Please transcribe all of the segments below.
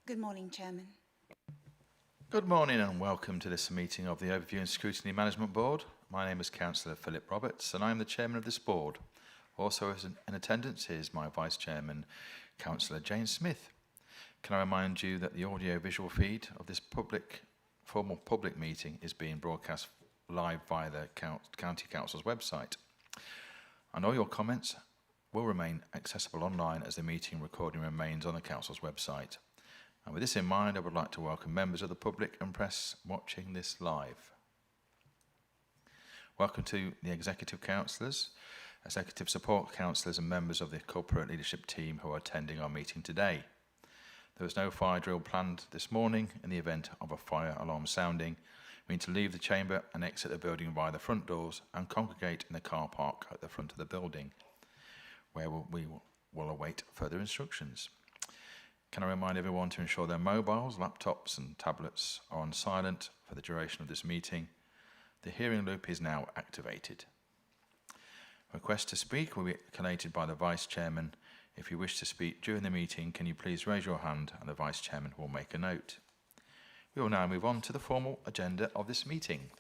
Good morning, Chairman. Good morning and welcome to this meeting of the Overview and Scrutiny Management Board. My name is Councillor Philip Roberts and I am the Chairman of this board. Also in attendance is my Vice Chairman, Councillor Jane Smith. Can I remind you that the audio-visual feed of this formal public meeting is being broadcast live via the County Council's website. And all your comments will remain accessible online as the meeting recording remains on the Council's website. And with this in mind, I would like to welcome members of the public and press watching this live. Welcome to the Executive Councillors, Executive Support Councillors and members of the Corporate Leadership Team who are attending our meeting today. There was no fire drill planned this morning. In the event of a fire alarm sounding, we need to leave the chamber and exit the building via the front doors and congregate in the car park at the front of the building, where we will await further instructions. Can I remind everyone to ensure their mobiles, laptops and tablets are on silent for the duration of this meeting. The hearing loop is now activated. Requests to speak will be collated by the Vice Chairman. If you wish to speak during the meeting, can you please raise your hand and the Vice Chairman will make a note. We will now move on to the formal agenda of this meeting.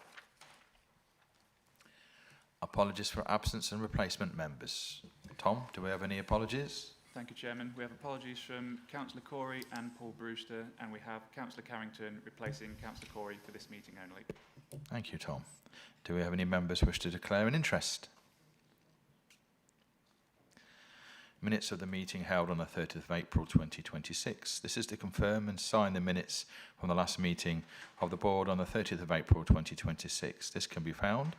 Apologies for absence and replacement members. Tom, do we have any apologies? Thank you, Chairman. We have apologies from Councillor Corey and Paul Brewster, and we have Councillor Carrington replacing Councillor Corey for this meeting only. Thank you, Tom. Do we have any members who wish to declare an interest? Minutes of the meeting held on the 30th of April 2026. This is to confirm and sign the minutes from the last meeting of the board on the 30th of April 2026. This can be found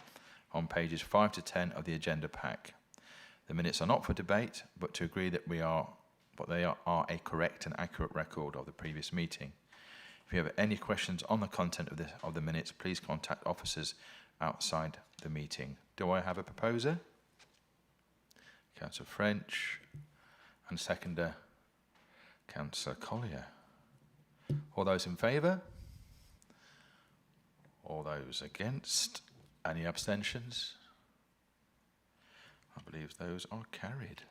on pages 5 to 10 of the agenda pack. The minutes are not for debate, but to agree that they are a correct and accurate record of the previous meeting. If you have any questions on the content of the minutes, please contact officers outside the meeting. Do I have a proposer? Councillor French and seconder, Councillor Collier. All those in favour? All those against? Any abstentions? I believe those are carried.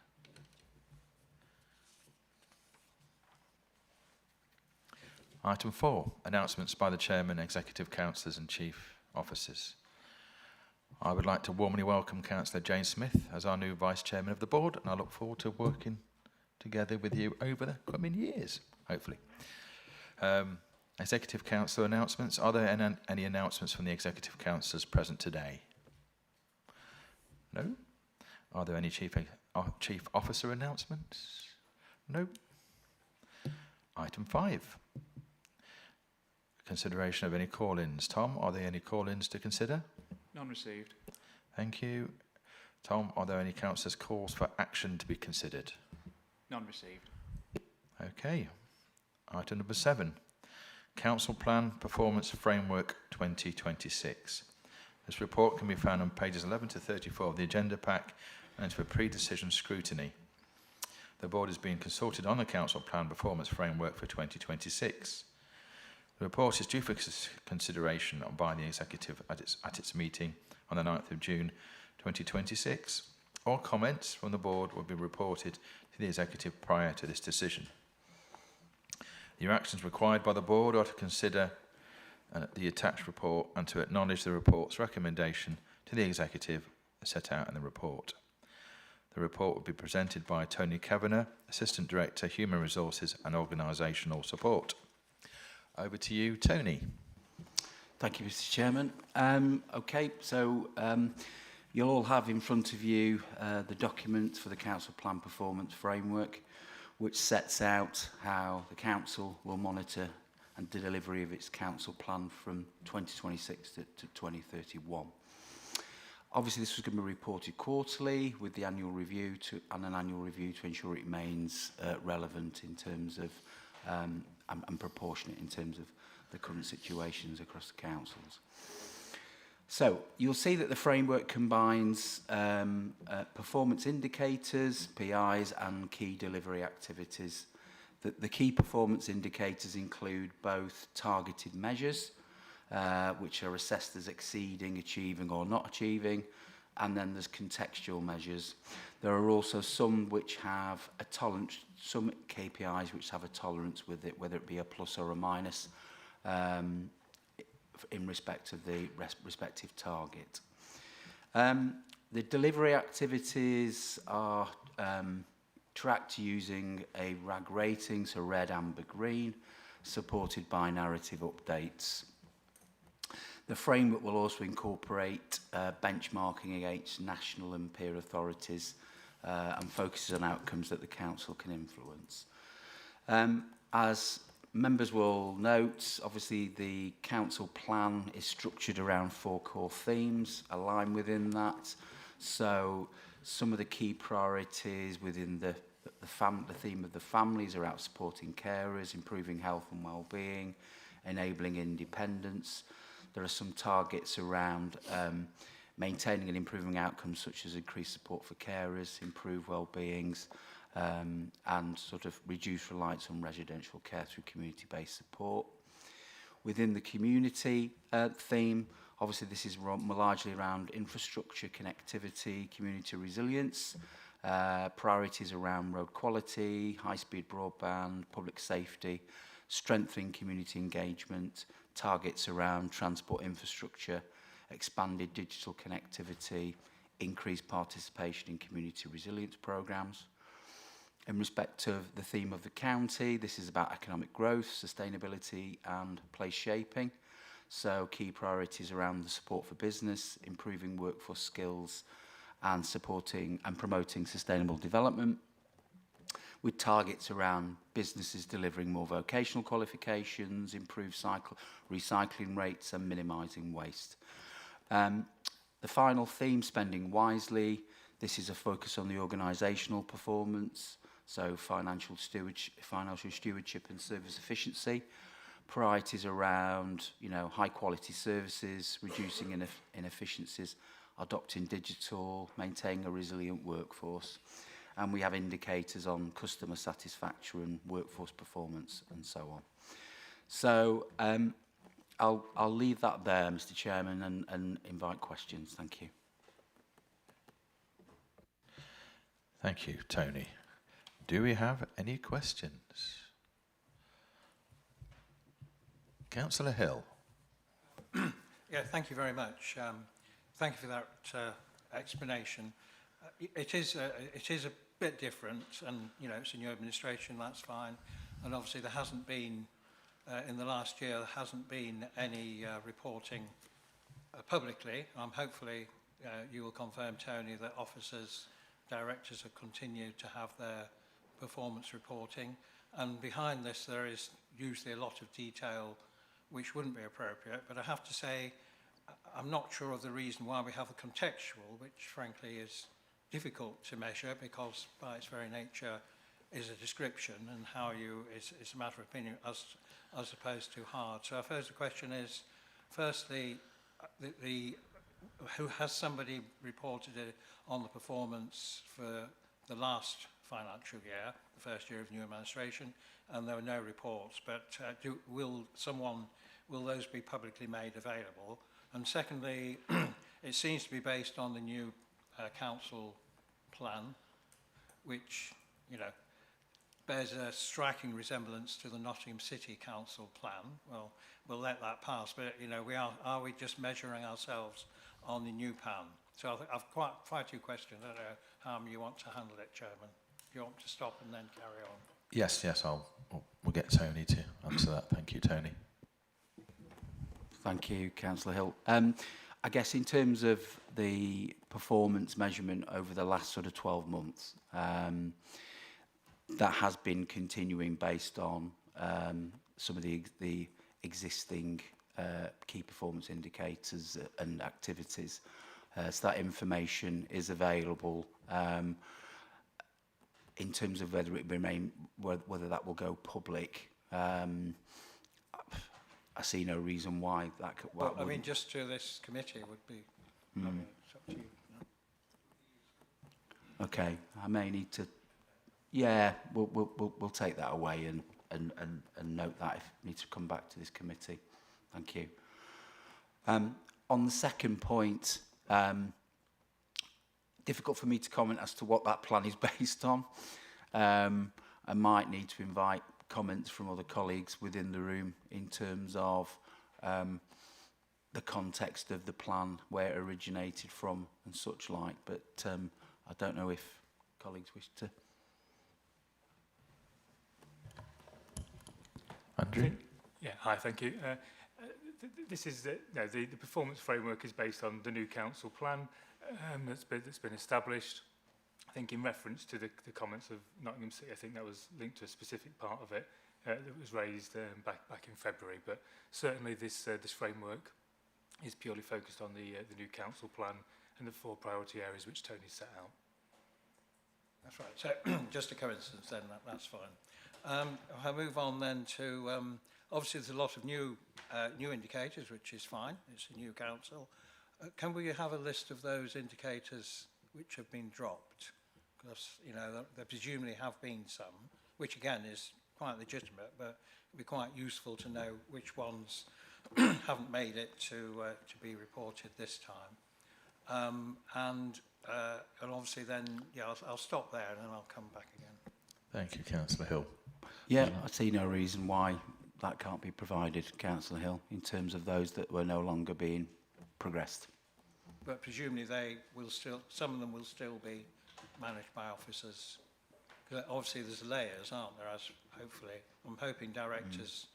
Item 4, announcements by the Chairman, Executive Councillors and Chief Officers. I would like to warmly welcome Councillor Jane Smith as our new Vice Chairman of the Board, and I look forward to working together with you over the coming years, hopefully. Executive Councillor announcements. Are there any announcements from the Executive Councillors present today? No? Are there any Chief Officer announcements? No. Item 5. Consideration of any call-ins. Tom, are there any call-ins to consider? None received. Thank you. Tom, are there any councillors' calls for action to be considered? None received. Okay. Item number 7. Council Plan Performance Framework 2026. This report can be found on pages 11 to 34 of the agenda pack and for pre-decision scrutiny. The board is being consulted on the Council Plan Performance Framework for 2026. The report is due for consideration by the Executive at its meeting on the 9th of June 2026. All comments from the board will be reported to the Executive prior to this decision. The actions required by the board are to consider the attached report and to acknowledge the report's recommendation to the Executive set out in the report. The report will be presented by Tony Kavanagh, Assistant Director, Human Resources and Organisational Support. Over to you, Tony. Thank you, Mr. Chairman. You'll all have in front of you the document for the Council Plan Performance Framework, which sets out how the Council will monitor and the delivery of its Council Plan from 2026 to 2031. Obviously, this was going to be reported quarterly with the annual review and an annual review to ensure it remains relevant in terms of and proportionate in terms of the current situations across the councils. So you'll see that the framework combines performance indicators, PIs, and key delivery activities. The key performance indicators include both targeted measures, which are assessed as exceeding, achieving or not achieving, and then there's contextual measures. There are also some which have a tolerance, some KPIs which have a tolerance with it, whether it be a plus or a minus, in respect of the respective target. The delivery activities are tracked using a RAG rating, so red, amber, green, supported by narrative updates. The framework will also incorporate benchmarking against national and peer authorities and focuses on outcomes that the council can influence. As members will note, obviously the council plan is structured around 4 core themes, aligned within that. So some of the key priorities within the theme of the families are out supporting carers, improving health and well-being, enabling independence. There are some targets around maintaining and improving outcomes such as increased support for carers, improved well-beings, and sort of reduce reliance on residential care through community-based support. Within the community theme, obviously this is largely around infrastructure, connectivity, community resilience, priorities around road quality, high-speed broadband, public safety, strengthening community engagement, targets around transport infrastructure, expanded digital connectivity, increased participation in community resilience programmes. In respect of the theme of the county, this is about economic growth, sustainability and place shaping. So key priorities around the support for business, improving workforce skills and supporting and promoting sustainable development, with targets around businesses delivering more vocational qualifications, improved recycling rates and minimising waste. The final theme, spending wisely, this is a focus on the organisational performance, so financial stewardship and service efficiency. Priorities around, high quality services, reducing inefficiencies, adopting digital, maintaining a resilient workforce. And we have indicators on customer satisfaction and workforce performance and so on. So I'll leave that there, Mr. Chairman, and invite questions. Thank you. Thank you, Tony. Do we have any questions? Councillor Hill. Yeah, thank you very much. Thank you for that explanation. It is a bit different, and it's a new administration. That's fine. And obviously, there hasn't been in the last year. There hasn't been any reporting publicly. Hopefully, you will confirm, Tony, that officers, directors have continued to have their performance reporting. And behind this, there is usually a lot of detail which wouldn't be appropriate. But I have to say, I'm not sure of the reason why we have a contextual, which frankly is difficult to measure because by its very nature is a description, and how is a matter of opinion as opposed to hard. So I suppose the question is, firstly, who has somebody reported on the performance for the last financial year, the first year of new administration, and there were no reports, but will those be publicly made available? And secondly, it seems to be based on the new council plan, which, bears a striking resemblance to the Nottingham City Council plan. Well, we'll let that pass, but, are we just measuring ourselves on the new plan? So I've quite a few questions. I don't know how you want to handle it, Chairman. Do you want to stop and then carry on? Yes, we'll get Tony to answer that. Thank you, Tony. Thank you, Councillor Hill. I guess in terms of the performance measurement over the last sort of 12 months, that has been continuing based on some of the existing key performance indicators and activities. So that information is available. In terms of whether that will go public, I see no reason why that could. Well, I mean, just to this committee would be. I mean, it's up to you. Okay, I may need to. Yeah, we'll take that away and note that if we need to come back to this committee. Thank you. On the second point, difficult for me to comment as to what that plan is based on. I might need to invite comments from other colleagues within the room in terms of the context of the plan, where it originated from and such like, but I don't know if colleagues wish to. Andrew? Yeah, hi, thank you. This is the performance framework is based on the new council plan that's been established. I think in reference to the comments of Nottingham City, I think that was linked to a specific part of it that was raised back in February. But certainly this framework is purely focused on the new council plan and the 4 priority areas which Tony set out. That's right. So just a coincidence then, that's fine. I'll move on then to, obviously there's a lot of new indicators, which is fine. It's a new council. Can we have a list of those indicators which have been dropped? Because, you know, there presumably have been some, which again is quite legitimate, but it'd be quite useful to know which ones haven't made it to be reported this time. And obviously then, yeah, I'll stop there and then I'll come back again. Thank you, Councillor Hill. Yeah, I see no reason why that can't be provided, Councillor Hill, in terms of those that were no longer being progressed. But presumably they will still, some of them will still be managed by officers. Because obviously there's layers, aren't there, as hopefully, I'm hoping directors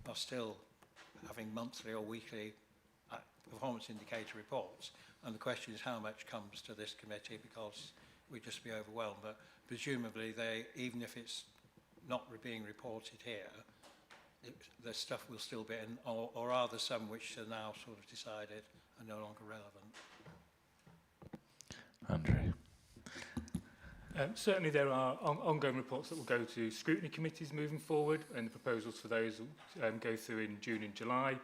are still having monthly or weekly performance indicator reports. And the question is how much comes to this committee, because we'd just be overwhelmed. But presumably they, even if it's not being reported here, the stuff will still be in, or are there some which are now sort of decided are no longer relevant? Andrew? Certainly there are ongoing reports that will go to scrutiny committees moving forward, and the proposals for those will go through in June and July.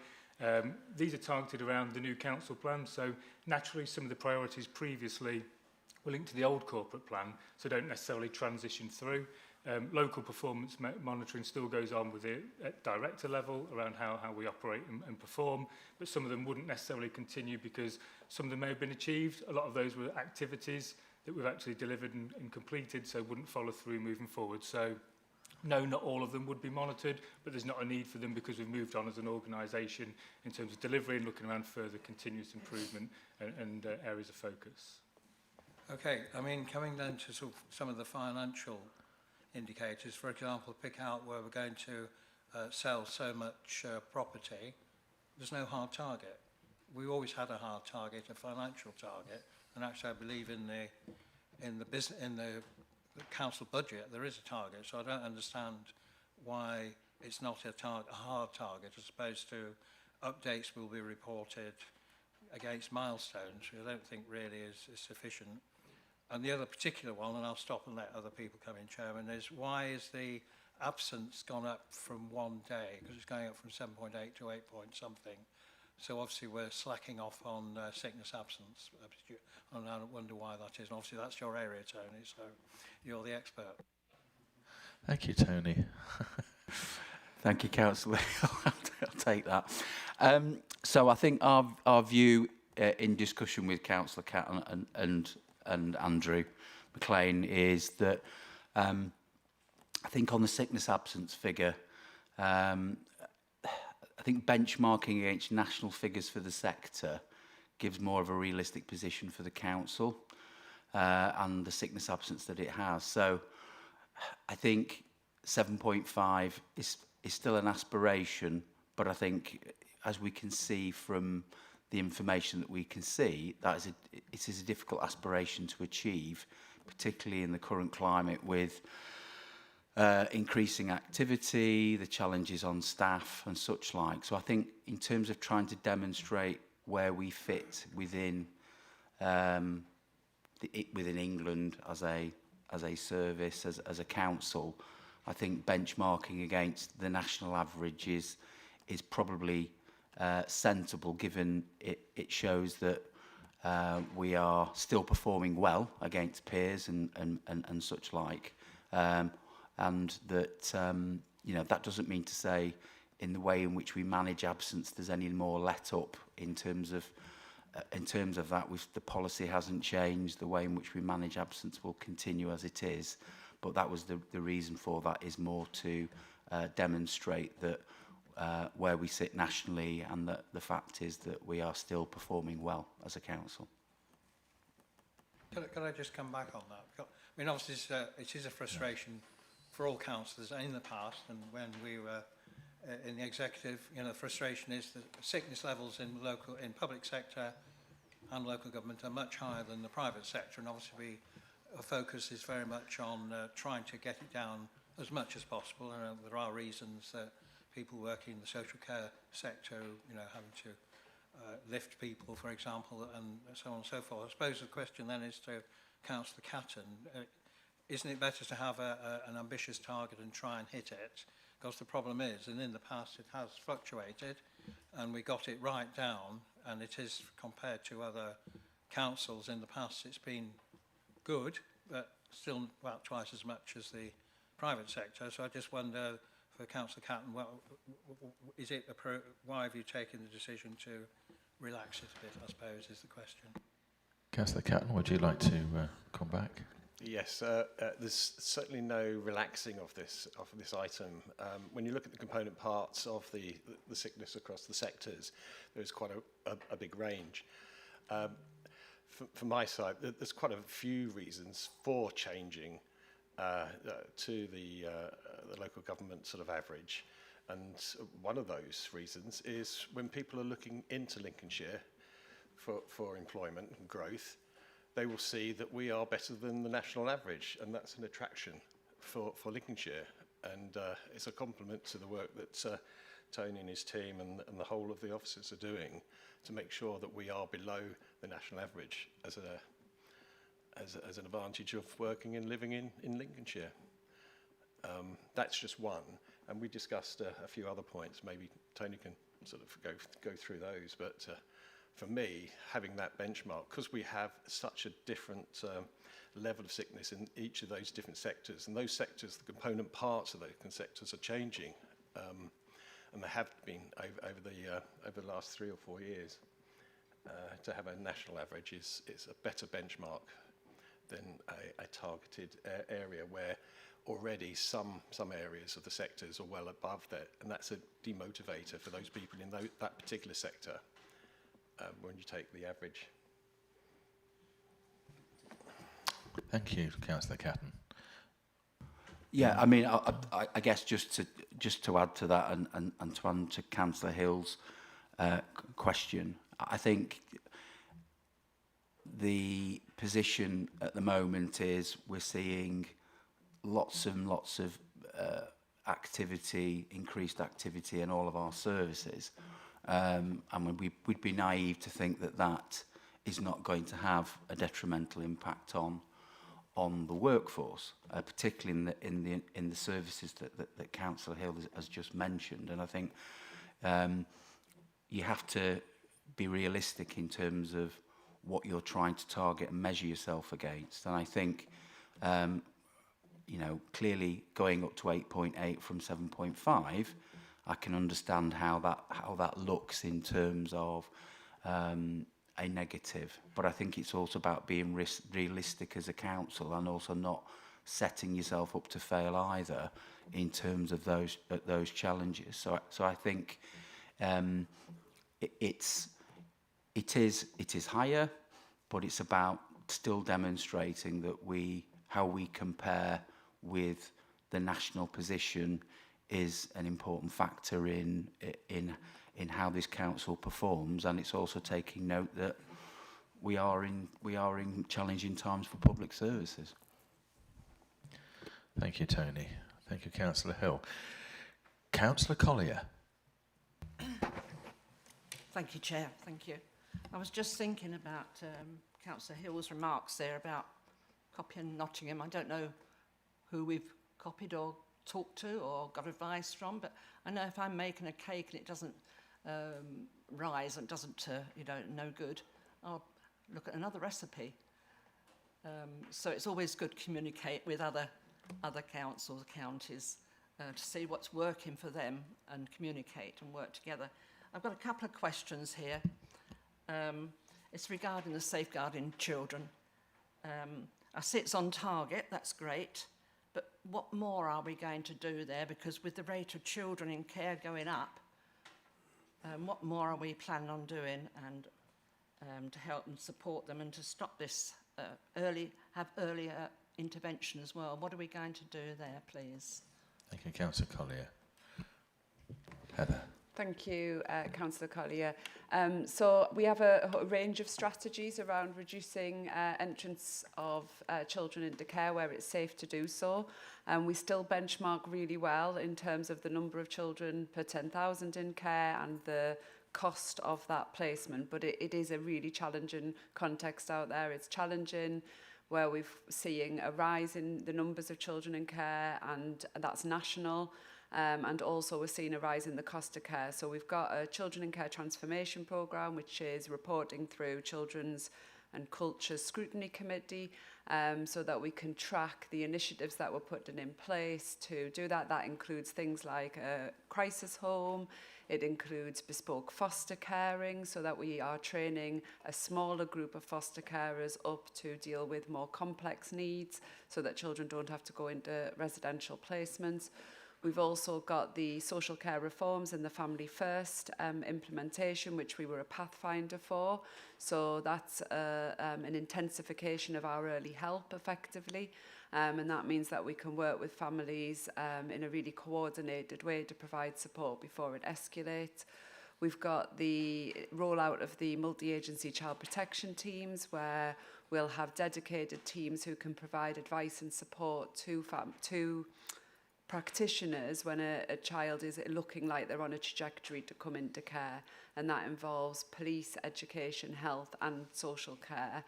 These are targeted around the new council plan, so naturally some of the priorities previously were linked to the old corporate plan, so don't necessarily transition through. Local performance monitoring still goes on with it at director level around how we operate and perform, but some of them wouldn't necessarily continue because some of them may have been achieved. A lot of those were activities that we've actually delivered and completed, so wouldn't follow through moving forward. So no, not all of them would be monitored, but there's not a need for them because we've moved on as an organisation in terms of delivery and looking around further continuous improvement and areas of focus. Okay, I mean, coming then to sort of some of the financial indicators, for example, pick out where we're going to sell so much property, there's no hard target. We always had a hard target, a financial target, and actually I believe in the council budget there is a target, so I don't understand why it's not a hard target as opposed to updates will be reported against milestones, which I don't think really is sufficient. And the other particular one, and I'll stop and let other people come in, Chairman, is why is the absence gone up from 1 day? Because it's going up from 7.8 to 8 point something. So obviously we're slacking off on sickness absence. And I wonder why that is. And obviously that's your area, Tony, so you're the expert. Thank you, Tony. Thank you, Councillor. I'll take that. So I think our view in discussion with Councillor Cat and Andrew McLean is that I think on the sickness absence figure, I think benchmarking against national figures for the sector gives more of a realistic position for the council and the sickness absence that it has. So I think 7.5 is still an aspiration, but I think as we can see from the information that we can see, it is a difficult aspiration to achieve, particularly in the current climate with increasing activity, the challenges on staff and such like. So I think in terms of trying to demonstrate where we fit within within England as a service, as a council, I think benchmarking against the national average is probably sensible, given it shows that we are still performing well against peers and such like. And that, you know, that doesn't mean to say in the way in which we manage absence there's any more let up in terms of in terms of that, the policy hasn't changed. The way in which we manage absence will continue as it is. But that was the reason for that, is more to demonstrate that where we sit nationally, and that the fact is that we are still performing well as a council. Can I just come back on that? I mean, obviously, it is a frustration for all councillors in the past, and when we were in the executive, you know, the frustration is that sickness levels in public sector and local government are much higher than the private sector, and obviously our focus is very much on trying to get it down as much as possible. And there are reasons that people working in the social care sector, you know, having to lift people, for example, and so on and so forth. I suppose the question then is to Councillor Catton, isn't it better to have an ambitious target and try and hit it? Because the problem is, and in the past it has fluctuated, and we got it right down, and it is, compared to other councils in the past, it's been good, but still about twice as much as the private sector. So I just wonder, for Councillor Catton, why have you taken the decision to relax it a bit, I suppose, is the question. Councillor Catton, would you like to come back? Yes, there's certainly no relaxing of this item. When you look at the component parts of the sickness across the sectors, there's quite a big range. From my side, there's quite a few reasons for changing to the local government sort of average. And one of those reasons is when people are looking into Lincolnshire for employment and growth, they will see that we are better than the national average, and that's an attraction for Lincolnshire. And it's a compliment to the work that Tony and his team and the whole of the officers are doing to make sure that we are below the national average as an advantage of working and living in Lincolnshire. That's just one, and we discussed a few other points. Maybe Tony can sort of go through those, but for me, having that benchmark, because we have such a different level of sickness in each of those different sectors, and those sectors, the component parts of those sectors are changing, and they have been over the last 3 or 4 years. To have a national average is a better benchmark than a targeted area where already some areas of the sectors are well above that, and that's a demotivator for those people in that particular sector when you take the average. Thank you, Councillor Catton. Yeah, I mean, I guess just to add to that and to answer Councillor Hill's question, I think the position at the moment is we're seeing lots and lots of activity, increased activity in all of our services. And we'd be naive to think that is not going to have a detrimental impact on the workforce, particularly in the services that Councillor Hill has just mentioned. And I think you have to be realistic in terms of what you're trying to target and measure yourself against. And I think, you know, clearly going up to 8.8 from 7.5, I can understand how that looks in terms of a negative. But I think it's also about being realistic as a council, and also not setting yourself up to fail either in terms of those challenges. So I think it is higher, but it's about still demonstrating that how we compare with the national position is an important factor in how this council performs, and it's also taking note that we are in challenging times for public services. Thank you, Tony. Thank you, Councillor Hill. Councillor Collier. Thank you, Chair. Thank you. I was just thinking about Councillor Hill's remarks there about copying Nottingham. I don't know who we've copied or talked to or got advice from, but I know if I'm making a cake and it doesn't rise and doesn't, no good, I'll look at another recipe. So it's always good to communicate with other councils, counties, to see what's working for them and communicate and work together. I've got a couple of questions here. It's regarding the safeguarding children. I see it's on target, that's great, but what more are we going to do there? Because with the rate of children in care going up, what more are we planning on doing and to help and support them and to stop this earlier intervention as well? What are we going to do there, please? Thank you, Councillor Collier. Heather. Thank you, Councillor Collier. So we have a range of strategies around reducing entrance of children into care where it's safe to do so. We still benchmark really well in terms of the number of children per 10,000 in care and the cost of that placement, but it is a really challenging context out there. It's challenging where we're seeing a rise in the numbers of children in care, and that's national. And also we're seeing a rise in the cost of care. So we've got a Children in Care Transformation Programme, which is reporting through Children's and Culture Scrutiny Committee, so that we can track the initiatives that we're putting in place to do that. That includes things like a crisis home. It includes bespoke foster caring, so that we are training a smaller group of foster carers up to deal with more complex needs, so that children don't have to go into residential placements. We've also got the social care reforms and the Family First implementation, which we were a pathfinder for. So that's an intensification of our early help, effectively. And that means that we can work with families in a really coordinated way to provide support before it escalates. We've got the rollout of the multi-agency child protection teams, where we'll have dedicated teams who can provide advice and support to practitioners when a child is looking like they're on a trajectory to come into care, and that involves police, education, health and social care.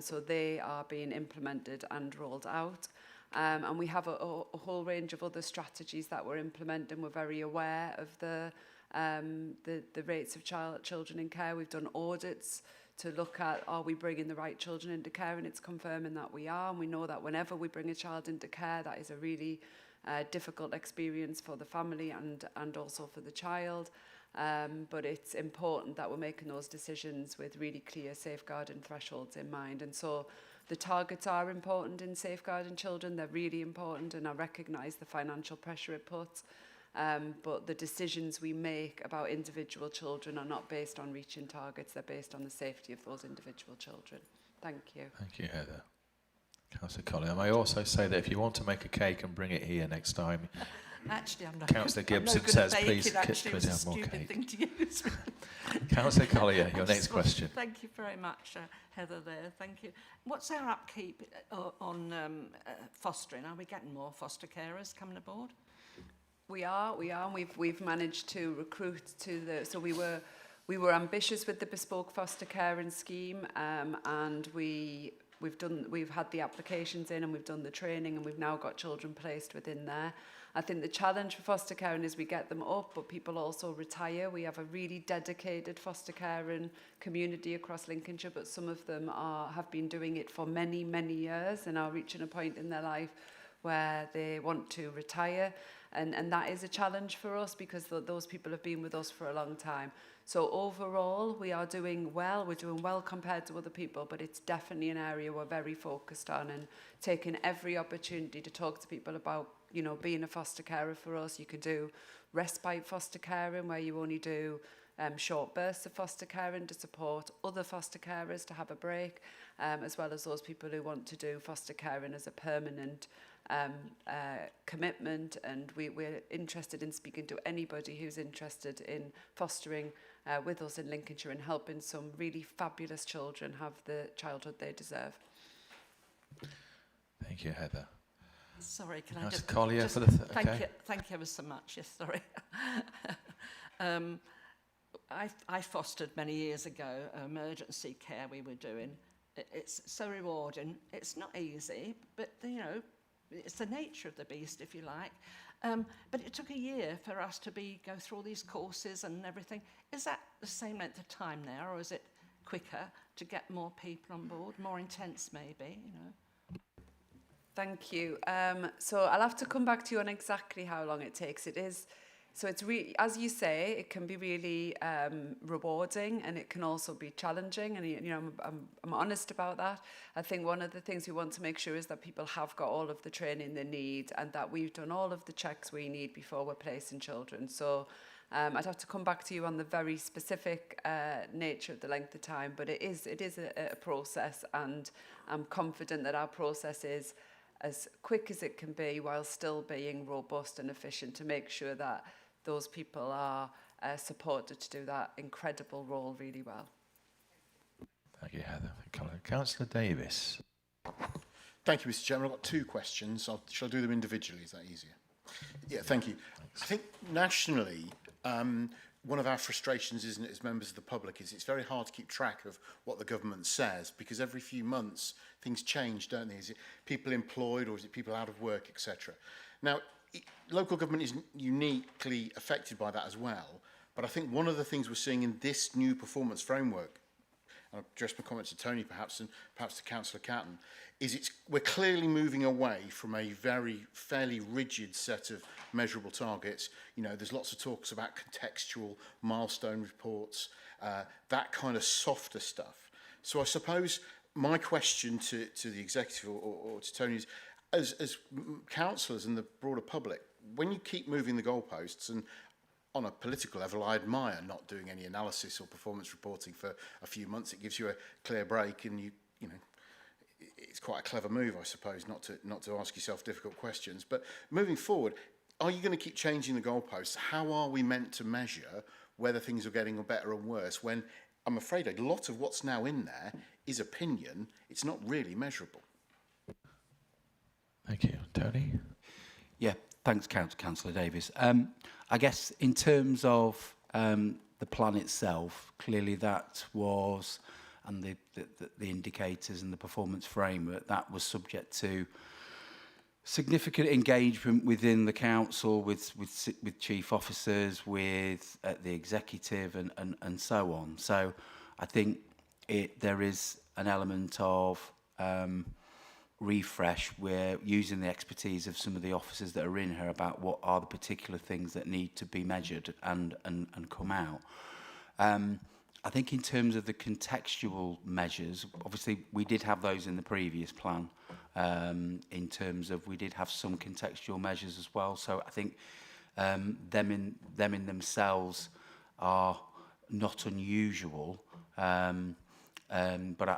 So they are being implemented and rolled out. And we have a whole range of other strategies that we're implementing. We're very aware of the rates of children in care. We've done audits to look at, are we bringing the right children into care, and it's confirming that we are. And we know that whenever we bring a child into care, that is a really difficult experience for the family and also for the child. But it's important that we're making those decisions with really clear safeguarding thresholds in mind. And so the targets are important in safeguarding children. They're really important, and I recognise the financial pressure it puts. But the decisions we make about individual children are not based on reaching targets. They're based on the safety of those individual children. Thank you. Thank you, Heather. Councillor Collier. I may also say that if you want to make a cake and bring it here next time, Actually, I'm not. Councillor Gibson says, please could have more cake. Thing to use. Councillor Collier, your next question. Thank you very much, Heather. There, thank you. What's our upkeep on fostering? Are we getting more foster carers coming aboard? We are. We've managed to recruit to the. So we were ambitious with the bespoke foster caring scheme, and we've had the applications in, and we've done the training, and we've now got children placed within there. I think the challenge for foster caring is we get them up, but people also retire. We have a really dedicated foster caring community across Lincolnshire, but some of them have been doing it for many, many years and are reaching a point in their life where they want to retire. And that is a challenge for us, because those people have been with us for a long time. So overall, we are doing well. We're doing well compared to other people, but it's definitely an area we're very focused on, and taking every opportunity to talk to people about, you know, being a foster carer for us. You could do respite foster caring, where you only do short bursts of foster caring to support other foster carers to have a break, as well as those people who want to do foster caring as a permanent commitment. And we're interested in speaking to anybody who's interested in fostering with us in Lincolnshire and helping some really fabulous children have the childhood they deserve. Thank you, Heather. Sorry, can I Councillor just... Collier just for the... Thank you ever so much. Yes, sorry. I fostered many years ago emergency care we were doing. It's so rewarding. It's not easy, but, you know, it's the nature of the beast, if you like. But it took a year for us to go through all these courses and everything. Is that the same length of time now, or is it quicker to get more people on board, more intense maybe, you know? Thank you. So I'll have to come back to you on exactly how long it takes. It's So it's really, as you say, it can be really rewarding, and it can also be challenging. And you know, I'm honest about that. I think one of the things we want to make sure is that people have got all of the training they need, and that we've done all of the checks we need before we're placing children. So I'd have to come back to you on the very specific nature of the length of time, but it is a process, and I'm confident that our process is as quick as it can be while still being robust and efficient, to make sure that those people are supported to do that incredible role really well. Thank you, Heather. Councillor Davis. Thank you, Mr. Chairman. I've got two questions. Shall I do them individually? Is that easier? Yeah, thank you. I think nationally, one of our frustrations, isn't it, as members of the public, is it's very hard to keep track of what the government says, because every few months things change, don't they? Is it people employed, or is it people out of work, etc.? Now, local government is uniquely affected by that as well, but I think one of the things we're seeing in this new performance framework, and I'll address my comments to Tony perhaps, and perhaps to Councillor Catton, is we're clearly moving away from a fairly rigid set of measurable targets. You know, there's lots of talks about contextual milestone reports, that kind of softer stuff. So I suppose my question to the executive or to Tony is, as councillors and the broader public, when you keep moving the goalposts, and on a political level, I admire not doing any analysis or performance reporting for a few months. It gives you a clear break, and you know, it's quite a clever move, I suppose, not to ask yourself difficult questions. But moving forward, are you going to keep changing the goalposts? How are we meant to measure whether things are getting better or worse, when I'm afraid a lot of what's now in there is opinion? It's not really measurable. Thank you. Tony? Yeah, thanks, Councillor Davis. I guess in terms of the plan itself, clearly that was, and the indicators and the performance framework, that was subject to significant engagement within the council, with chief officers, with the executive, and so on. So I think there is an element of refresh. We're using the expertise of some of the officers that are in here about what are the particular things that need to be measured and come out. I think in terms of the contextual measures, obviously we did have those in the previous plan. In terms of, we did have some contextual measures as well. So I think them in themselves are not unusual. But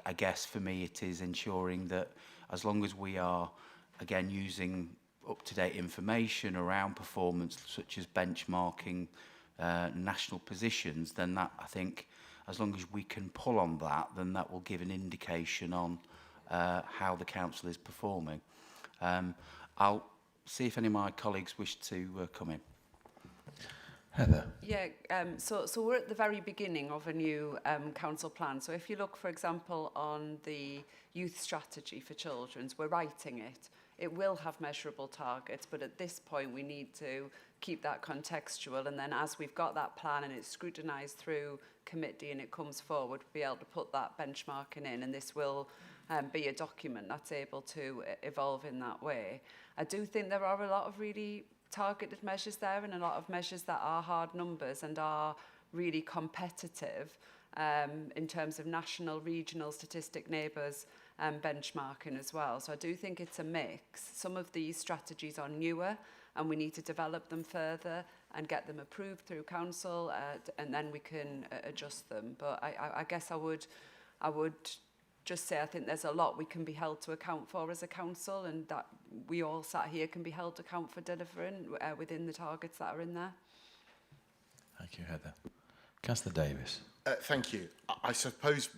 I guess for me it is ensuring that as long as we are, again, using up-to-date information around performance, such as benchmarking, national positions, then that, I think, as long as we can pull on that, then that will give an indication on how the council is performing. I'll see if any of my colleagues wish to come in. Heather? Yeah, so we're at the very beginning of a new council plan. So if you look, for example, on the youth strategy for children's, we're writing it. It will have measurable targets, but at this point we need to keep that contextual, and then as we've got that plan and it's scrutinised through committee and it comes forward, we'll be able to put that benchmarking in, and this will be a document that's able to evolve in that way. I do think there are a lot of really targeted measures there, and a lot of measures that are hard numbers and are really competitive in terms of national, regional, statistic neighbours benchmarking as well. So I do think it's a mix. Some of these strategies are newer and we need to develop them further and get them approved through council, and then we can adjust them. But I guess I would just say I think there's a lot we can be held to account for as a council, and that we all sat here can be held to account for delivering within the targets that are in there. Thank you, Heather. Councillor Davis. Thank you. I suppose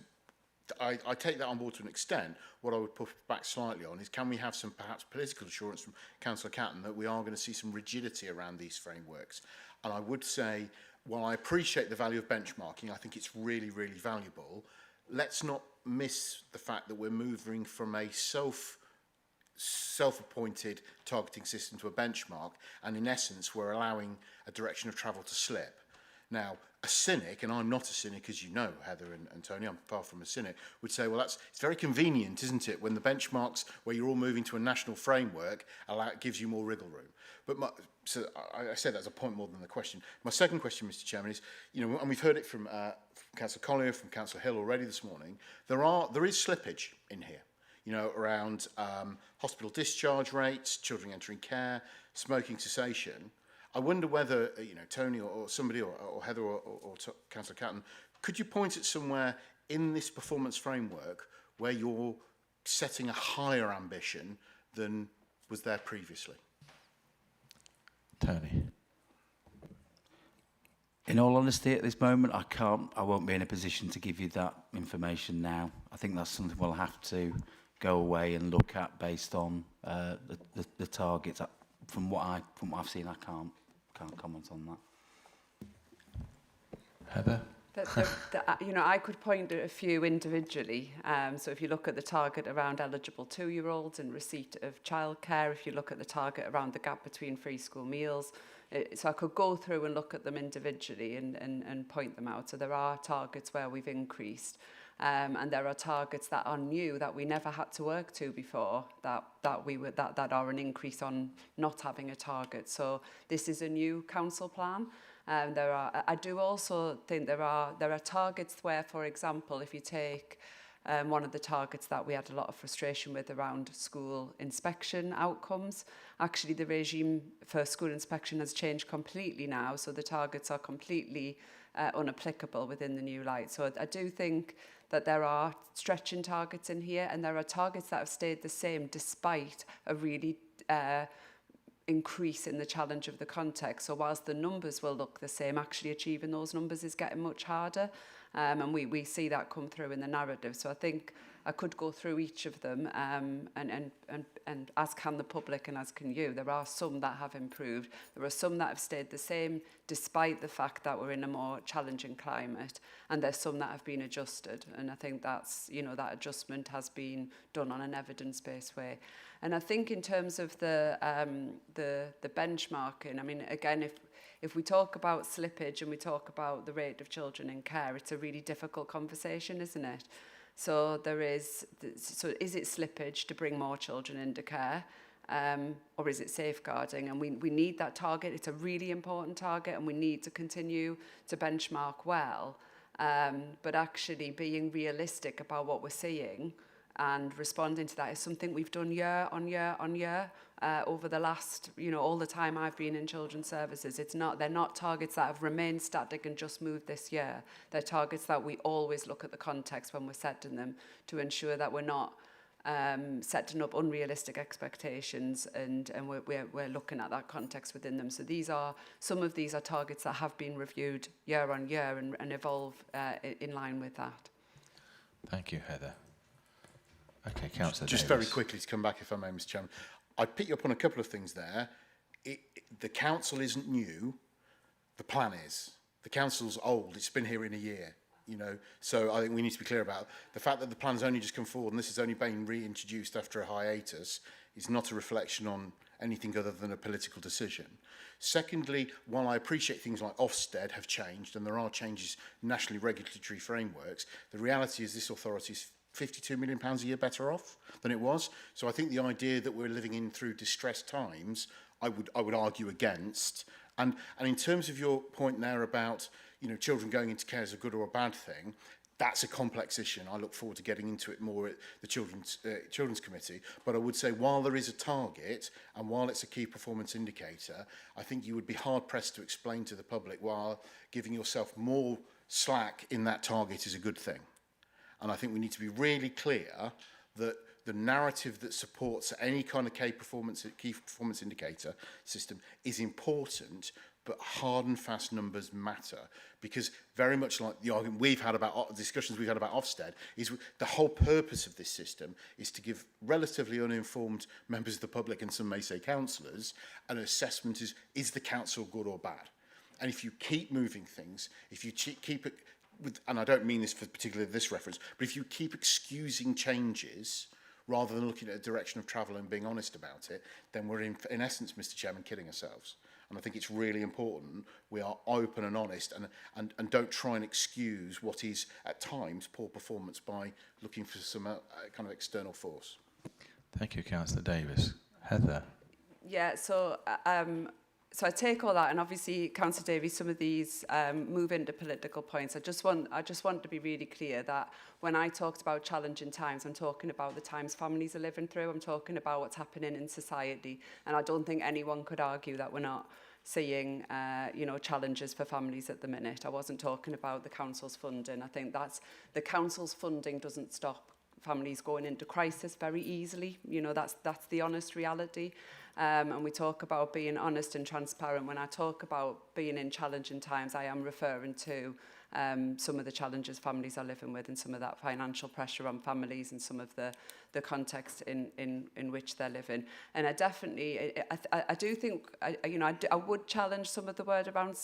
I take that on board to an extent. What I would push back slightly on is, can we have some perhaps political assurance from Councillor Catton that we are going to see some rigidity around these frameworks? And I would say, while I appreciate the value of benchmarking, I think it's really, really valuable. Let's not miss the fact that we're moving from a self-appointed targeting system to a benchmark, and in essence we're allowing a direction of travel to slip. Now, a cynic, and I'm not a cynic, as you know, Heather and Tony, I'm far from a cynic, would say, well, it's very convenient, isn't it, when the benchmarks where you're all moving to a national framework gives you more wriggle room. But so I said that's a point more than the question. My second question, Mr. Chairman, is, and we've heard it from Councillor Collier, from Councillor Hill already this morning, there is slippage in here, around hospital discharge rates, children entering care, smoking cessation. I wonder whether, Tony or somebody, or Heather or Councillor Catton, could you point at somewhere in this performance framework where you're setting a higher ambition than was there previously? Tony. In all honesty, at this moment, I won't be in a position to give you that information now. I think that's something we'll have to go away and look at based on the targets. From what I've seen, I can't comment on that. Heather? I could point at a few individually. So if you look at the target around eligible 2-year-olds and receipt of childcare, if you look at the target around the gap between free school meals, so I could go through and look at them individually and point them out. So there are targets where we've increased. And there are targets that are new that we never had to work to before that are an increase on not having a target. So this is a new council plan. I do also think there are targets where, for example, if you take one of the targets that we had a lot of frustration with around school inspection outcomes, actually the regime for school inspection has changed completely now. So the targets are completely unapplicable within the new light. So I do think that there are stretching targets in here, and there are targets that have stayed the same despite a really increase in the challenge of the context. So whilst the numbers will look the same, actually achieving those numbers is getting much harder. And we see that come through in the narrative. So I think I could go through each of them, and as can the public and as can you. There are some that have improved. There are some that have stayed the same despite the fact that we're in a more challenging climate, and there's some that have been adjusted. And I think that's, that adjustment has been done on an evidence-based way. And I think in terms of the benchmarking, I mean, again, if we talk about slippage and we talk about the rate of children in care, it's a really difficult conversation, isn't it? So is it slippage to bring more children into care, or is it safeguarding? And we need that target. It's a really important target, and we need to continue to benchmark well. But actually being realistic about what we're seeing and responding to that is something we've done year on year on year over the last, all the time I've been in children's services. They're not targets that have remained static and just moved this year. They're targets that we always look at the context when we're setting them to ensure that we're not setting up unrealistic expectations, and we're looking at that context within them. So some of these are targets that have been reviewed year on year and evolve in line with that. Thank you, Heather. Okay, Councillor Just Davis. very quickly to come back, if I may, Mr. Chairman. I'd pick you up on a couple of things there. The council isn't new. The plan is. The council's old. It's been here in a year. So I think we need to be clear about the fact that the plan's only just come forward and this has only been reintroduced after a hiatus is not a reflection on anything other than a political decision. Secondly, while I appreciate things like Ofsted have changed and there are changes nationally regulatory frameworks, the reality is this authority is £52 million a year better off than it was. So I think the idea that we're living in through distressed times, I would argue against. And in terms of your point there about children going into care is a good or a bad thing, that's a complex issue, and I look forward to getting into it more at the Children's Committee. But I would say while there is a target and while it's a key performance indicator, I think you would be hard-pressed to explain to the public why giving yourself more slack in that target is a good thing. And I think we need to be really clear that the narrative that supports any kind of key performance indicator system is important, but hard and fast numbers matter, because very much like the argument we've had about discussions we've had about Ofsted, is the whole purpose of this system is to give relatively uninformed members of the public, and some may say councillors, an assessment is the council good or bad? And if you keep moving things, if you keep it, and I don't mean this for particularly this reference, but if you keep excusing changes rather than looking at a direction of travel and being honest about it, then we're in essence, Mr. Chairman, kidding ourselves. And I think it's really important we are open and honest and don't try and excuse what is, at times, poor performance by looking for some kind of external force. Thank you, Councillor Davis. Heather. Yeah, so I take all that, and obviously, Councillor Davies, some of these move into political points. I just want to be really clear that when I talked about challenging times, I'm talking about the times families are living through. I'm talking about what's happening in society, and I don't think anyone could argue that we're not seeing, challenges for families at the minute. I wasn't talking about the council's funding. I think that's the council's funding doesn't stop families going into crisis very easily. That's the honest reality. And we talk about being honest and transparent. When I talk about being in challenging times, I am referring to some of the challenges families are living with and some of that financial pressure on families and some of the context in which they're living. And I definitely, I do think, I would challenge some of the word around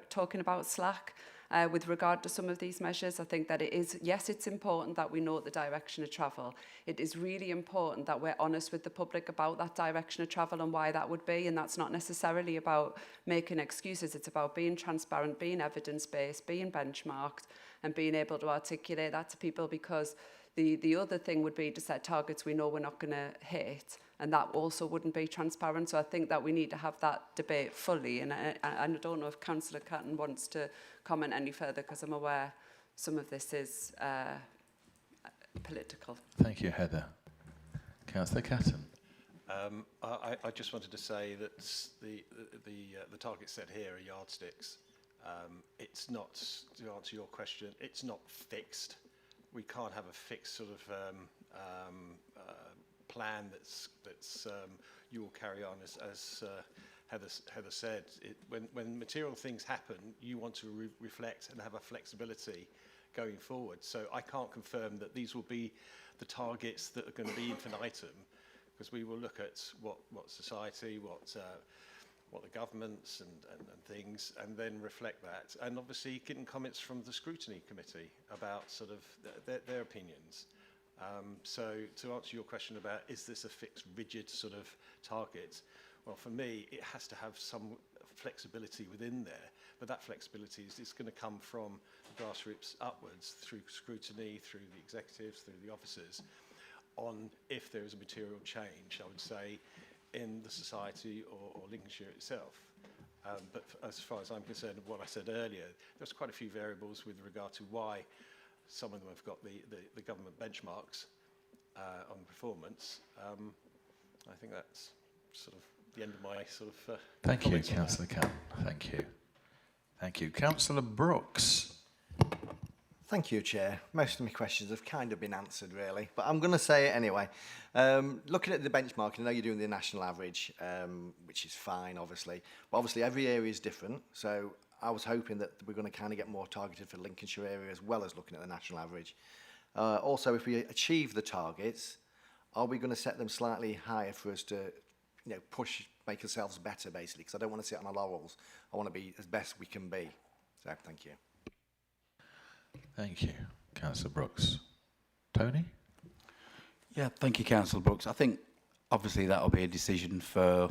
talking about slack. With regard to some of these measures, I think that it's important that we know the direction of travel. It is really important that we're honest with the public about that direction of travel and why that would be, and that's not necessarily about making excuses. It's about being transparent, being evidence-based, being benchmarked, and being able to articulate that to people, because the other thing would be to set targets we know we're not going to hit, and that also wouldn't be transparent. So I think that we need to have that debate fully, and I don't know if Councillor Catton wants to comment any further, because I'm aware some of this is political. Thank you, Heather. Councillor Catton. I just wanted to say that the targets set here are yardsticks. It's not, to answer your question, it's not fixed. We can't have a fixed sort of plan that's you will carry on as Heather said. When material things happen, you want to reflect and have a flexibility going forward. So I can't confirm that these will be the targets that are going to be infinitum, because we will look at what society, what the governments and things, and then reflect that. And obviously getting comments from the Scrutiny Committee about sort of their opinions. So to answer your question about is this a fixed, rigid sort of target, well, for me, it has to have some flexibility within there, but that flexibility is going to come from the grassroots upwards through scrutiny, through the executives, through the officers, on if there is a material change, I would say, in the society or Lincolnshire itself. But as far as I'm concerned, what I said earlier, there's quite a few variables with regard to why some of them have got the government benchmarks on performance. I think that's sort of the end of my sort of Thank you, Councillor Catton. Thank you. Thank you. Councillor Brooks. Thank you, Chair. Most of my questions have kind of been answered, really, but I'm going to say it anyway. Looking at the benchmarking, I know you're doing the national average, which is fine, obviously, but obviously every area is different, so I was hoping that we're going to kind of get more targeted for the Lincolnshire area as well as looking at the national average. Also, if we achieve the targets, are we going to set them slightly higher for us to, make ourselves better, basically? Because I don't want to sit on our laurels. I want to be as best we can be. So, thank you. Thank you, Councillor Brooks. Tony? Yeah, thank you, Councillor Brooks. I think obviously that'll be a decision for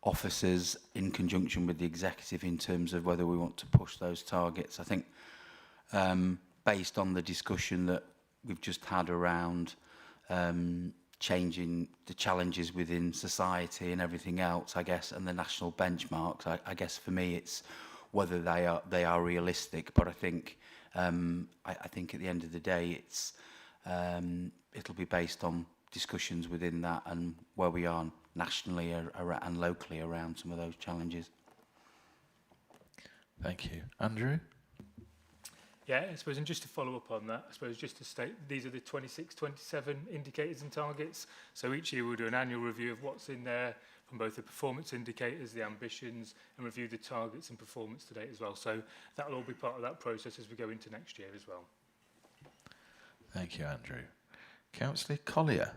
officers in conjunction with the executive in terms of whether we want to push those targets. I think based on the discussion that we've just had around changing the challenges within society and everything else, I guess, and the national benchmarks, I guess for me it's whether they are realistic. But I think I think at the end of the day it'll be based on discussions within that and where we are nationally and locally around some of those challenges. Thank you. Andrew? Yeah, I suppose, and just to follow up on that, I suppose just to state, these are the 26, 27 indicators and targets. So each year we'll do an annual review of what's in there from both the performance indicators, the ambitions, and review the targets and performance to date as well. So that'll all be part of that process as we go into next year as well. Thank you, Andrew. Councillor Collier?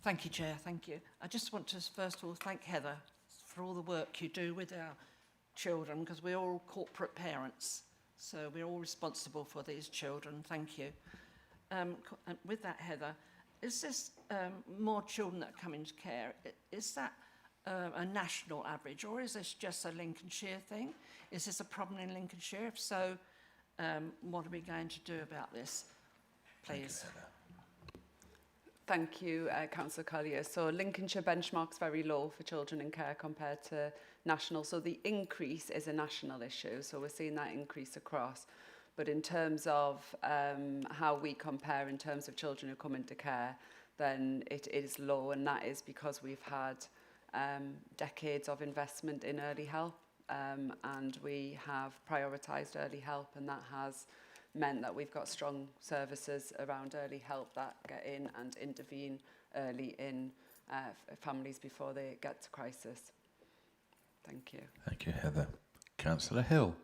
Thank you, Chair. Thank you. I just want to first of all thank Heather for all the work you do with our children, because we're all corporate parents, so we're all responsible for these children. Thank you. With that, Heather, is this more children that come into care? Is that a national average, or is this just a Lincolnshire thing? Is this a problem in Lincolnshire? If so, what are we going to do about this, please? Thank you, Councillor Collier. So Lincolnshire benchmark's very low for children in care compared to national. So the increase is a national issue. So we're seeing that increase across. But in terms of how we compare in terms of children who come into care, then it is low. And that is because we've had decades of investment in early help. And we have prioritised early help, and that has meant that we've got strong services around early help that get in and intervene early in families before they get to crisis. Thank you. Thank you, Heather. Councillor Hill.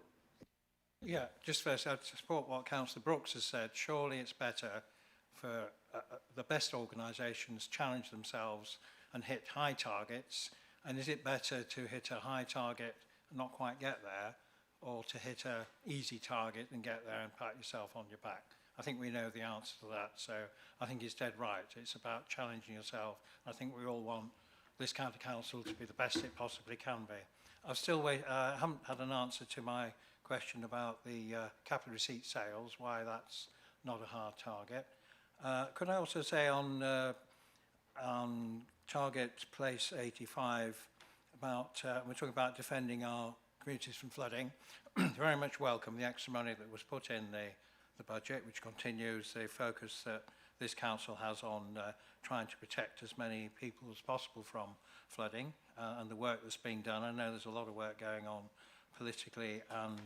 Yeah, just first, I'd support what Councillor Brooks has said. Surely it's better for the best organisations challenge themselves and hit high targets. And is it better to hit a high target and not quite get there, or to hit a easy target and get there and pat yourself on your back? I think we know the answer to that. So I think he's dead right. It's about challenging yourself. I think we all want this county council to be the best it possibly can be. I haven't had an answer to my question about the capital receipt sales, why that's not a hard target. Could I also say on target place 85, about we're talking about defending our communities from flooding. Very much welcome the extra money that was put in the budget, which continues the focus that this council has on trying to protect as many people as possible from flooding, and the work that's being done. I know there's a lot of work going on politically and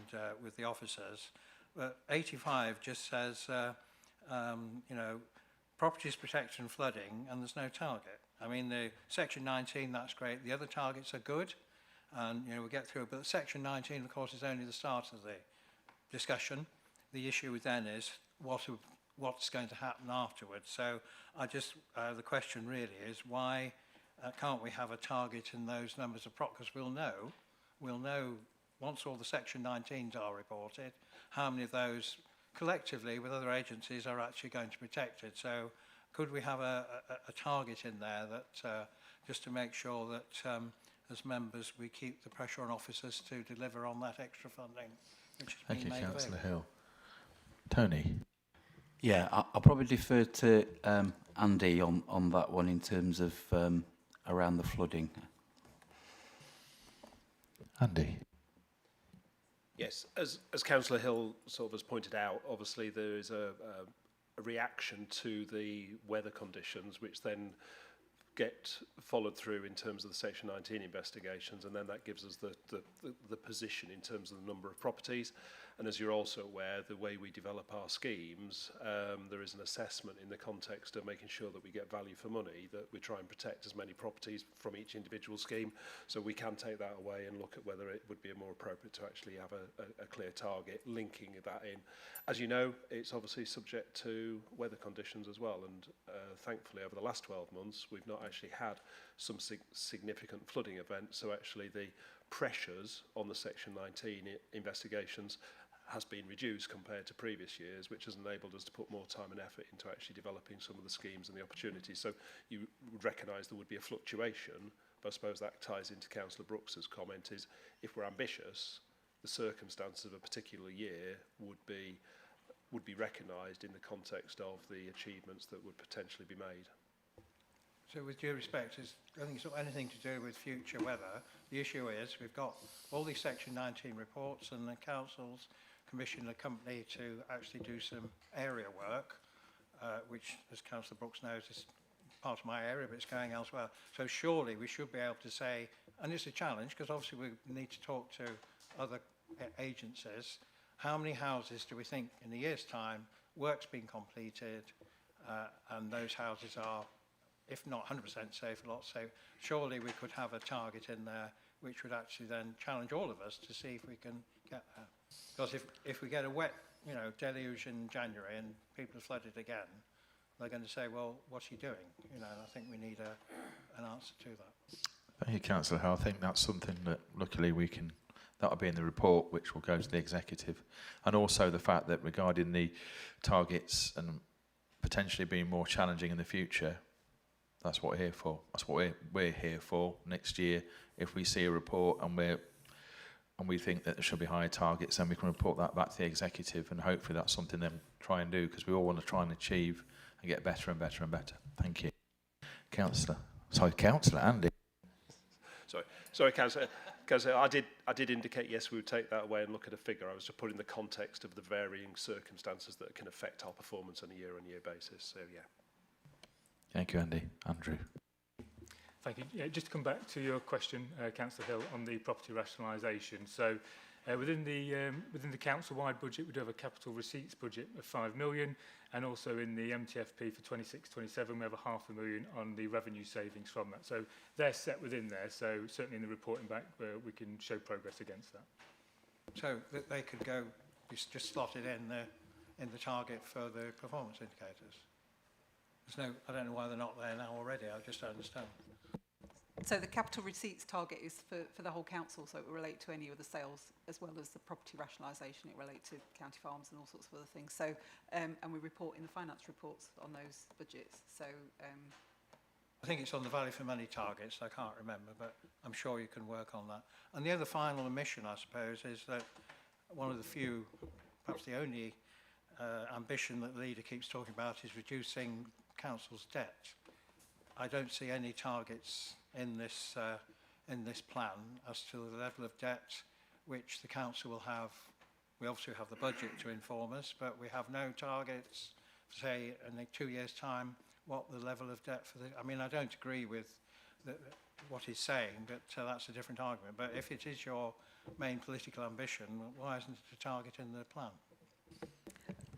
with the officers, but 85 just says, you know, properties protected from flooding, and there's no target. I mean, the section 19, that's great. The other targets are good, and you know, we'll get through it. But section 19, of course, is only the start of the discussion. The issue then is what's going to happen afterwards. So the question really is, why can't we have a target in those numbers of because we'll know once all the section 19s are reported, how many of those collectively with other agencies are actually going to be protected. So could we have a target in there that just to make sure that as members we keep the pressure on officers to deliver on that extra funding which has been made available? Thank you, Councillor Hill. Tony. Yeah, I'll probably defer to Andy on that one in terms of around the flooding. Andy. Yes, as Councillor Hill sort of has pointed out, obviously there is a reaction to the weather conditions, which then get followed through in terms of the Section 19 investigations, and then that gives us the position in terms of the number of properties. And as you're also aware, the way we develop our schemes, there is an assessment in the context of making sure that we get value for money, that we try and protect as many properties from each individual scheme. So we can take that away and look at whether it would be more appropriate to actually have a clear target linking that in. As you know, it's obviously subject to weather conditions as well, and thankfully over the last 12 months we've not actually had some significant flooding events, so actually the pressures on the Section 19 investigations has been reduced compared to previous years, which has enabled us to put more time and effort into actually developing some of the schemes and the opportunities. So you would recognise there would be a fluctuation, but I suppose that ties into Councillor Brooks's comment, is if we're ambitious, the circumstances of a particular year would be recognised in the context of the achievements that would potentially be made. So with due respect, I think it's not anything to do with future weather. The issue is we've got all these Section 19 reports, and the council's commissioned a company to actually do some area work, which, as Councillor Brooks knows, is part of my area, but it's going elsewhere. So surely we should be able to say, and it's a challenge, because obviously we need to talk to other agencies, how many houses do we think in a year's time work's been completed, and those houses are, if not 100% safe, a lot safe. Surely we could have a target in there which would actually then challenge all of us to see if we can get there. Because if we get a wet, you know, deluge in January and people are flooded again, they're going to say, well, what's he doing? You know, and I think we need an answer to that. Thank you, Councillor Hill. I think that's something that luckily we can, that'll be in the report which will go to the executive. And also the fact that regarding the targets and potentially being more challenging in the future, That's what we're here for. That's what we're here for next year. If we see a report and we think that there should be higher targets, then we can report that back to the executive, and hopefully that's something they try and do, because we all want to try and achieve and get better and better and better. Thank you. Councillor Andy. Sorry, Councillor. I did indicate yes, we would take that away and look at a figure. I was just putting the context of the varying circumstances that can affect our performance on a year-on-year basis. So yeah. Thank you, Andy. Andrew. Thank you. Yeah, just to come back to your question, Councillor Hill, on the property rationalisation. So within the council-wide budget, we do have a capital receipts budget of 5 million, and also in the MTFP for 26-27, we have £500,000 on the revenue savings from that. So they're set within there, so certainly in the reporting back, we can show progress against that. So that they could go, just slot it in the target for the performance indicators. I don't know why they're not there now already. I just don't understand. So the capital receipts target is for the whole council, so it will relate to any of the sales as well as the property rationalisation. It relates to county farms and all sorts of other things. So, and we report in the finance reports on those budgets. So, I think it's on the value for money targets. I can't remember, but I'm sure you can work on that. And the other final omission, I suppose, is that one of the few, perhaps the only ambition that the leader keeps talking about is reducing council's debt. I don't see any targets in this plan as to the level of debt which the council will have. We obviously have the budget to inform us, but we have no targets, say, in 2 years' time, what the level of debt for the... I mean, I don't agree with what he's saying, but that's a different argument. But if it is your main political ambition, why isn't it a target in the plan?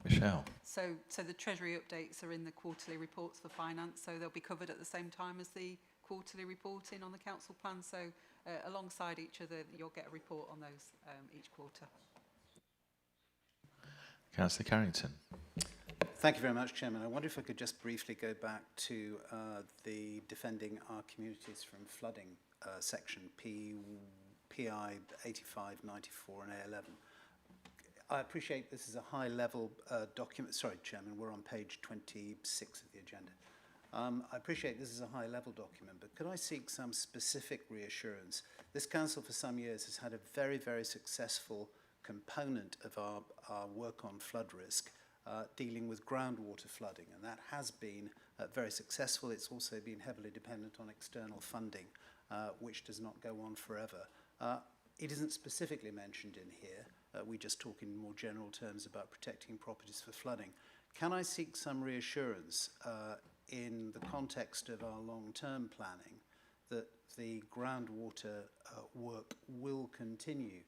Michelle. so the Treasury updates are in the quarterly reports for finance, so they'll be covered at the same time as the quarterly reporting on the council plan. So alongside each other, you'll get a report on those each quarter. Councillor Carrington. Thank you very much, Chairman. I wonder if I could just briefly go back to the Defending Our Communities from Flooding section, PI 85, 94 and A11. I appreciate this is a high-level document. Sorry, Chairman, we're on page 26 of the agenda. I appreciate this is a high-level document, but could I seek some specific reassurance? This council for some years has had a very, very successful component of our work on flood risk, dealing with groundwater flooding, and that has been very successful. It's also been heavily dependent on external funding, which does not go on forever. It isn't specifically mentioned in here. We just talk in more general terms about protecting properties for flooding. Can I seek some reassurance in the context of our long-term planning that the groundwater work will continue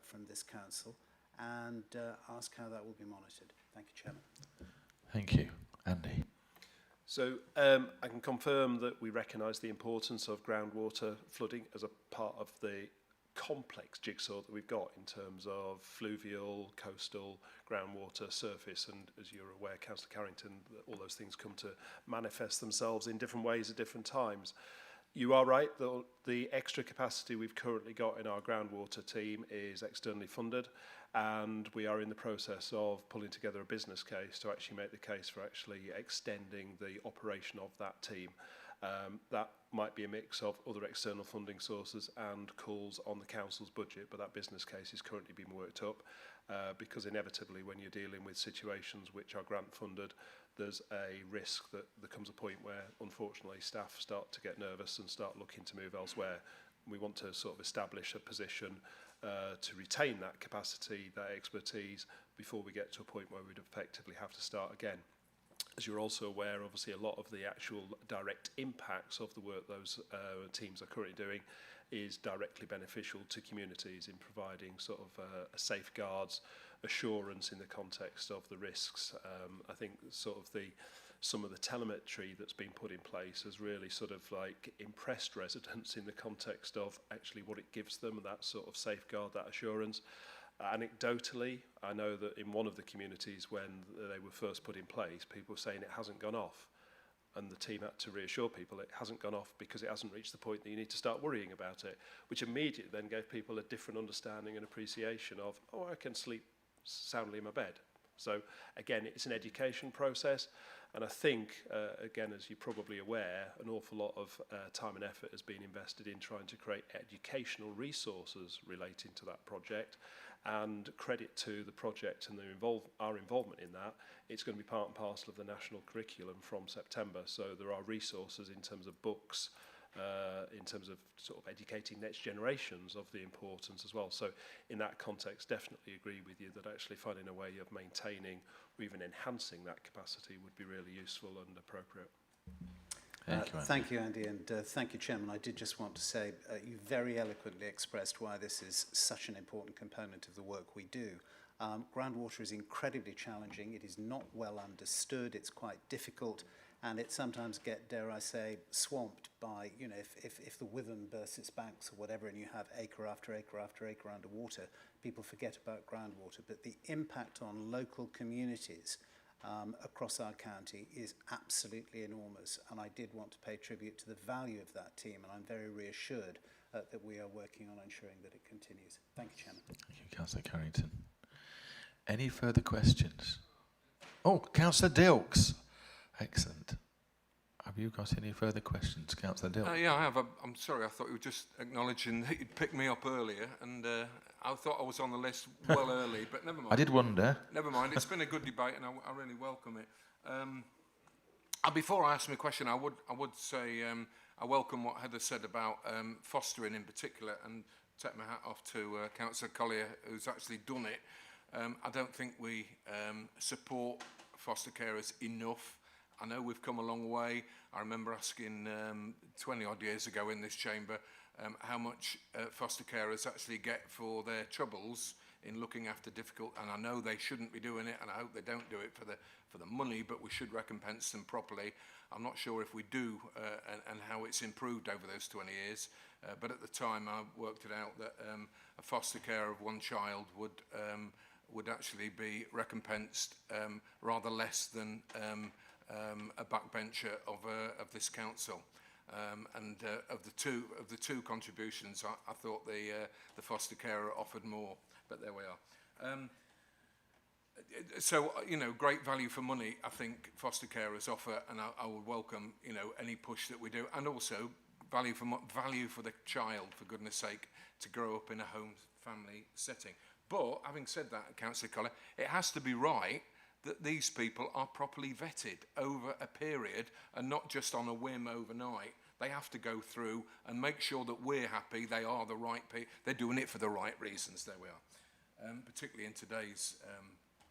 from this council, and ask how that will be monitored? Thank you, Chairman. Thank you. Andy. So I can confirm that we recognise the importance of groundwater flooding as a part of the complex jigsaw that we've got in terms of fluvial, coastal, groundwater, surface, and as you're aware, Councillor Carrington, all those things come to manifest themselves in different ways at different times. You are right, the extra capacity we've currently got in our groundwater team is externally funded, and we are in the process of pulling together a business case to actually make the case for actually extending the operation of that team. That might be a mix of other external funding sources and calls on the council's budget, but that business case is currently being worked up because inevitably when you're dealing with situations which are grant funded, there's a risk that there comes a point where unfortunately staff start to get nervous and start looking to move elsewhere. We want to sort of establish a position to retain that capacity, that expertise, before we get to a point where we'd effectively have to start again. As you're also aware, obviously a lot of the actual direct impacts of the work those teams are currently doing is directly beneficial to communities in providing sort of safeguards, assurance in the context of the risks. I think sort of some of the telemetry that's been put in place has really sort of like impressed residents in the context of actually what it gives them, that sort of safeguard, that assurance. Anecdotally, I know that in one of the communities when they were first put in place, people were saying it hasn't gone off. And the team had to reassure people it hasn't gone off because it hasn't reached the point that you need to start worrying about it, which immediately then gave people a different understanding and appreciation of, oh, I can sleep soundly in my bed. So again, it's an education process. And I think, again, as you're probably aware, an awful lot of time and effort has been invested in trying to create educational resources relating to that project. And credit to the project and our involvement in that, it's going to be part and parcel of the national curriculum from September. So there are resources in terms of books, in terms of sort of educating next generations of the importance as well. So in that context, definitely agree with you that actually finding a way of maintaining or even enhancing that capacity would be really useful and appropriate. Thank you, Andy, and thank you, Chairman. I did just want to say you very eloquently expressed why this is such an important component of the work we do. Groundwater is incredibly challenging. It is not well understood. It's quite difficult, and it sometimes get, dare I say, swamped by, you know, if the Witham bursts its banks or whatever, and you have acre after acre after acre underwater, people forget about groundwater. But the impact on local communities across our county is absolutely enormous, and I did want to pay tribute to the value of that team, and I'm very reassured that we are working on ensuring that it continues. Thank you, Chairman. Thank you, Councillor Carrington. Any further questions? Oh, Councillor Dilks. Excellent. Have you got any further questions, Councillor Dilks? Yeah, I have. I'm sorry, I thought you were just acknowledging that you'd picked me up earlier, and I thought I was on the list well early, but never mind. I did wonder. Never mind. It's been a good debate, and I really welcome it. Before I ask my question, I would say I welcome what Heather said about fostering in particular, and take my hat off to Councillor Collier, who's actually done it. I don't think we support foster carers enough. I know we've come a long way. I remember asking 20 odd years ago in this chamber how much foster carers actually get for their troubles in looking after difficult, and I know they shouldn't be doing it, and I hope they don't do it for the money, but we should recompense them properly. I'm not sure if we do and how it's improved over those 20 years, but at the time I worked it out that a foster care of one child would actually be recompensed rather less than a backbencher of this council. And of the two contributions, I thought the foster carer offered more, but there we are. So, you know, great value for money, I think foster carers offer, and I would welcome, you know, any push that we do, and also value for the child, for goodness sake, to grow up in a home family setting. But having said that, Councillor Collier, it has to be right that these people are properly vetted over a period and not just on a whim overnight. They have to go through and make sure that we're happy, they are the right people, they're doing it for the right reasons. There we are. Particularly in today's,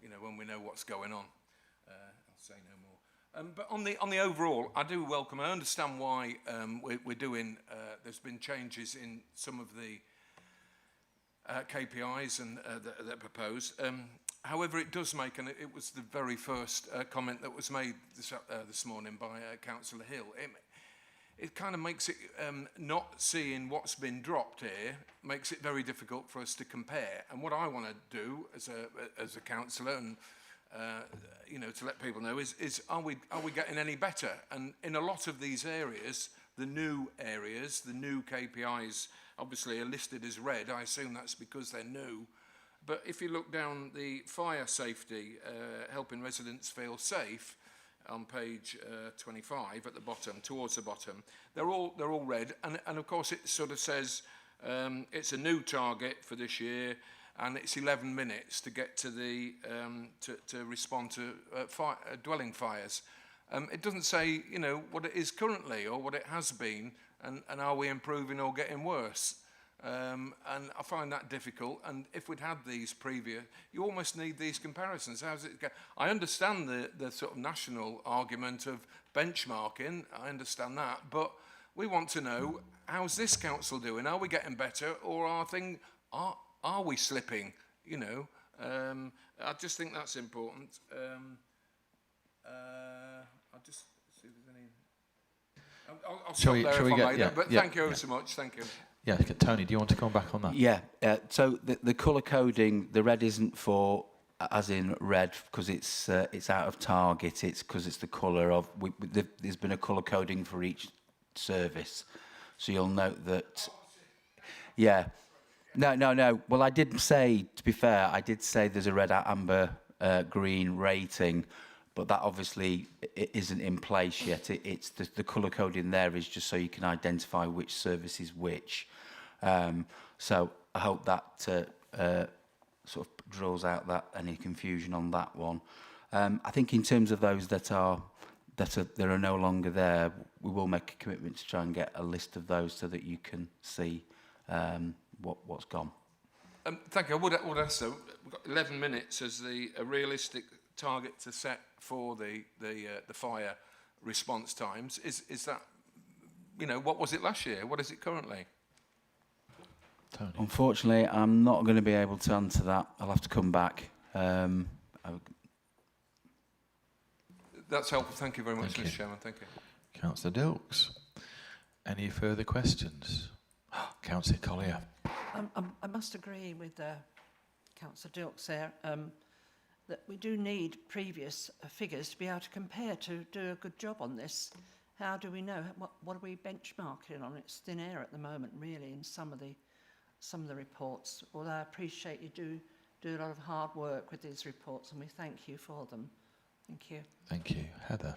you know, when we know what's going on. I'll say no more. But on the overall, I do welcome, I understand why we're doing, there's been changes in some of the KPIs and that are proposed. However, it does make, and it was the very first comment that was made this morning by Councillor Hill, it kind of makes it, not seeing what's been dropped here, makes it very difficult for us to compare. And what I want to do as a councillor, and you know, to let people know, is are we getting any better? And in a lot of these areas, the new KPIs obviously are listed as red. I assume that's because they're new. But if you look down the fire safety, helping residents feel safe, on page 25 at the bottom, towards the bottom, they're all red, and of course it sort of says it's a new target for this year, and it's 11 minutes to get to the to respond to dwelling fires. It doesn't say, you know, what it is currently or what it has been, and are we improving or getting worse? And I find that difficult, and if we'd had these previous, you almost need these comparisons. How's it go? I understand the sort of national argument of benchmarking, I understand that, but we want to know, how's this council doing? Are we getting better, or are we slipping? You know, I just think that's important. I'll just see if there's any. I'll stop there if I may, but thank you ever so much. Thank you. Yeah, Tony, do you want to come back on that? Yeah, so the colour coding, the red isn't for, as in red, because it's out of target, it's because it's the colour of, there's been a colour coding for each service. So you'll note that, yeah. No, well I did say, to be fair, I did say there's a red, amber, green rating, but that obviously isn't in place yet. It's the colour coding there is just so you can identify which service is which. So I hope that sort of draws out that any confusion on that one. I think in terms of those that are no longer there, we will make a commitment to try and get a list of those so that you can see what's gone. Thank you. I would ask though, we've got 11 minutes as a realistic target to set for the fire response times. Is that, you know, what was it last year? What is it currently? Tony. Unfortunately, I'm not going to be able to answer that. I'll have to come back. That's helpful. Thank you very much, Thank Mr. you. Chairman. Thank you. Councillor Dilks. Any further questions? Councillor Collier. I must agree with Councillor Dilks there that we do need previous figures to be able to compare to do a good job on this. How do we know? What are we benchmarking on? It's thin air at the moment, really, in some of the reports. Although I appreciate you do a lot of hard work with these reports, and we thank you for them. Thank you. Thank you. Heather.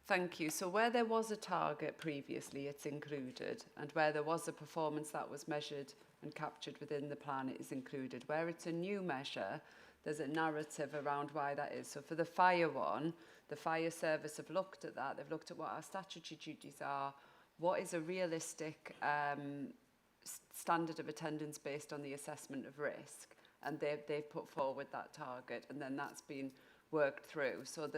Thank you. So where there was a target previously, it's included, and where there was a performance that was measured and captured within the plan, it is included. Where it's a new measure, there's a narrative around why that is. So for the fire one, the fire service have looked at that. They've looked at what our statutory duties are, what is a realistic standard of attendance based on the assessment of risk, and they've put forward that target, and then that's been worked through. So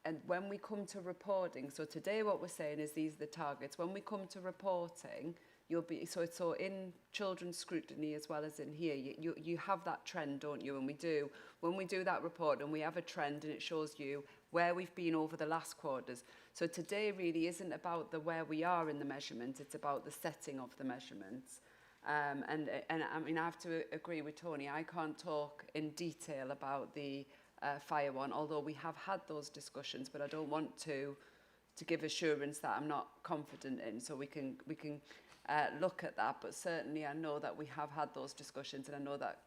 and when we come to reporting, so today what we're saying is these are the targets. When we come to reporting, you'll be so in children's scrutiny as well as in here, you have that trend, don't you? And we do. When we do that report and we have a trend and it shows you where we've been over the last quarters. So today really isn't about where we are in the measurement, it's about the setting of the measurements. And I mean, I have to agree with Tony, I can't talk in detail about the fire one, although we have had those discussions, but I don't want to give assurance that I'm not confident in, so we can look at that. But certainly I know that we have had those discussions, and I know that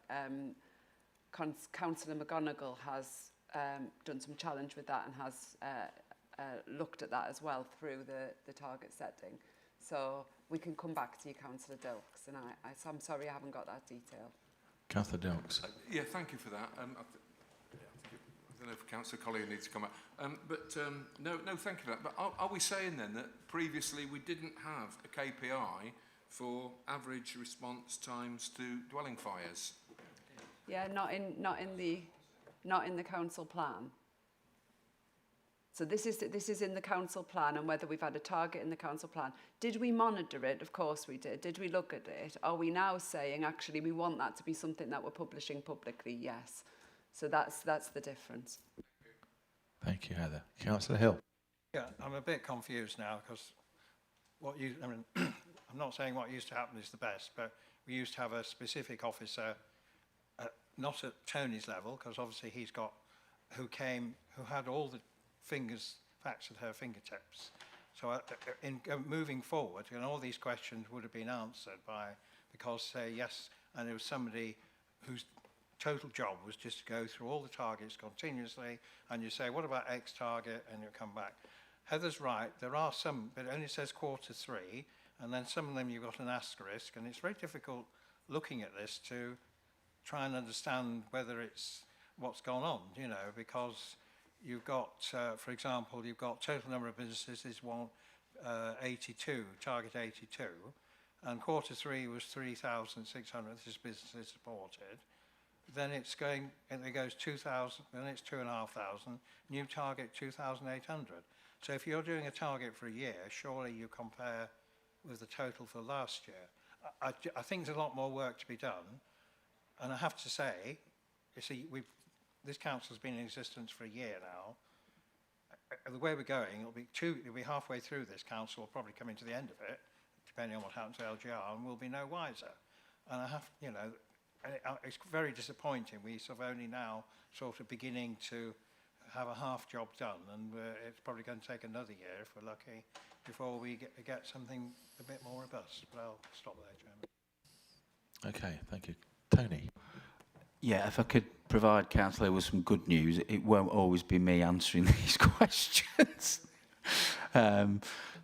Councillor McGonigal has done some challenge with that and has looked at that as well through the target setting. So we can come back to you, Councillor Dilks, and I'm sorry I haven't got that detail. Councillor Dilks. Yeah, thank you for that. I don't know if Councillor Collier needs to come out. No, thank you for that. But are we saying then that previously we didn't have a KPI for average response times to dwelling fires? Yeah, not in the council plan. So this is in the council plan, and whether we've had a target in the council plan. Did we monitor it? Of course we did. Did we look at it? Are we now saying actually we want that to be something that we're publishing publicly? Yes. So that's the difference. Thank you, Heather. Councillor Hill. Yeah, I'm a bit confused now because I'm not saying what used to happen is the best, but we used to have a specific officer, not at Tony's level, because obviously he's got, who had all the facts at her fingertips. So in moving forward, all these questions would have been answered because yes, and there was somebody whose total job was just to go through all the targets continuously, and you say, what about X target, and you come back. Heather's right, there are some, but it only says Q3, and then some of them you've got an asterisk, and it's very difficult looking at this to try and understand whether it's what's gone on, because you've got, for example, you've got total number of businesses is 82, target 82, and Q3 was 3,600, this is businesses supported. Then it goes 2,000, then it's 2,500, new target 2,800. So if you're doing a target for a year, surely you compare with the total for last year. I think there's a lot more work to be done, and I have to say, you see, this council's been in existence for a year now. The way we're going, it'll be halfway through this council, we'll probably come into the end of it, depending on what happens to LGR, and we'll be no wiser. And it's very disappointing. We sort of only now sort of beginning to have a half job done, and it's probably going to take another year, if we're lucky, before we get something a bit more robust. But I'll stop there, Chairman. Okay, thank you. Tony. Yeah, if I could provide Councillor with some good news, it won't always be me answering these questions.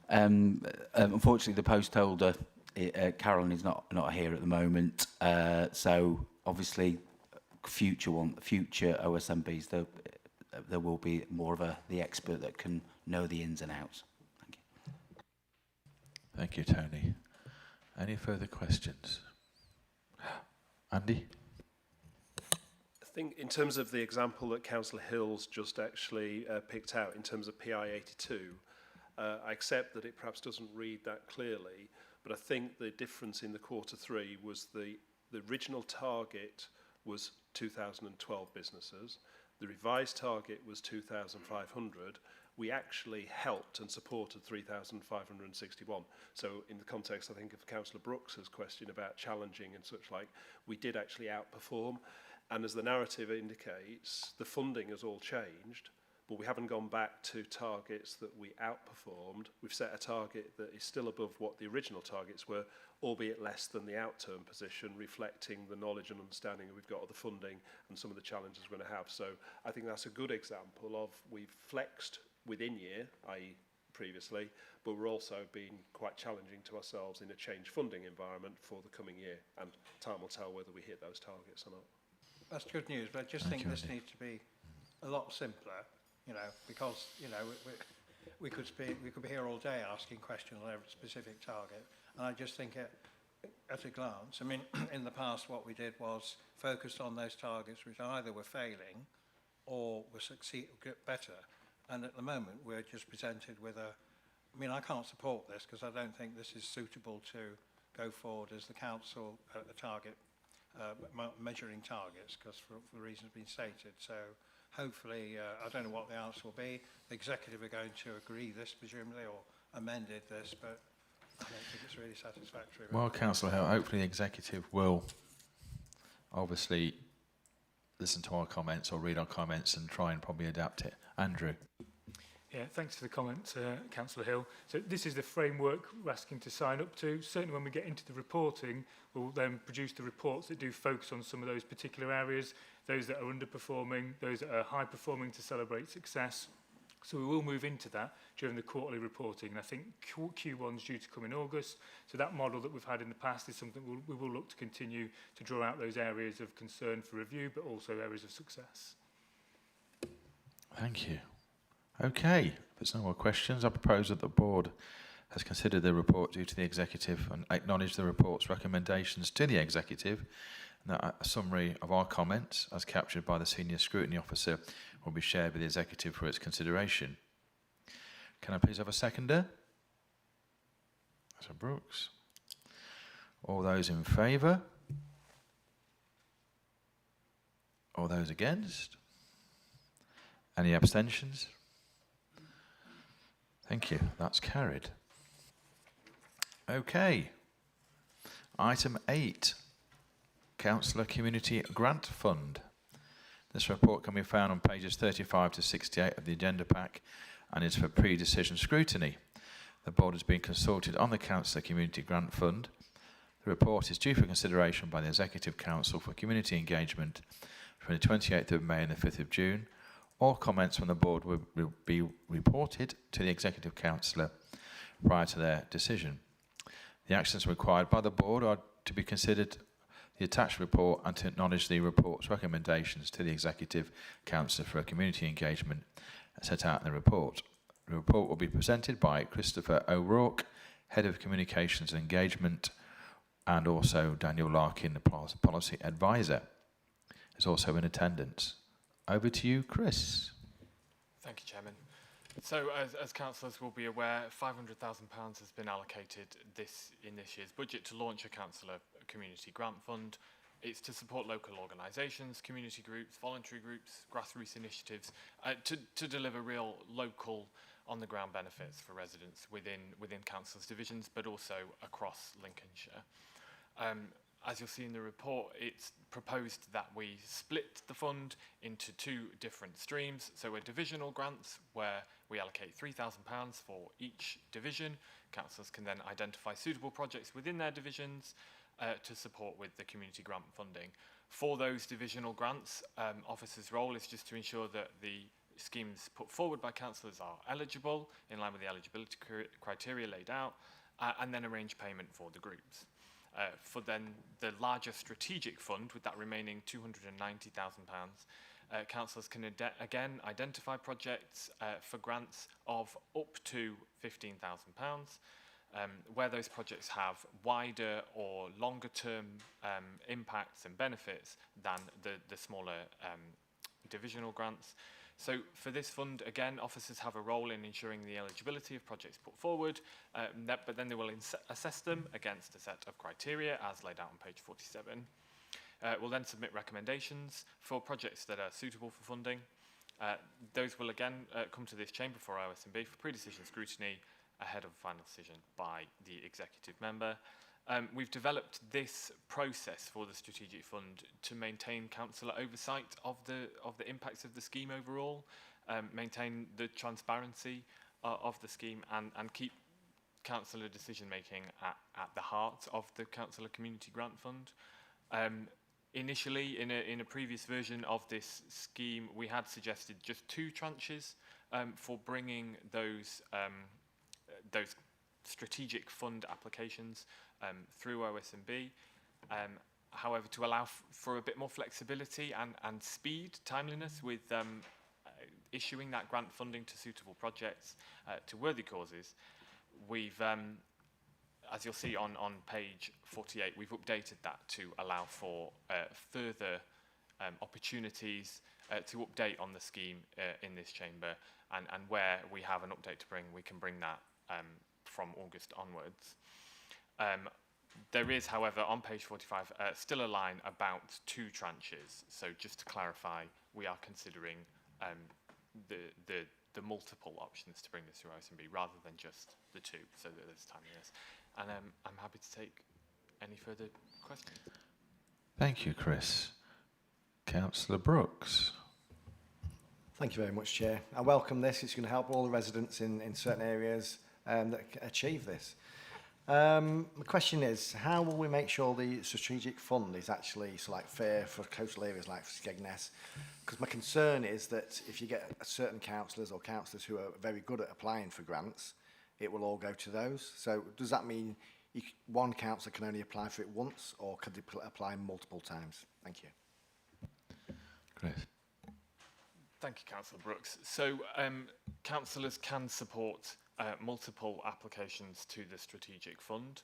Unfortunately, the post holder, Carolyn, is not here at the moment. So obviously, future OSMBs, there will be more of the expert that can know the ins and outs. Thank you. Thank you, Tony. Any further questions? Andy? I think in terms of the example that Councillor Hills just actually picked out in terms of PI 82, I accept that it perhaps doesn't read that clearly, but I think the difference in the Q3 was the original target was 2,012 businesses. The revised target was 2,500. We actually helped and supported 3,561. So in the context, I think, of Councillor Brooks's question about challenging and such like, we did actually outperform. And as the narrative indicates, the funding has all changed, but we haven't gone back to targets that we outperformed. We've set a target that is still above what the original targets were, albeit less than the out-term position, reflecting the knowledge and understanding that we've got of the funding and some of the challenges we're going to have. So I think that's a good example of we've flexed within year, i.e. previously, but we're also being quite challenging to ourselves in a changed funding environment for the coming year. And time will tell whether we hit those targets or not. That's good news, but I just think this needs to be a lot simpler, you know, because, you know, we could be here all day asking questions on every specific target. And I just think at a glance, I mean, in the past what we did was focused on those targets which either were failing or were get better. And at the moment we're just presented with I mean, I can't support this because I don't think this is suitable to go forward as the council at the target, measuring targets, because for the reasons been stated. So hopefully, I don't know what the answer will be. The executive are going to agree this, presumably, or amended this, but I don't think it's really satisfactory. Well, Councillor Hill, hopefully the executive will obviously listen to our comments or read our comments and try and probably adapt it. Andrew? Yeah, thanks for the comment, Councillor Hill. So this is the framework we're asking to sign up to. Certainly when we get into the reporting, we'll then produce the reports that do focus on some of those particular areas, those that are underperforming, those that are high performing to celebrate success. So we will move into that during the quarterly reporting. And I think Q1 is due to come in August. So that model that we've had in the past is something we will look to continue to draw out those areas of concern for review, but also areas of success. Thank you. Okay, if there's no more questions, I propose that the board has considered the report due to the executive and acknowledged the report's recommendations to the executive, and that a summary of our comments, as captured by the senior scrutiny officer, will be shared with the executive for its consideration. Can I please have a seconder? Mr. Brooks. All those in favour? All those against? Any abstentions? Thank you. That's carried. Okay. Item 8. Councillor Community Grant Fund. This report can be found on pages 35 to 68 of the agenda pack and is for pre-decision scrutiny. The board has been consulted on the Councillor Community Grant Fund. The report is due for consideration by the Executive Council for Community Engagement between the 28th of May and the 5th of June. All comments from the board will be reported to the Executive Councillor prior to their decision. The actions required by the board are to be considered the attached report and to acknowledge the report's recommendations to the Executive Councillor for Community Engagement set out in the report. The report will be presented by Christopher O'Rourke, Head of Communications and Engagement, and also Daniel Larkin, the Policy Advisor, is also in attendance. Over to you, Chris. Thank you, Chairman. So, as councillors will be aware, £500,000 has been allocated in this year's budget to launch a councillor community grant fund. It's to support local organisations, community groups, voluntary groups, grassroots initiatives, to deliver real local, on-the-ground benefits for residents within councils' divisions, but also across Lincolnshire. as you'll see in the report, it's proposed that we split the fund into two different streams. So we're divisional grants, where we allocate £3,000 for each division. Councillors can then identify suitable projects within their divisions to support with the community grant funding. For those divisional grants, officers' role is just to ensure that the schemes put forward by councillors are eligible, in line with the eligibility criteria laid out, and then arrange payment for the groups. For then the larger strategic fund, with that remaining £290,000, councillors can again identify projects for grants of up to £15,000, where those projects have wider or longer term impacts and benefits than the smaller divisional grants. So for this fund, again, officers have a role in ensuring the eligibility of projects put forward, but then they will assess them against a set of criteria as laid out on page 47. We'll then submit recommendations for projects that are suitable for funding. Those will again come to this chamber for OSMB for pre-decision scrutiny ahead of final decision by the executive member. We've developed this process for the strategic fund to maintain councillor oversight of the impacts of the scheme overall, maintain the transparency of the scheme, and keep councillor decision making at the heart of the councillor community grant fund. Initially, in a previous version of this scheme, we had suggested just 2 tranches for bringing those strategic fund applications through OSMB. However, to allow for a bit more flexibility and speed, timeliness with issuing that grant funding to suitable projects, to worthy causes, we've, as you'll see on page 48, we've updated that to allow for further opportunities to update on the scheme in this chamber, and where we have an update to bring, we can bring that from August onwards. There is, however, on page 45, still a line about 2 tranches. So just to clarify, we are considering the multiple options to bring this through OSMB rather than just the 2, so that there's timeliness. And I'm happy to take any further questions. Thank you, Chris. Councillor Brooks. Thank you very much, Chair. I welcome this. It's going to help all the residents in certain areas that achieve this. The question is, how will we make sure the strategic fund is actually fair for coastal areas like Skegness? Because my concern is that if you get certain councillors or councillors who are very good at applying for grants, it will all go to those. So does that mean one councillor can only apply for it once, or could they apply multiple times? Thank you. Chris. Thank you, Councillor Brooks. So councillors can support multiple applications to the strategic fund,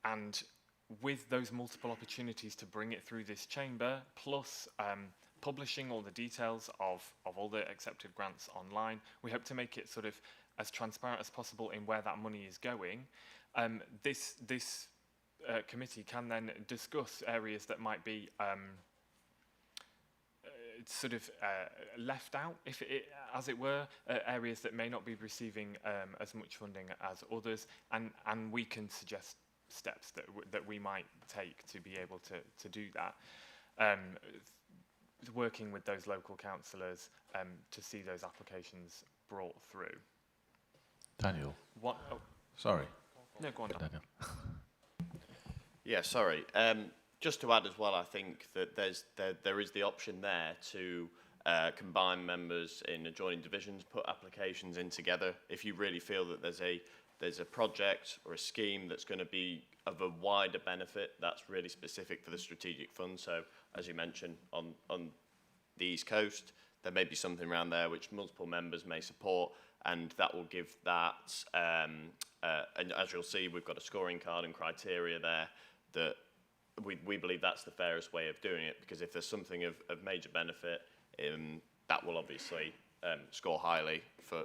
and with those multiple opportunities to bring it through this chamber, plus publishing all the details of all the accepted grants online, we hope to make it sort of as transparent as possible in where that money is going. This committee can then discuss areas that might be left out, as it were, areas that may not be receiving as much funding as others, and we can suggest steps that we might take to be able to do that. Working with those local councillors to see those applications brought through. Daniel. What? Oh. Sorry. No, go on, Daniel. Yeah, sorry. Just to add as well, I think that there is the option there to combine members in adjoining divisions, put applications in together. If you really feel that there's a project or a scheme that's going to be of a wider benefit, that's really specific for the strategic fund. So, as you mentioned, on the East Coast, there may be something around there which multiple members may support, and that will give that. And as you'll see, we've got a scoring card and criteria there that. We believe that's the fairest way of doing it, because if there's something of major benefit, that will obviously score highly for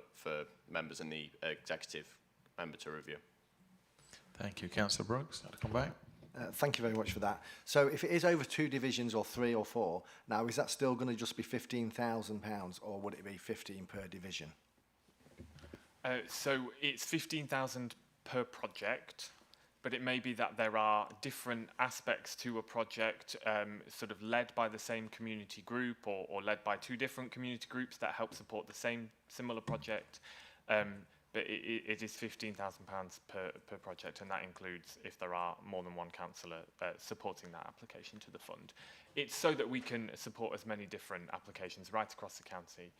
members in the executive member to review. Thank you. Councillor Brooks, to come back. Thank you very much for that. So if it is over 2 divisions or 3 or 4, now is that still going to just be £15,000, or would it be 15 per division? So it's 15,000 per project. but it may be that there are different aspects to a project sort of led by the same community group or led by two different community groups that help support the similar project. But it is £15,000 per project, and that includes if there are more than one councillor supporting that application to the fund. It's so that we can support as many different applications right across the county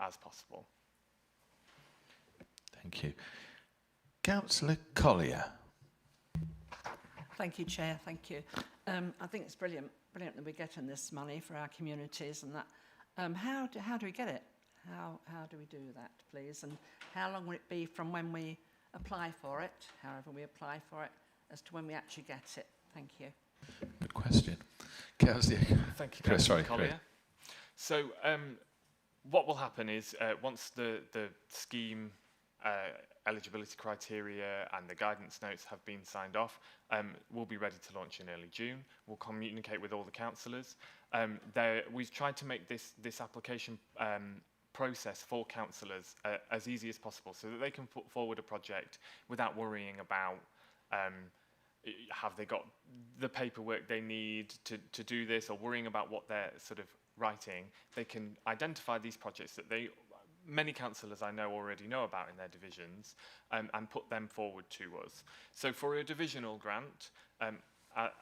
as possible. Thank you. Councillor Collier. Thank you, Chair. Thank you. I think it's brilliant that we're getting this money for our communities and that. How do we get it? How do we do that, please? And how long will it be from when we apply for it, however we apply for it, as to when we actually get it? Thank you. Good question. Councillor. Thank you, Chris, Councillor sorry, Collier. So what will happen is once the scheme eligibility criteria and the guidance notes have been signed off, we'll be ready to launch in early June. We'll communicate with all the councillors. We've tried to make this application process for councillors as easy as possible so that they can put forward a project without worrying about have they got the paperwork they need to do this, or worrying about what they're sort of writing. They can identify these projects that many councillors I know already know about in their divisions, and put them forward to us. So for a divisional grant,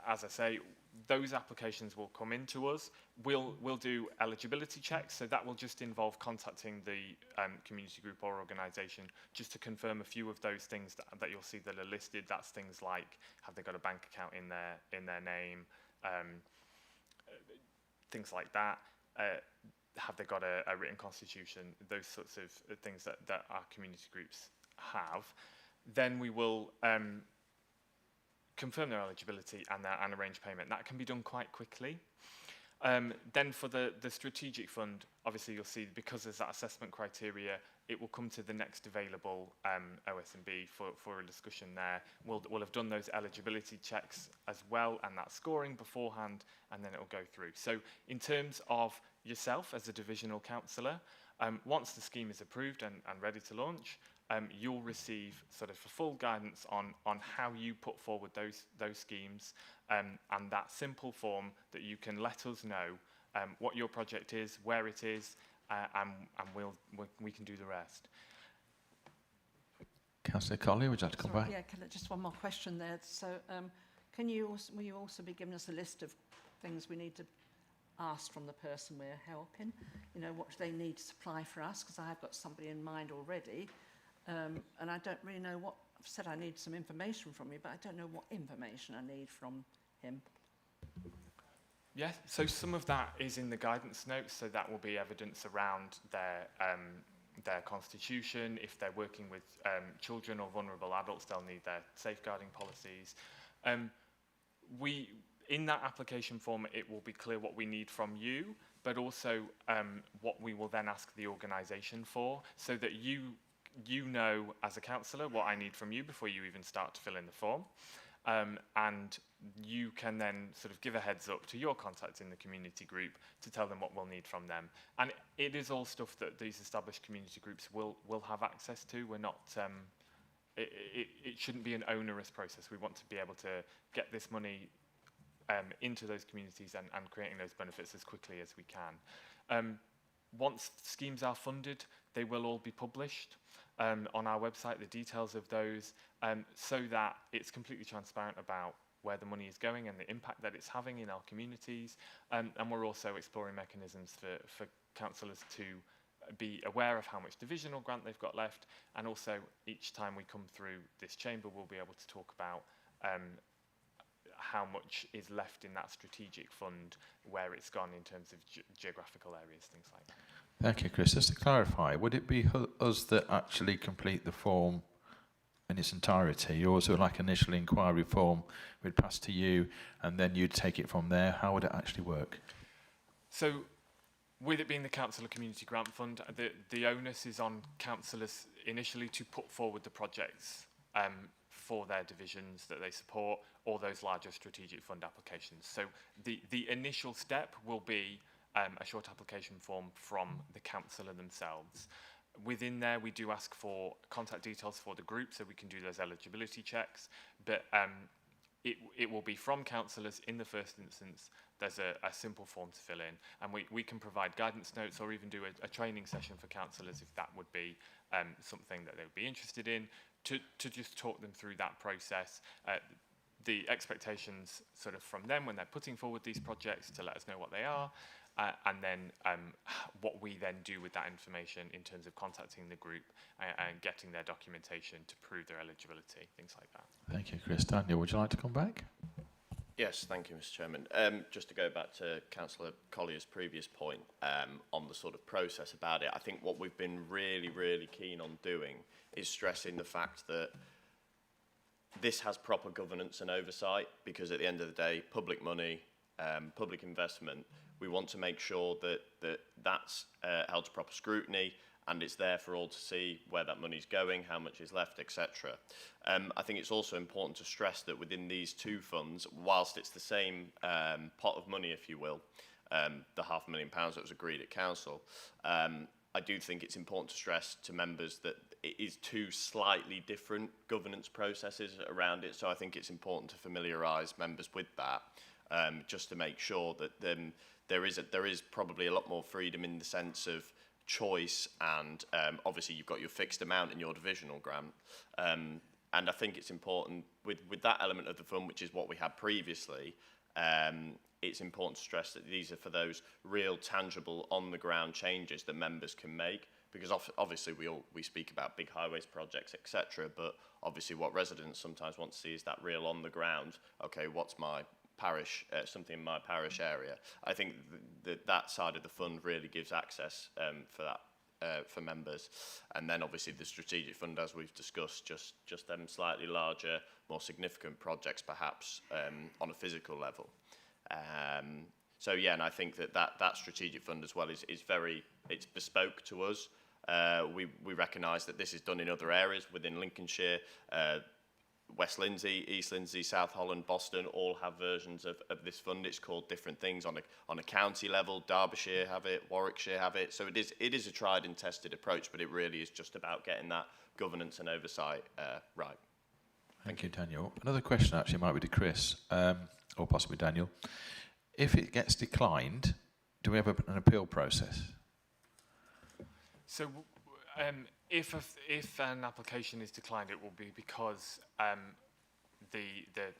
as I say, those applications will come into us. We'll do eligibility checks, so that will just involve contacting the community group or organisation just to confirm a few of those things that you'll see that are listed. That's things like, have they got a bank account in their name, things like that. Have they got a written constitution? Those sorts of things that our community groups have. Then we will confirm their eligibility and arrange payment. That can be done quite quickly. Then for the strategic fund, obviously you'll see, because there's that assessment criteria, it will come to the next available OS&B for a discussion there. We'll have done those eligibility checks as well and that scoring beforehand, and then it will go through. So in terms of yourself as a divisional councillor, once the scheme is approved and ready to launch, you'll receive sort of full guidance on how you put forward those schemes, and that simple form that you can let us know what your project is, where it is, and we can do the rest. Councillor Collier, would you like to come back? Yeah, just one more question there. So will you also be giving us a list of things we need to ask from the person we're helping? You know, what do they need to supply for us? Because I have got somebody in mind already. And I don't really know what. I've said I need some information from you, but I don't know what information I need from him. Yeah, so some of that is in the guidance notes, so that will be evidence around their constitution. If they're working with children or vulnerable adults, they'll need their safeguarding policies. In that application form, it will be clear what we need from you, but also what we will then ask the organisation for, so that you know as a councillor what I need from you before you even start to fill in the form, and you can then sort of give a heads up to your contacts in the community group to tell them what we'll need from them. And it is all stuff that these established community groups will have access to. We're not it shouldn't be an onerous process. We want to be able to get this money into those communities and creating those benefits as quickly as we can. Once schemes are funded, they will all be published on our website, the details of those, so that it's completely transparent about where the money is going and the impact that it's having in our communities. And we're also exploring mechanisms for councillors to be aware of how much divisional grant they've got left, and also each time we come through this chamber, we'll be able to talk about how much is left in that strategic fund, where it's gone in terms of geographical areas, things like that. Thank you, Chris. Just to clarify, would it be us that actually complete the form in its entirety, or so like initial inquiry form we'd pass to you and then you'd take it from there? How would it actually work? So with it being the Councillor Community Grant Fund, the onus is on councillors initially to put forward the projects for their divisions that they support, or those larger strategic fund applications. So the initial step will be a short application form from the councillor themselves. Within there, we do ask for contact details for the group so we can do those eligibility checks, but it will be from councillors in the first instance. There's a simple form to fill in, and we can provide guidance notes or even do a training session for councillors if that would be something that they would be interested in, to just talk them through that process. The expectations sort of from them when they're putting forward these projects to let us know what they are, and then what we then do with that information in terms of contacting the group and getting their documentation to prove their eligibility, things like that. Thank you, Chris. Daniel, would you like to come back? Yes, thank you, Mr. Chairman. Just to go back to Councillor Collier's previous point on the sort of process about it, I think what we've been really, really keen on doing is stressing the fact that this has proper governance and oversight, because at the end of the day, public money, public investment, we want to make sure that that's held to proper scrutiny, and it's there for all to see where that money's going, how much is left, etc. I think it's also important to stress that within these two funds, whilst it's the same pot of money, if you will, the £500,000 that was agreed at council, I do think it's important to stress to members that it is two slightly different governance processes around it. So I think it's important to familiarise members with that, just to make sure that there is probably a lot more freedom in the sense of choice, and obviously you've got your fixed amount in your divisional grant, and I think it's important with that element of the fund, which is what we had previously. It's important to stress that these are for those real tangible on the ground changes that members can make, because obviously we speak about big highways projects, etc., but obviously what residents sometimes want to see is that real on the ground, okay, what's my parish, something in my parish area. I think that side of the fund really gives access for that for members, and then obviously the strategic fund, as we've discussed, just them slightly larger, more significant projects perhaps on a physical level. So yeah, and I think that strategic fund as well is it's bespoke to us. We recognise that this is done in other areas within Lincolnshire. West Lindsey, East Lindsey, South Holland, Boston all have versions of this fund. It's called different things on a county level. Derbyshire have it, Warwickshire have it. So it is a tried and tested approach, but it really is just about getting that governance and oversight right. Thank you, Daniel. Another question actually might be to Chris, or possibly Daniel. If it gets declined, do we have an appeal process? So if an application is declined, it will be because the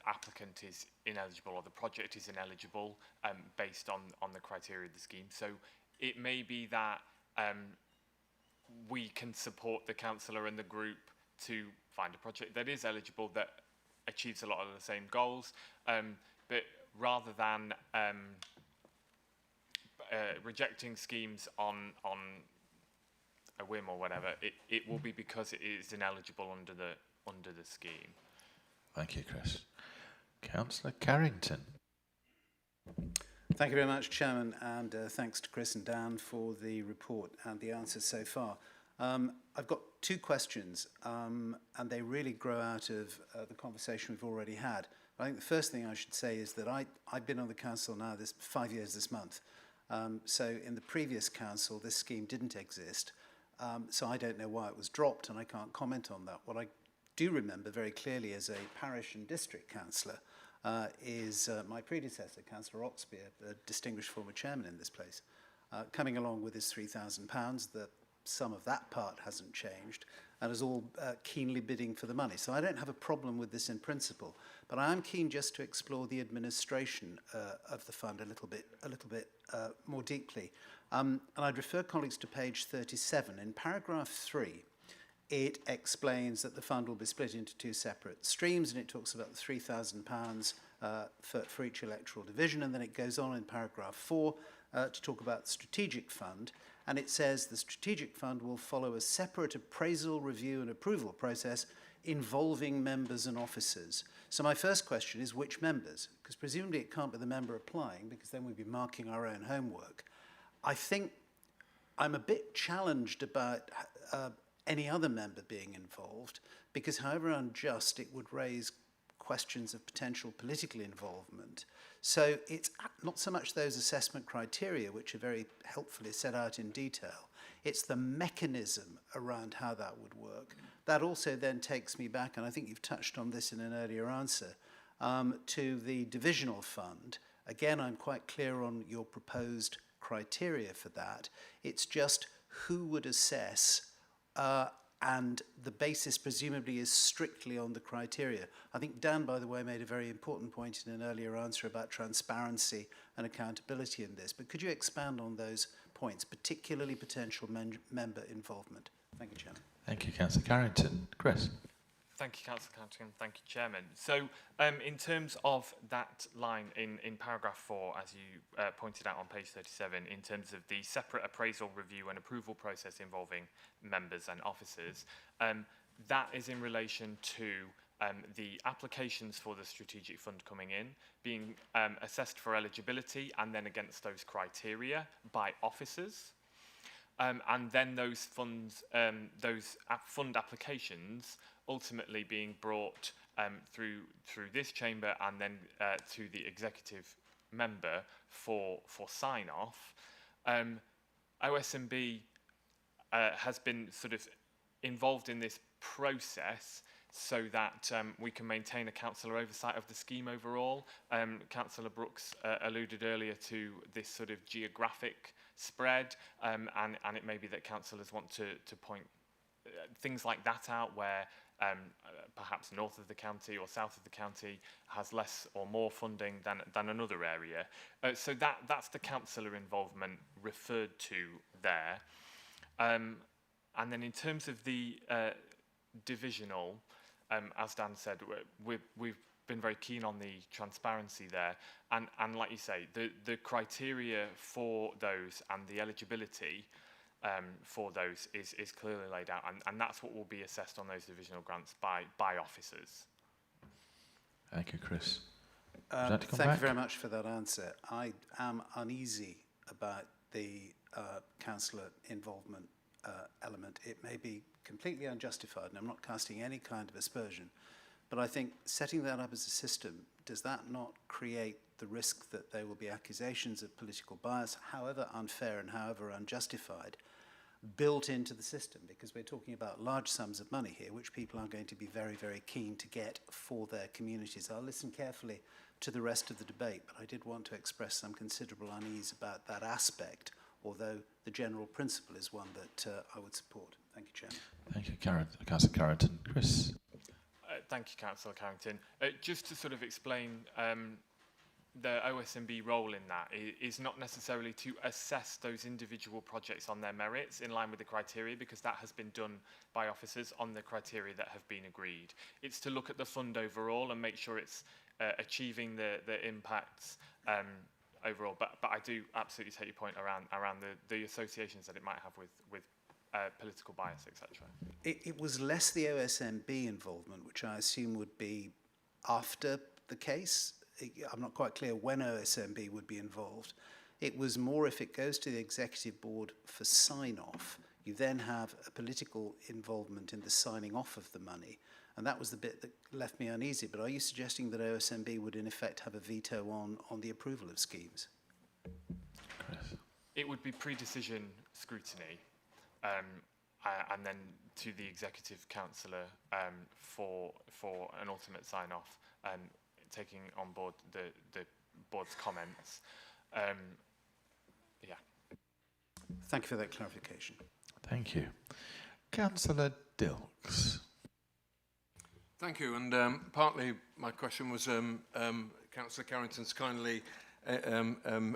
applicant is ineligible or the project is ineligible based on the criteria of the scheme. So it may be that we can support the councillor and the group to find a project that is eligible, that achieves a lot of the same goals, but rather than rejecting schemes on a whim or whatever, it will be because it is ineligible under the scheme. Thank you, Chris. Councillor Carrington. Thank you very much, Chairman, and thanks to Chris and Dan for the report and the answers so far. I've got two questions, and they really grow out of the conversation we've already had. I think the first thing I should say is that I've been on the council now 5 years this month. So in the previous council, this scheme didn't exist. So I don't know why it was dropped, and I can't comment on that. What I do remember very clearly as a parish and district councillor is my predecessor, Councillor Oxby, a distinguished former chairman in this place, coming along with his £3,000. The sum of that part hasn't changed, and is all keenly bidding for the money. So I don't have a problem with this in principle, but I am keen just to explore the administration of the fund a little bit more deeply. And I'd refer colleagues to page 37. In paragraph 3, it explains that the fund will be split into two separate streams, and it talks about the £3,000 for each electoral division, and then it goes on in paragraph 4 to talk about the strategic fund, and it says the strategic fund will follow a separate appraisal, review and approval process involving members and officers. So my first question is, which members? Because presumably it can't be the member applying, because then we'd be marking our own homework. I think I'm a bit challenged about any other member being involved, because however unjust, it would raise questions of potential political involvement. So it's not so much those assessment criteria, which are very helpfully set out in detail. It's the mechanism around how that would work. That also then takes me back, and I think you've touched on this in an earlier answer, to the divisional fund. Again, I'm quite clear on your proposed criteria for that. It's just who would assess, and the basis presumably is strictly on the criteria. I think Dan, by the way, made a very important point in an earlier answer about transparency and accountability in this. But could you expand on those points, particularly potential member involvement? Thank you, Chairman. Thank you, Councillor Carrington. Chris. Thank you, Councillor Carrington. Thank you, Chairman. So in terms of that line in paragraph 4, as you pointed out on page 37, in terms of the separate appraisal, review and approval process involving members and officers, that is in relation to the applications for the strategic fund coming in, being assessed for eligibility and then against those criteria by officers. And then those funds, fund applications ultimately being brought through this chamber and then to the executive member for sign-off. OSMB has been sort of involved in this process so that we can maintain a councillor oversight of the scheme overall. Councillor Brooks alluded earlier to this sort of geographic spread, and it may be that councillors want to point things like that out where perhaps north of the county or south of the county has less or more funding than another area. So that's the councillor involvement referred to there. And then in terms of the divisional, as Dan said, we've been very keen on the transparency there, and like you say, the criteria for those and the eligibility for those is clearly laid out, and that's what will be assessed on those divisional grants by officers. Thank you, Chris. Thank you very much for that answer. I am uneasy about the councillor involvement element. It may be completely unjustified, and I'm not casting any kind of aspersion, but I think setting that up as a system, does that not create the risk that there will be accusations of political bias, however unfair and however unjustified, built into the system? Because we're talking about large sums of money here, which people are going to be very, very keen to get for their communities. I'll listen carefully to the rest of the debate, but I did want to express some considerable unease about that aspect, although the general principle is one that I would support. Thank you, Chairman. Thank you, Councillor Carrington. Chris. Thank you, Councillor Carrington. Just to sort of explain the OSMB role in that is not necessarily to assess those individual projects on their merits in line with the criteria, because that has been done by officers on the criteria that have been agreed. It's to look at the fund overall and make sure it's achieving the impacts overall. But I do absolutely take your point around the associations that it might have with political bias, etc. It was less the OSMB involvement, which I assume would be after the case. I'm not quite clear when OSMB would be involved. It was more if it goes to the executive board for sign-off, you then have a political involvement in the signing off of the money. And that was the bit that left me uneasy. But are you suggesting that OSMB would in effect have a veto on the approval of schemes? Chris. It would be pre-decision scrutiny, and then to the executive councillor for an ultimate sign-off, taking on board the board's comments. Yeah. Thank you for that clarification. Thank you. Councillor Dilks. Thank you, and partly my question was Councillor Carrington's kindly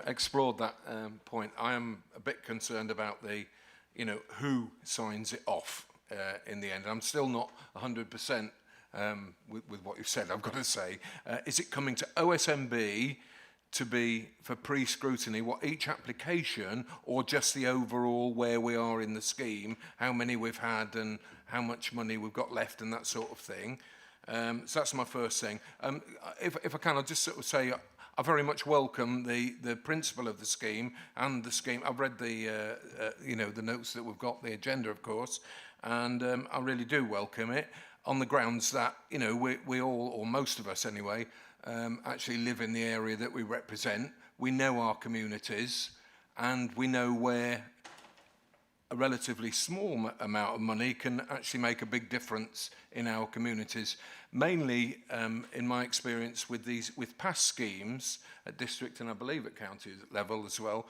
explored that point. I am a bit concerned about who signs it off in the end. I'm still not 100% with what you've said, I've got to say. Is it coming to OSMB to be for pre-scrutiny, what each application, or just the overall where we are in the scheme, how many we've had and how much money we've got left and that sort of thing? So that's my first thing. If I can, I'll just sort of say I very much welcome the principle of the scheme and the scheme. I've read the the notes that we've got, the agenda, of course, and I really do welcome it on the grounds that we all, or most of us anyway, actually live in the area that we represent. We know our communities, and we know where a relatively small amount of money can actually make a big difference in our communities. Mainly, in my experience with past schemes at district and I believe at county level as well,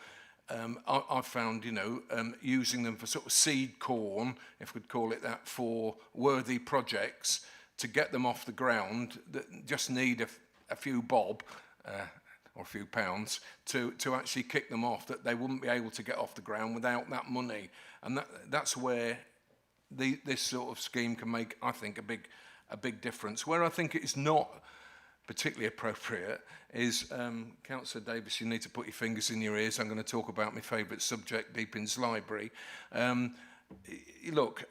I've found, using them for sort of seed corn, if we'd call it that, for worthy projects to get them off the ground that just need a few bob, or a few pounds to actually kick them off, that they wouldn't be able to get off the ground without that money. And that's where this sort of scheme can make, I think, a big difference. Where I think it's not particularly appropriate is, Councillor Davis, you need to put your fingers in your ears. I'm going to talk about my favourite subject, Deepin's Library. Look,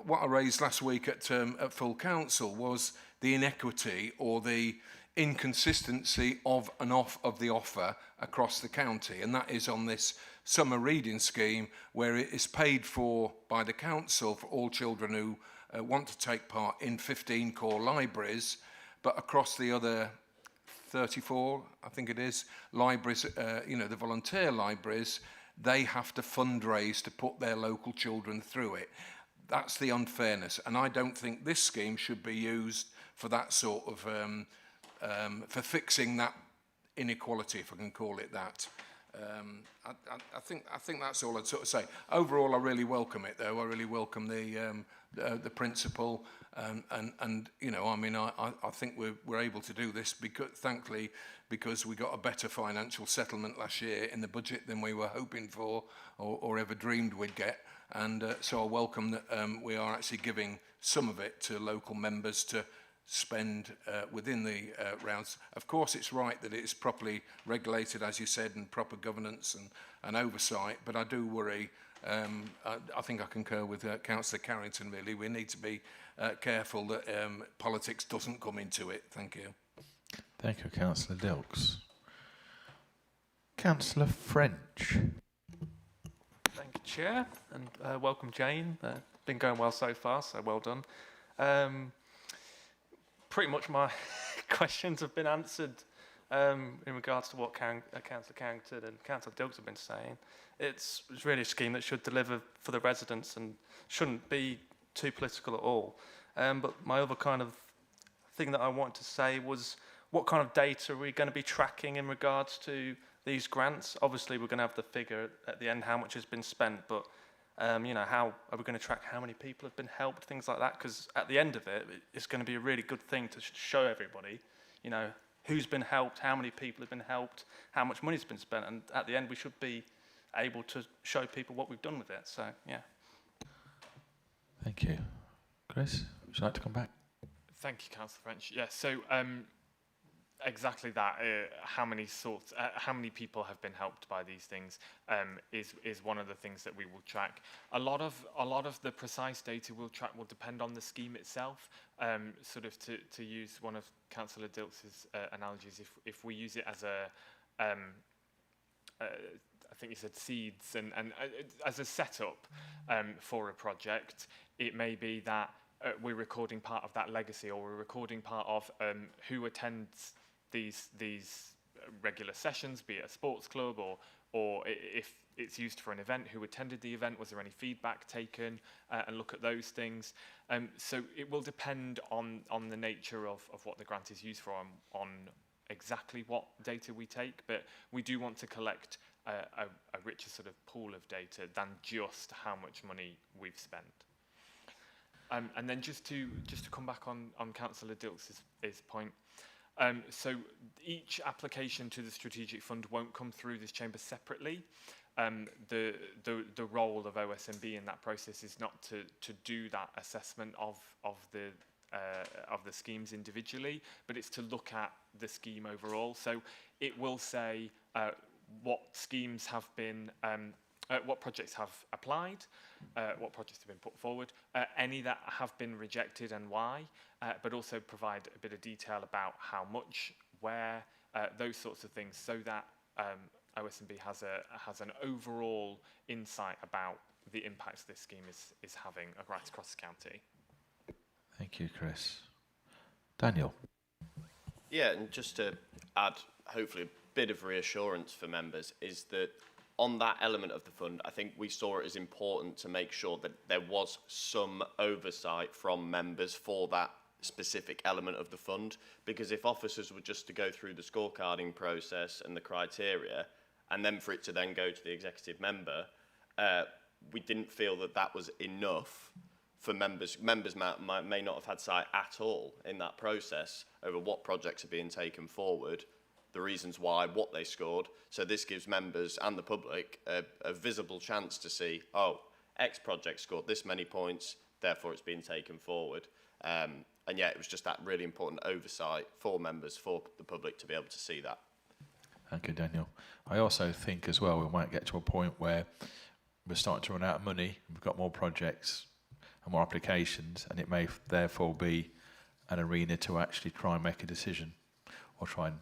what I raised last week at full council was the inequity or the inconsistency of and off of the offer across the county, and that is on this summer reading scheme where it is paid for by the council for all children who want to take part in 15 core libraries, but across the other 34, I think it is, libraries, the volunteer libraries, they have to fundraise to put their local children through it. That's the unfairness, and I don't think this scheme should be used for that sort of for fixing that inequality, if I can call it that. I think that's all I'd sort of say. Overall, I really welcome it, though. I really welcome the principle, and I think we're able to do this thankfully because we got a better financial settlement last year in the budget than we were hoping for or ever dreamed we'd get. And so I welcome that we are actually giving some of it to local members to spend within the rounds. Of course, it's right that it is properly regulated, as you said, and proper governance and oversight, but I do worry, I think I concur with Councillor Carrington, really. We need to be careful that politics doesn't come into it. Thank you. Thank you, Councillor Dilks. Councillor French. Thank you, Chair, and welcome, Jane. Been going well so far, so well done. Pretty much my questions have been answered in regards to what Councillor Carrington and Councillor Dilks have been saying. It's really a scheme that should deliver for the residents and shouldn't be too political at all. But my other kind of thing that I wanted to say was, what kind of data are we going to be tracking in regards to these grants? Obviously, we're going to have the figure at the end, how much has been spent, but how are we going to track how many people have been helped, things like that? Because at the end of it, it's going to be a really good thing to show everybody, who's been helped, how many people have been helped, how much money's been spent, and at the end, we should be able to show people what we've done with it. So, yeah. Thank you. Chris, would you like to come back? Thank you, Councillor French. Yeah, so exactly that. How many people have been helped by these things is one of the things that we will track. A lot of the precise data we'll track will depend on the scheme itself. Sort of to use one of Councillor Dilks' analogies, if we use it as I think you said seeds, and as a setup for a project, it may be that we're recording part of that legacy, or we're recording part of who attends these regular sessions, be it a sports club, or if it's used for an event, who attended the event, was there any feedback taken, and look at those things. So it will depend on the nature of what the grant is used for, on exactly what data we take, but we do want to collect a richer sort of pool of data than just how much money we've spent. And then just to come back on Councillor Dilks' point, so each application to the strategic fund won't come through this chamber separately. The role of OSNB in that process is not to do that assessment of the schemes individually, but it's to look at the scheme overall. So it will say what schemes have been, what projects have applied, what projects have been put forward, any that have been rejected and why, but also provide a bit of detail about how much, where, those sorts of things, so that OSNB has an overall insight about the impacts this scheme is having right across the county. Thank you, Chris. Daniel. Yeah, and just to add, hopefully, a bit of reassurance for members is that on that element of the fund, I think we saw it as important to make sure that there was some oversight from members for that specific element of the fund, because if officers were just to go through the scorecarding process and the criteria, and then for it to then go to the executive member, we didn't feel that that was enough for members. Members may not have had sight at all in that process over what projects are being taken forward, the reasons why, what they scored. So this gives members and the public a visible chance to see, oh, X project scored this many points, therefore it's being taken forward. And yeah, it was just that really important oversight for members, for the public to be able to see that. Thank you, Daniel. I also think as well we might get to a point where we're starting to run out of money, we've got more projects and more applications, and it may therefore be an arena to actually try and make a decision or try and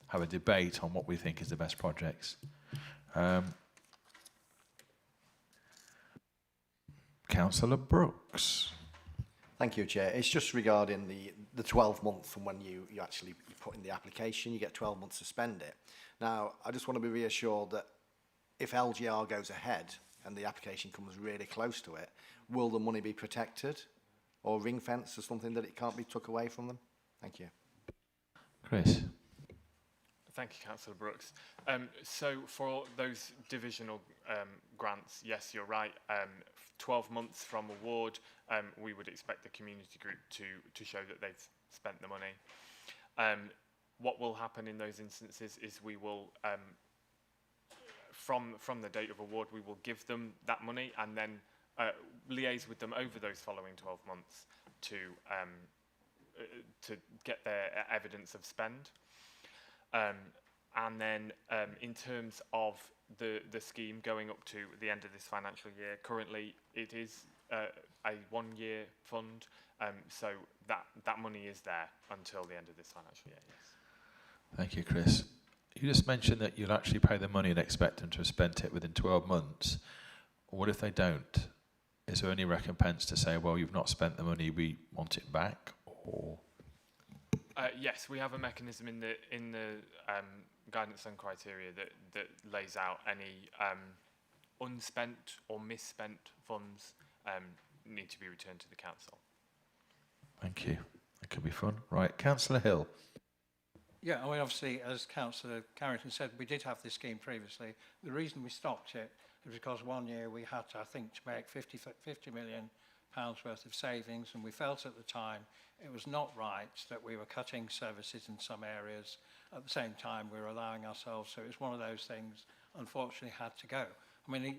have a debate on what we think is the best projects. Councillor Brooks. Thank you, Chair. It's just regarding the 12 months from when you actually put in the application, you get 12 months to spend it. Now, I just want to be reassured that if LGR goes ahead and the application comes really close to it, will the money be protected or ring-fenced or something that it can't be took away from them? Thank you. Chris. Thank you, Councillor Brooks. So for those divisional grants, yes, you're right. 12 months from award, we would expect the community group to show that they've spent the money. What will happen in those instances is we will, from the date of award, we will give them that money and then liaise with them over those following 12 months to get their evidence of spend. And then in terms of the scheme going up to the end of this financial year, currently it is a one-year fund, so that money is there until the end of this financial year, yes. Thank you, Chris. You just mentioned that you'll actually pay the money and expect them to have spent it within 12 months. What if they don't? Is there any recompense to say, well, you've not spent the money, we want it back? Or yes, we have a mechanism in the guidance and criteria that lays out any unspent or misspent funds need to be returned to the council. Thank you. That could be fun. Right, Councillor Hill. Yeah, I mean, obviously, as Councillor Carrington said, we did have this scheme previously. The reason we stopped it is because one year we had to, I think, to make £50 million worth of savings, and we felt at the time it was not right that we were cutting services in some areas. At the same time, we were allowing ourselves, so it was one of those things, unfortunately, had to go. I mean,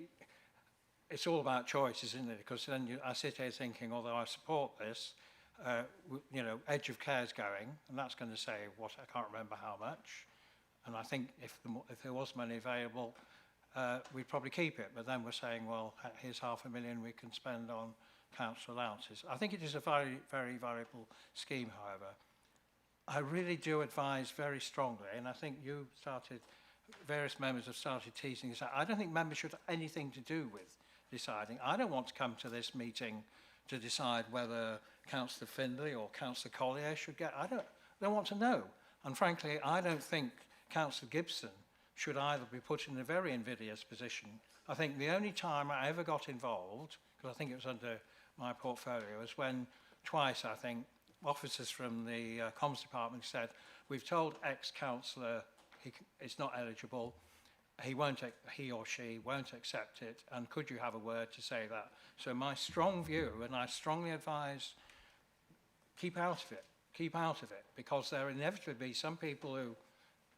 it's all about choices, isn't it? Because then I sit here thinking, although I support this, you know, Edge of Care's going, and that's going to say what, I can't remember how much. And I think if there was money available, we'd probably keep it. But then we're saying, well, here's £500,000 we can spend on council allowances. I think it is a very, very valuable scheme, however. I really do advise very strongly, and I think various members have started teasing this out. I don't think members should have anything to do with deciding. I don't want to come to this meeting to decide whether Councillor Findlay or Councillor Collier should get. I don't want to know. And frankly, I don't think Councillor Gibson should either be put in a very invidious position. I think the only time I ever got involved, because I think it was under my portfolio, was when twice, I think, officers from the comms department said, we've told ex-councillor it's not eligible, he or she won't accept it, and could you have a word to say that? So my strong view, and I strongly advise, keep out of it, because there inevitably be some people who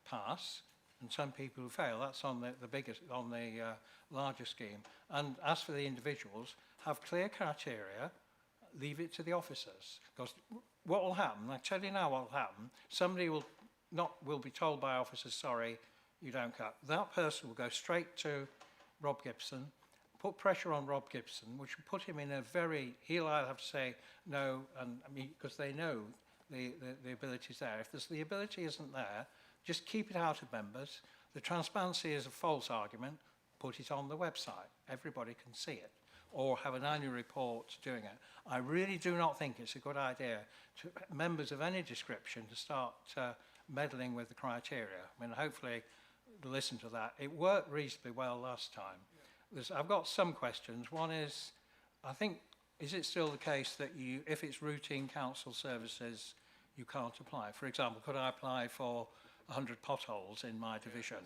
pass and some people who fail. That's on the larger scheme. And as for the individuals, have clear criteria, leave it to the officers, because what will happen, I tell you now what will happen, somebody will be told by officers, sorry, you don't cut. That person will go straight to Rob Gibson, put pressure on Rob Gibson, which will put him in a very, he'll either have to say no, and I mean, because they know the ability's there. If the ability isn't there, just keep it out of members. The transparency is a false argument, put it on the website. Everybody can see it. Or have an annual report doing it. I really do not think it's a good idea to members of any description to start meddling with the criteria. I mean, hopefully listen to that. It worked reasonably well last time. I've got some questions. One is, I think, is it still the case that if it's routine council services, you can't apply? For example, could I apply for 100 potholes in my division?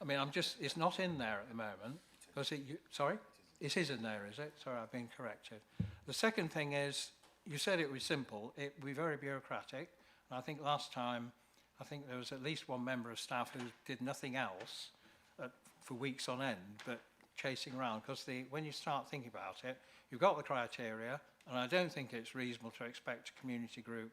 I mean, it's not in there at the moment. Sorry? It is in there, is it? Sorry, I've been corrected. The second thing is, you said it was simple. It would be very bureaucratic. And I think last time, there was at least one member of staff who did nothing else for weeks on end, but chasing around. Because when you start thinking about it, you've got the criteria, and I don't think it's reasonable to expect a community group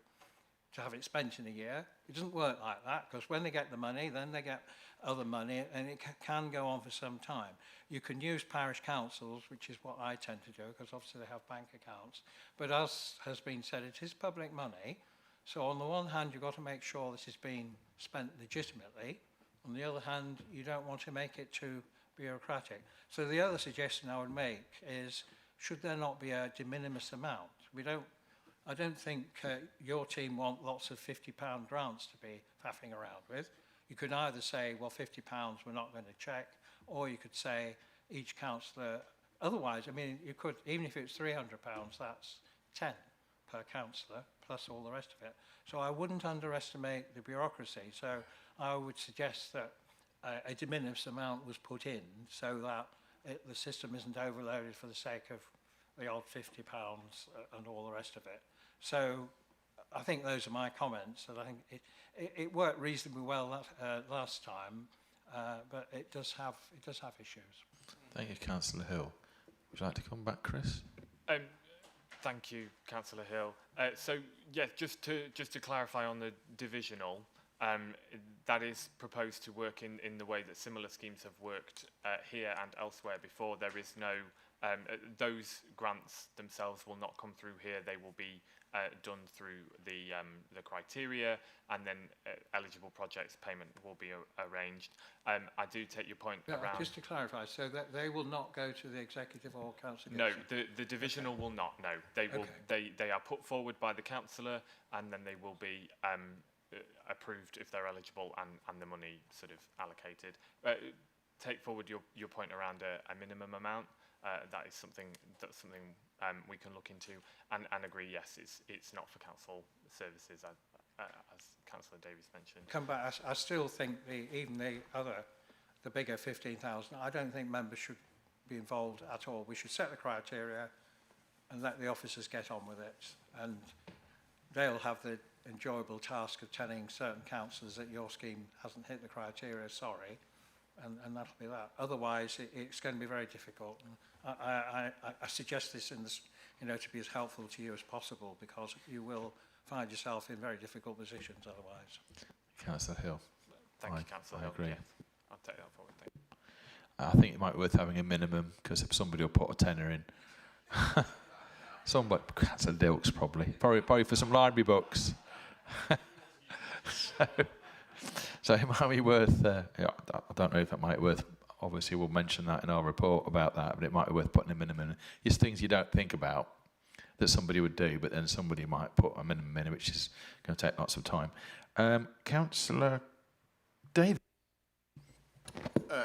to have it spent in a year. It doesn't work like that, because when they get the money, then they get other money, and it can go on for some time. You can use parish councils, which is what I tend to do, because obviously they have bank accounts. But as has been said, it is public money. So on the one hand, you've got to make sure this is being spent legitimately. On the other hand, you don't want to make it too bureaucratic. So the other suggestion I would make is, should there not be a de minimis amount? I don't think your team want lots of £50 grants to be faffing around with. You could either say, well, £50 we're not going to check, or you could say each councillor. Otherwise, I mean, you could, even if it's £300, that's 10 per councillor, plus all the rest of it. So I wouldn't underestimate the bureaucracy. So I would suggest that a de minimis amount was put in so that the system isn't overloaded for the sake of the odd £50 and all the rest of it. So I think those are my comments. That I think it worked reasonably well last time, but it does have issues. Thank you, Councillor Hill. Would you like to come back, Chris? Thank you, Councillor Hill. So, yeah, just to clarify on the divisional, that is proposed to work in the way that similar schemes have worked here and elsewhere before. There is no, those grants themselves will not come through here. They will be done through the criteria, and then eligible projects payment will be arranged. I do take your point around... Just to clarify, so that they will not go to the executive or council? No, the divisional will not, no. They will. Okay. They are put forward by the councillor, and then they will be approved if they're eligible, and the money sort of allocated. Take forward your point around a minimum amount. That is something we can look into and agree. Yes, it's not for council services, as Councillor Davies mentioned. Come back. I still think even the bigger 15,000. I don't think members should be involved at all. We should set the criteria and let the officers get on with it, and they'll have the enjoyable task of telling certain councillors that your scheme hasn't hit the criteria. Sorry. And that'll be that. Otherwise, it's going to be very difficult. And I suggest this to be as helpful to you as possible, because you will find yourself in very difficult positions otherwise. Councillor Hill. Thank you, Councillor Hill. I agree. Yes, I'll take that forward. Thank you. I think it might be worth having a minimum, because if somebody will put a tenner in. Somebody, Councillor Dilks probably for some library books. So it might be worth, I don't know if it might be worth, obviously we'll mention that in our report about that, but it might be worth putting a minimum in. It's things you don't think about that somebody would do, but then somebody might put a minimum in, which is going to take lots of time. Councillor David.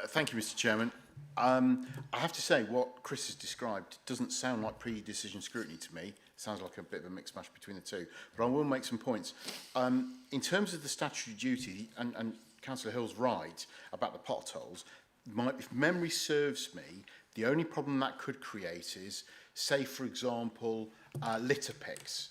Thank you, Mr. Chairman. I have to say, what Chris has described doesn't sound like pre-decision scrutiny to me. It sounds like a bit of a mixed match between the two. But I will make some points. In terms of the statutory duty, and Councillor Hill's right about the potholes, if memory serves me, the only problem that could create is, say, for example, litter picks.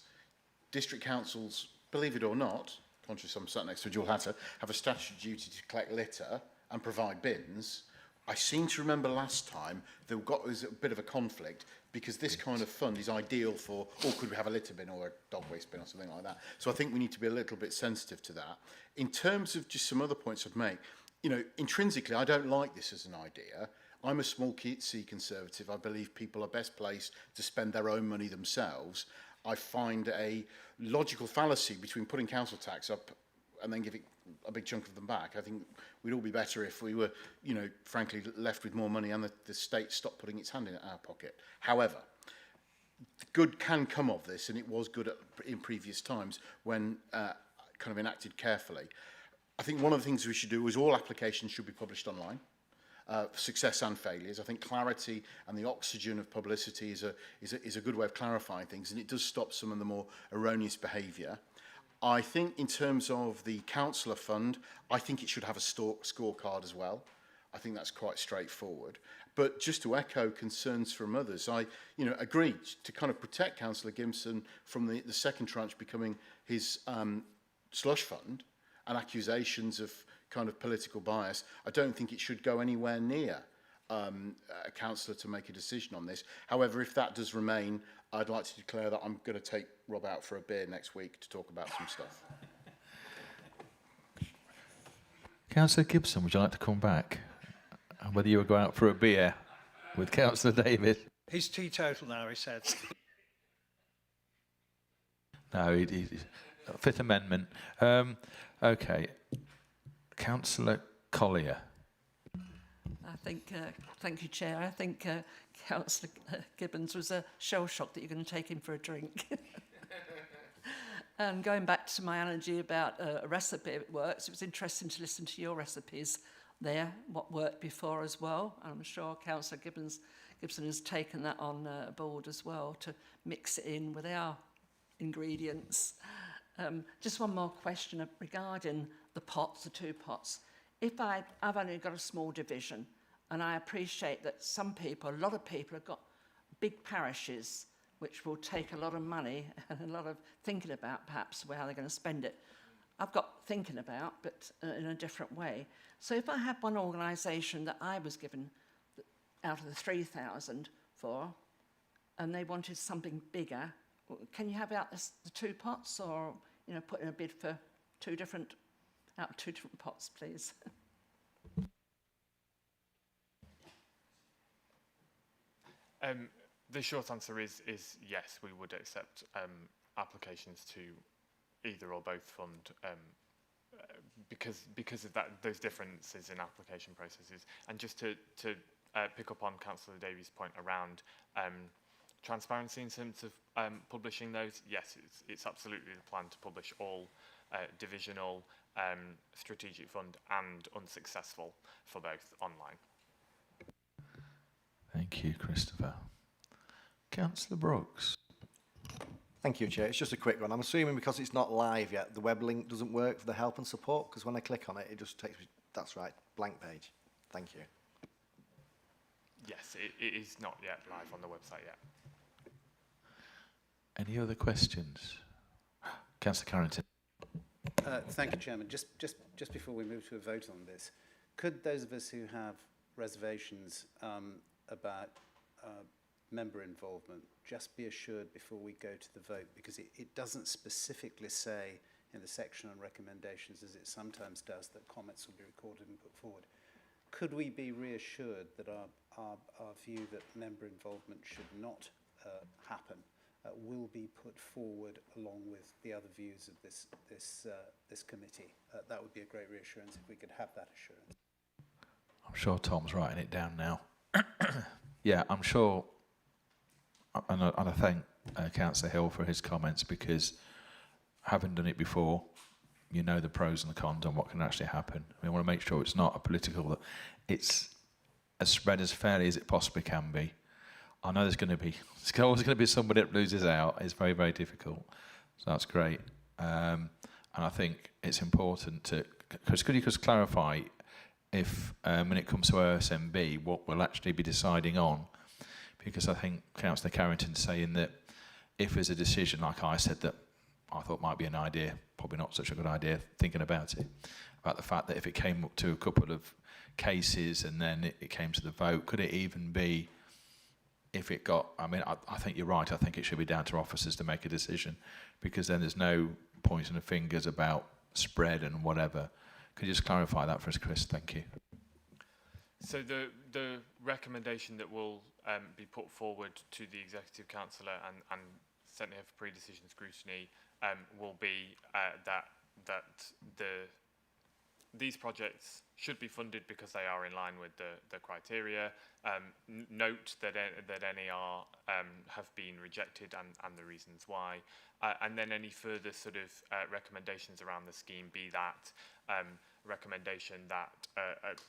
District councils, believe it or not, contrary to some sat next to a dual hatter, have a statutory duty to collect litter and provide bins. I seem to remember last time there was a bit of a conflict, because this kind of fund is ideal for, or could we have a litter bin or a dog waste bin or something like that. So I think we need to be a little bit sensitive to that. In terms of just some other points I'd make, intrinsically, I don't like this as an idea. I'm a small C Conservative. I believe people are best placed to spend their own money themselves. I find a logical fallacy between putting council tax up and then giving a big chunk of them back. I think we'd all be better if we were, frankly, left with more money and the state stopped putting its hand in our pocket. However, good can come of this, and it was good in previous times when kind of enacted carefully. I think one of the things we should do is all applications should be published online. Success and failures. I think clarity and the oxygen of publicity is a good way of clarifying things, and it does stop some of the more erroneous behaviour. I think in terms of the councillor fund, I think it should have a scorecard as well. I think that's quite straightforward. But just to echo concerns from others, I agree to kind of protect Councillor Gibson from the second tranche becoming his slush fund and accusations of kind of political bias. I don't think it should go anywhere near a councillor to make a decision on this. However, if that does remain, I'd like to declare that I'm going to take Rob out for a beer next week to talk about some stuff. Councillor Gibson, would you like to come back? Whether you would go out for a beer with Councillor David? He's teetotal now, he said. No, Fifth Amendment. Okay. Councillor Collier. I think, thank you, Chair. I think Councillor Gibbons was shell shocked that you're going to take him for a drink. And going back to my analogy about a recipe, it works. It was interesting to listen to your recipes there, what worked before as well. I'm sure Councillor Gibson has taken that on board as well to mix it in with our ingredients. Just one more question regarding the pots, the 2 pots. If I've only got a small division, and I appreciate that some people, a lot of people have got big parishes, which will take a lot of money and a lot of thinking about perhaps how they're going to spend it. I've got thinking about, but in a different way. So if I had one organisation that I was given out of the 3,000 for, and they wanted something bigger, can you have out the 2 pots, or put in a bid for 2 different pots, please? The short answer is yes, we would accept applications to either or both fund because of those differences in application processes. And just to pick up on Councillor Davies' point around transparency in terms of publishing those, yes, it's absolutely the plan to publish all divisional, strategic fund and unsuccessful for both online. Thank you, Christopher. Councillor Brooks. Thank you, Chair. It's just a quick one. I'm assuming because it's not live yet, the web link doesn't work for the help and support, because when I click on it, it just takes me, that's right, blank page. Thank you. Yes, it is not yet live on the website yet. Any other questions? Councillor Carrington. Thank you, Chairman. Just before we move to a vote on this, could those of us who have reservations about member involvement just be assured before we go to the vote, because it doesn't specifically say in the section on recommendations, as it sometimes does, that comments will be recorded and put forward. Could we be reassured that our view that member involvement should not happen will be put forward along with the other views of this committee? That would be a great reassurance if we could have that assurance. I'm sure Tom's writing it down now. Yeah, I'm sure, and I thank Councillor Hill for his comments, because having done it before, you know the pros and the cons and what can actually happen. We want to make sure it's not a political, that it's spread as fairly as it possibly can be. I know there's always going to be somebody that loses out. It's very, very difficult. So that's great. And I think it's important to, because could you just clarify if, when it comes to OSMB, what we'll actually be deciding on? Because I think Councillor Carrington's saying that if there's a decision, like I said, that I thought might be an idea, probably not such a good idea, thinking about it, about the fact that if it came up to a couple of cases and then it came to the vote, could it even be, if it got, I mean, I think you're right, I think it should be down to officers to make a decision, because then there's no pointing the fingers about spread and whatever. Could you just clarify that for us, Chris? Thank you. So the recommendation that will be put forward to the Executive Councillor and certainly have pre-decision scrutiny will be that the these projects should be funded because they are in line with the criteria. Note that any are have been rejected and the reasons why, and then any further sort of recommendations around the scheme, be that recommendation that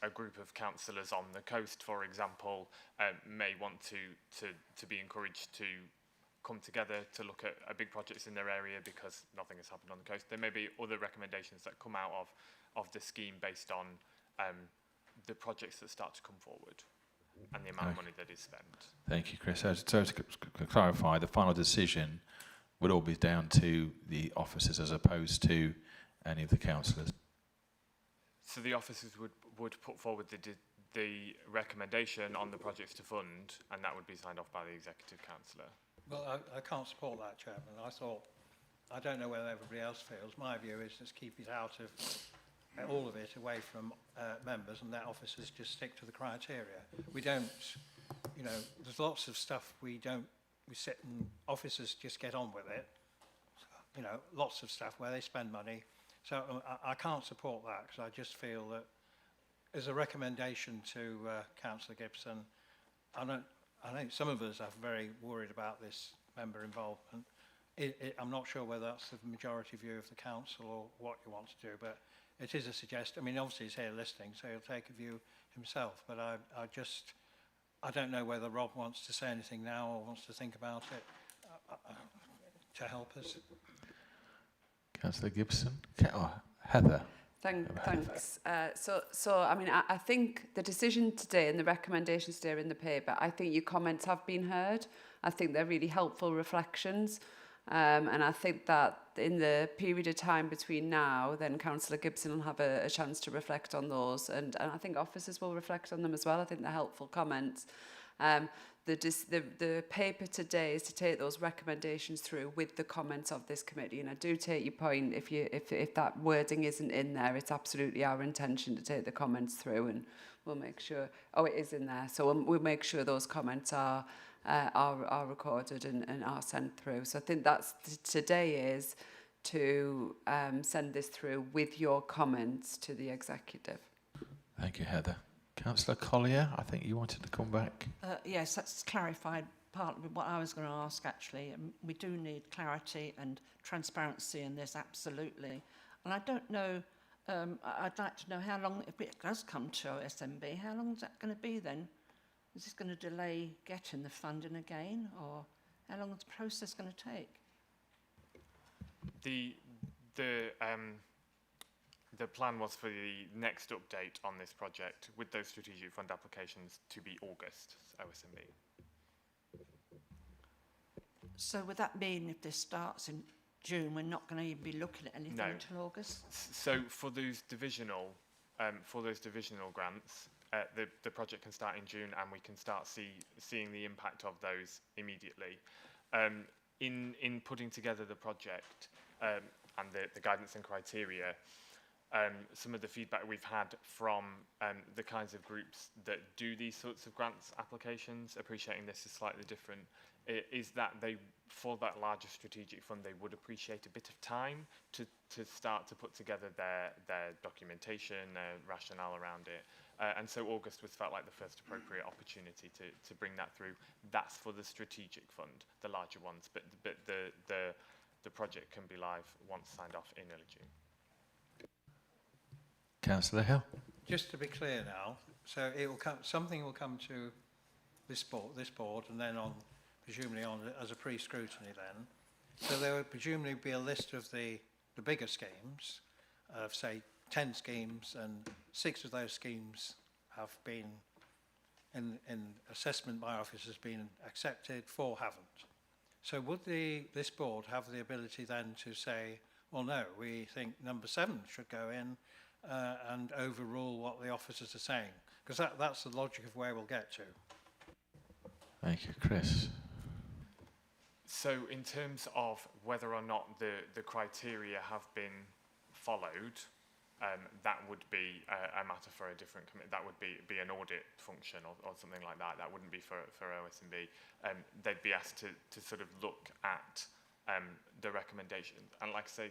a group of councillors on the coast, for example, may want to be encouraged to come together to look at big projects in their area because nothing has happened on the coast. There may be other recommendations that come out of the scheme based on the projects that start to come forward and the amount of money that is spent. Thank you, Chris. So to clarify, the final decision would all be down to the officers as opposed to any of the councillors. So the officers would put forward the recommendation on the projects to fund, and that would be signed off by the executive councillor. Well, I can't support that, Chairman. I don't know whether everybody else feels. My view is just keep it out of all of it away from members, and let officers just stick to the criteria. We don't, there's lots of stuff we sit and officers just get on with it. Lots of stuff where they spend money. So I can't support that because I just feel that as a recommendation to Councillor Gibson, I think some of us are very worried about this member involvement. I'm not sure whether that's the majority view of the council or what you want to do, but it is a suggestion. I mean, obviously he's here listening, so he'll take a view himself, but I don't know whether Rob wants to say anything now or wants to think about it to help us. Councillor Gibson? Heather? Thanks. So I mean, I think the decision today and the recommendations today are in the paper. I think your comments have been heard. I think they're really helpful reflections. And I think that in the period of time between now, then Councillor Gibson will have a chance to reflect on those. And I think officers will reflect on them as well. I think they're helpful comments. The paper today is to take those recommendations through with the comments of this committee, and I do take your point. If that wording isn't in there, it's absolutely our intention to take the comments through, and we'll make sure. Oh, it is in there, so we'll make sure those comments are recorded and are sent through. So I think that's today is to send this through with your comments to the executive. Thank you, Heather. Councillor Collier, I think you wanted to come back. Yes, that's clarified part of what I was going to ask, actually. We do need clarity and transparency in this, absolutely. And I don't know, I'd like to know how long, if it does come to OSMB, how long is that going to be then? Is this going to delay getting the funding again, or how long is the process going to take? The plan was for the next update on this project with those strategic fund applications to be August, OSMB. So would that mean if this starts in June, we're not going to even be looking at anything until August? So for those divisional grants, the project can start in June, and we can start seeing the impact of those immediately. In putting together the project and the guidance and criteria, some of the feedback we've had from the kinds of groups that do these sorts of grants applications, appreciating this is slightly different, is that for that larger strategic fund, they would appreciate a bit of time to start to put together their documentation, their rationale around it. And so August felt like the first appropriate opportunity to bring that through. That's for the strategic fund, the larger ones, but the project can be live once signed off in early June. Councillor Hill. Just to be clear now, so something will come to this board, and then presumably on as a pre-scrutiny then. So there would presumably be a list of the bigger schemes, of say 10 schemes, and 6 of those schemes have been in assessment by officers been accepted, 4 haven't. So would this board have the ability then to say, well, no, we think number 7 should go in, and overrule what the officers are saying? Because that's the logic of where we'll get to. Thank you. Chris? So in terms of whether or not the criteria have been followed, that would be a matter for a different committee. That would be an audit function or something like that. That wouldn't be for OSMB. They'd be asked to sort of look at the recommendation. And like I say,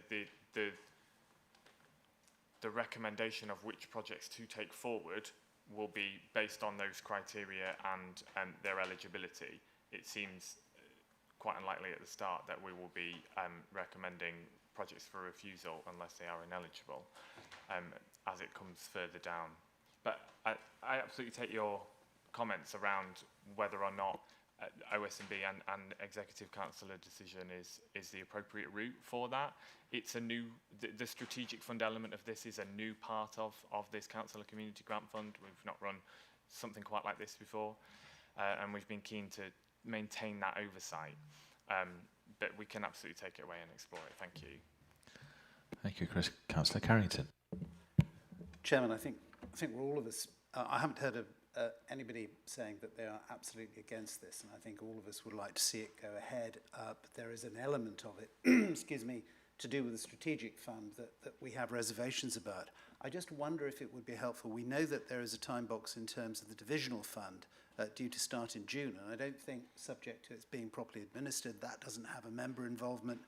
the the recommendation of which projects to take forward will be based on those criteria and their eligibility. It seems quite unlikely at the start that we will be recommending projects for refusal unless they are ineligible as it comes further down. But I absolutely take your comments around whether or not OSB and Executive Councillor decision is the appropriate route for that. It's a new, the strategic fund element of this is a new part of this Councillor Community Grant Fund. We've not run something quite like this before, and we've been keen to maintain that oversight. But we can absolutely take it away and explore it. Thank you. Thank you, Chris. Councillor Carrington. Chairman, I think we're all of us, I haven't heard of anybody saying that they are absolutely against this, and I think all of us would like to see it go ahead, but there is an element of it, excuse me, to do with the strategic fund that we have reservations about. I just wonder if it would be helpful. We know that there is a time box in terms of the divisional fund due to start in June, and I don't think, subject to its being properly administered, that doesn't have a member involvement,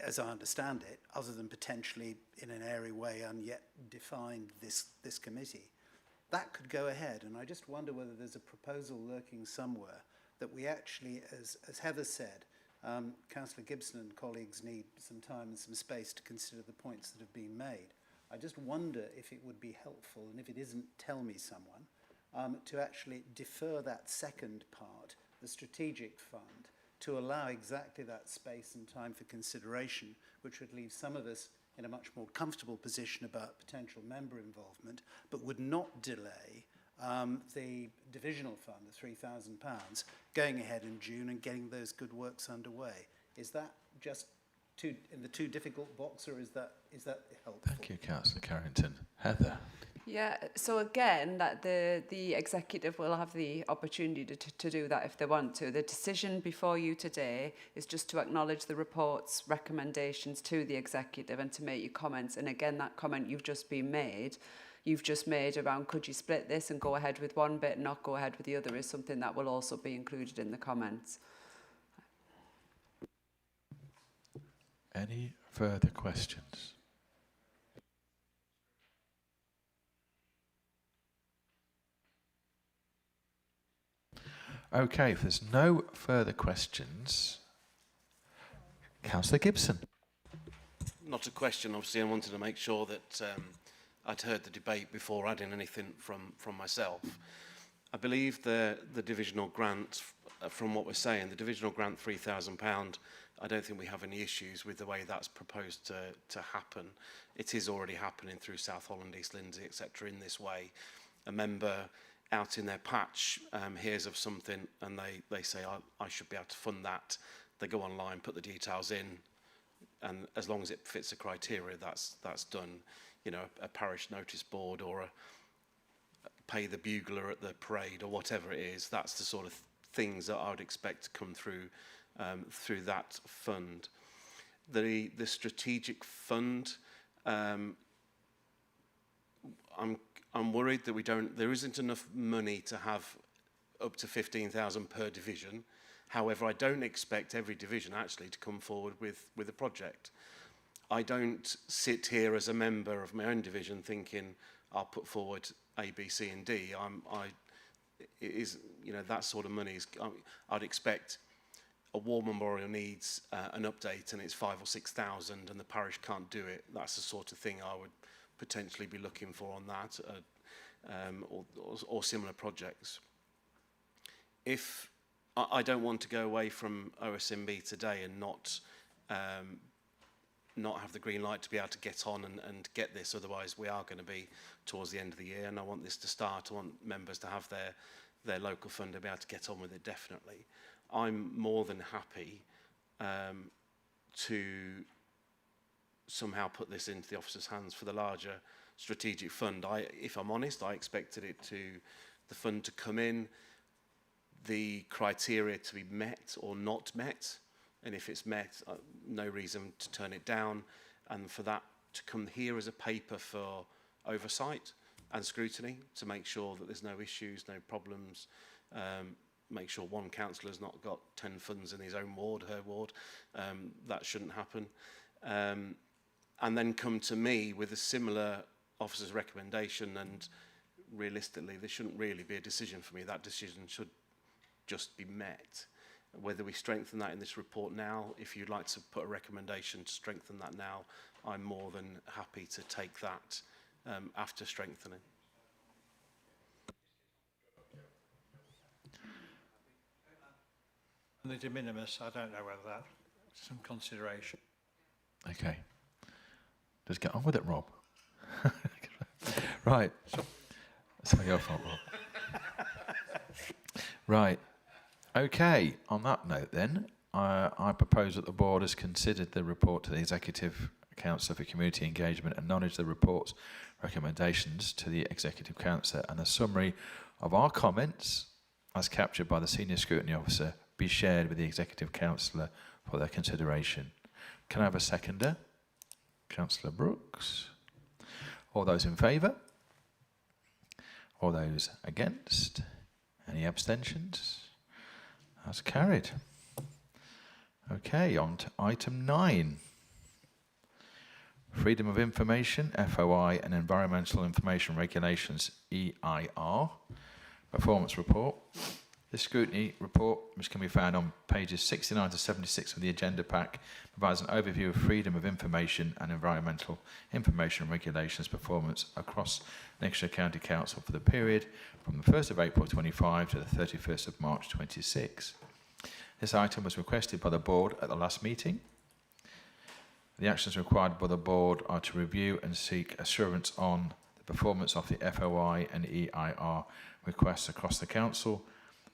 as I understand it, other than potentially in an airy way and yet defined this committee. That could go ahead, and I just wonder whether there's a proposal lurking somewhere that we actually, as Heather said, Councillor Gibson and colleagues need some time and some space to consider the points that have been made. I just wonder if it would be helpful, and if it isn't, tell me someone, to actually defer that second part, the strategic fund, to allow exactly that space and time for consideration, which would leave some of us in a much more comfortable position about potential member involvement, but would not delay the divisional fund, the £3,000, going ahead in June and getting those good works underway. Is that just in the too difficult box, or is that helpful? Thank you, Councillor Carrington. Heather. Yeah, so again, that the executive will have the opportunity to do that if they want to. The decision before you today is just to acknowledge the report's recommendations to the executive and to make your comments. And again, that comment you've just made around could you split this and go ahead with one bit and not go ahead with the other is something that will also be included in the comments. Any further questions? Okay, if there's no further questions, Councillor Gibson. Not a question, obviously. I wanted to make sure that I'd heard the debate before adding anything from myself. I believe the divisional grant, from what we're saying, the divisional grant £3,000, I don't think we have any issues with the way that's proposed to happen. It is already happening through South Holland, East Lindsey, etc. in this way. A member out in their patch hears of something and they say, I should be able to fund that. They go online, put the details in, and as long as it fits the criteria, that's done. You know, a parish notice board or a pay the bugler at the parade or whatever it is, that's the sort of things that I would expect to come through that fund. The strategic fund, I'm worried that there isn't enough money to have up to 15,000 per division. However, I don't expect every division actually to come forward with a project. I don't sit here as a member of my own division thinking I'll put forward A, B, C, and D. It is, you know, that sort of money is. I'd expect a war memorial needs an update and it's 5,000 or 6,000 and the parish can't do it. That's the sort of thing I would potentially be looking for on that, or similar projects. If I don't want to go away from OSMB today and not have the green light to be able to get on and get this, otherwise we are going to be towards the end of the year, and I want this to start. I want members to have their local fund to be able to get on with it, definitely. I'm more than happy to somehow put this into the officer's hands for the larger strategic fund. If I'm honest, I expected the fund to come in, the criteria to be met or not met, and if it's met, no reason to turn it down, and for that to come here as a paper for oversight and scrutiny to make sure that there's no issues, no problems, make sure one councillor's not got 10 funds in his own ward, her ward. That shouldn't happen. and then come to me with a similar officer's recommendation, and realistically there shouldn't really be a decision for me. That decision should just be met. Whether we strengthen that in this report now, if you'd like to put a recommendation to strengthen that now, I'm more than happy to take that after strengthening. And the de minimis, I don't know whether that's some consideration. Okay. Just get on with it, Rob. Right. It's not your fault, Rob. Right. Okay. On that note then, I propose that the board has considered the report to the Executive Council for Community Engagement and acknowledge the report's recommendations to the Executive Council, and a summary of our comments as captured by the Senior Scrutiny Officer be shared with the Executive Councillor for their consideration. Can I have a seconder? Councillor Brooks. All those in favour? All those against? Any abstentions? That's carried. Okay, on to item 9. Freedom of Information, FOI and Environmental Information Regulations, EIR. Performance report. This scrutiny report, which can be found on pages 69 to 76 of the agenda pack, provides an overview of freedom of information and environmental information regulations performance across Lincolnshire County Council for the period from the 1st of April 25 to the 31st of March 26. This item was requested by the board at the last meeting. The actions required by the board are to review and seek assurance on the performance of the FOI and EIR requests across the council,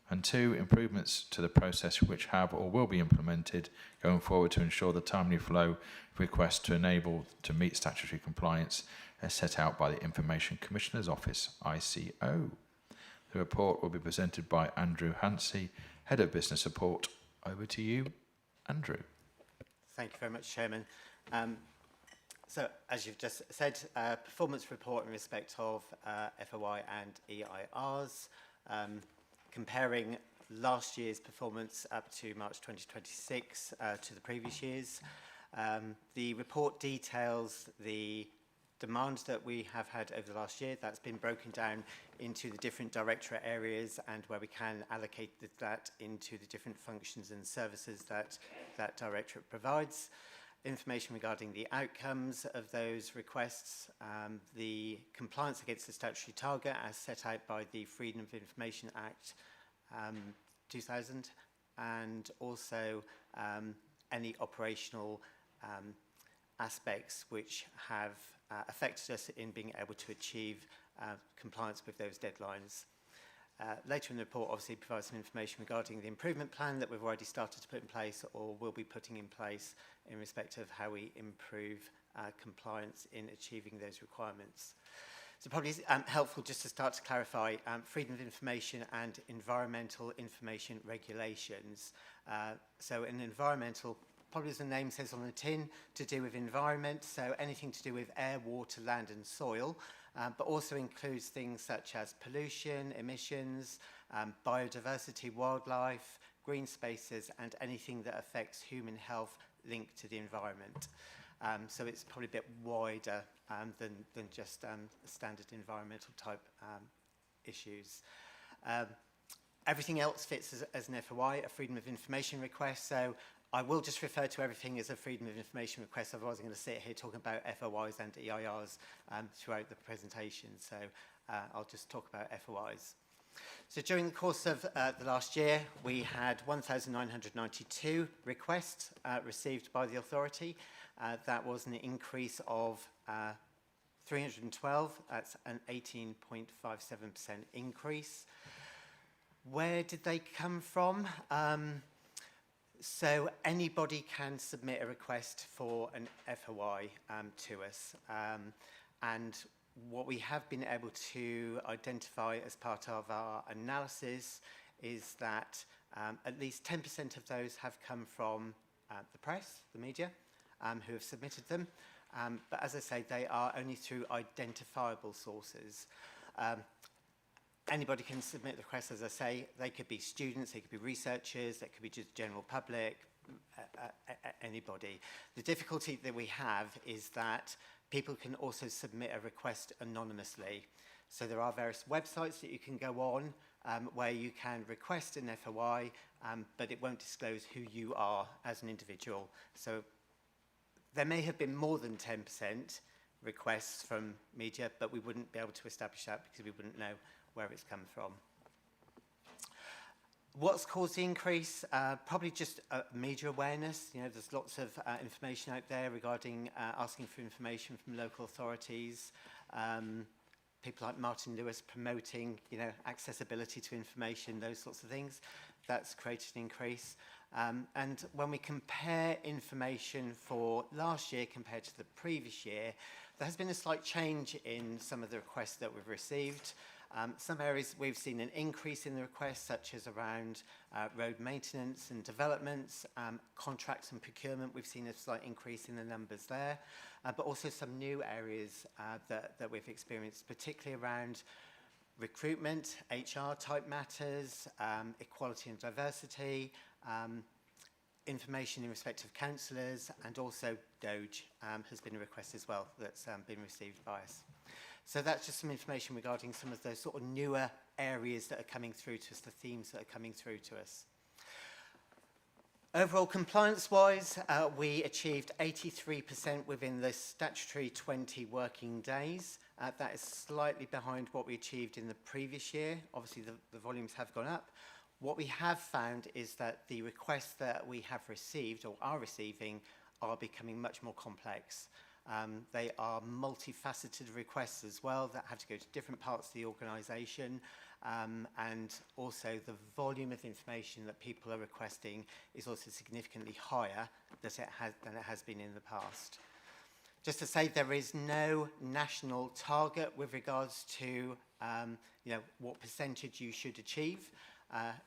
and 2, improvements to the process which have or will be implemented going forward to ensure the timely flow of requests to enable to meet statutory compliance as set out by the Information Commissioner's Office, ICO. The report will be presented by Andrew Hansey, Head of Business Support. Over to you, Andrew. Thank you very much, Chairman. So, as you've just said, performance report in respect of FOI and EIRs, comparing last year's performance up to March 2026 to the previous years. The report details the demands that we have had over the last year. That's been broken down into the different directorate areas, and where we can allocate that into the different functions and services that that directorate provides. Information regarding the outcomes of those requests, the compliance against the statutory target as set out by the Freedom of Information Act 2000, and also any operational aspects which have affected us in being able to achieve compliance with those deadlines. Later in the report, obviously, provides some information regarding the improvement plan that we've already started to put in place or will be putting in place in respect of how we improve compliance in achieving those requirements. So probably helpful just to start to clarify freedom of information and environmental information regulations. So in environmental, probably as the name says on the tin, to do with environment, so anything to do with air, water, land and soil, but also includes things such as pollution, emissions, biodiversity, wildlife, green spaces, and anything that affects human health linked to the environment. So it's probably a bit wider than just standard environmental type issues. Everything else fits as an FOI, a freedom of information request. So I will just refer to everything as a freedom of information request, otherwise I'm going to sit here talking about FOIs and EIRs throughout the presentation. So I'll just talk about FOIs. So during the course of the last year, we had 1,992 requests received by the authority. That was an increase of 312. That's an 18.57% increase. Where did they come from? So anybody can submit a request for an FOI to us. And what we have been able to identify as part of our analysis is that at least 10% of those have come from the press, the media, who have submitted them. But as I say, they are only through identifiable sources. Anybody can submit the request, as I say. They could be students, they could be researchers, they could be just general public, anybody. The difficulty that we have is that people can also submit a request anonymously. So there are various websites that you can go on where you can request an FOI, but it won't disclose who you are as an individual. So there may have been more than 10% requests from media, but we wouldn't be able to establish that because we wouldn't know where it's come from. What's caused the increase? Probably just media awareness. You know, there's lots of information out there regarding asking for information from local authorities. People like Martin Lewis promoting, you know, accessibility to information, those sorts of things. That's created an increase. And when we compare information for last year compared to the previous year, there has been a slight change in some of the requests that we've received. Some areas we've seen an increase in the requests, such as around road maintenance and developments, contracts and procurement. We've seen a slight increase in the numbers there, but also some new areas that we've experienced, particularly around recruitment, HR type matters, equality and diversity, information in respect of councillors, and also Doge has been a request as well that's been received by us. So that's just some information regarding some of those sort of newer areas that are coming through to us, the themes that are coming through to us. Overall compliance-wise, we achieved 83% within the statutory 20 working days. That is slightly behind what we achieved in the previous year. Obviously, the volumes have gone up. What we have found is that the requests that we have received or are receiving are becoming much more complex. They are multifaceted requests as well that have to go to different parts of the organisation, and also the volume of information that people are requesting is also significantly higher than it has been in the past. Just to say, there is no national target with regards to you know, what percentage you should achieve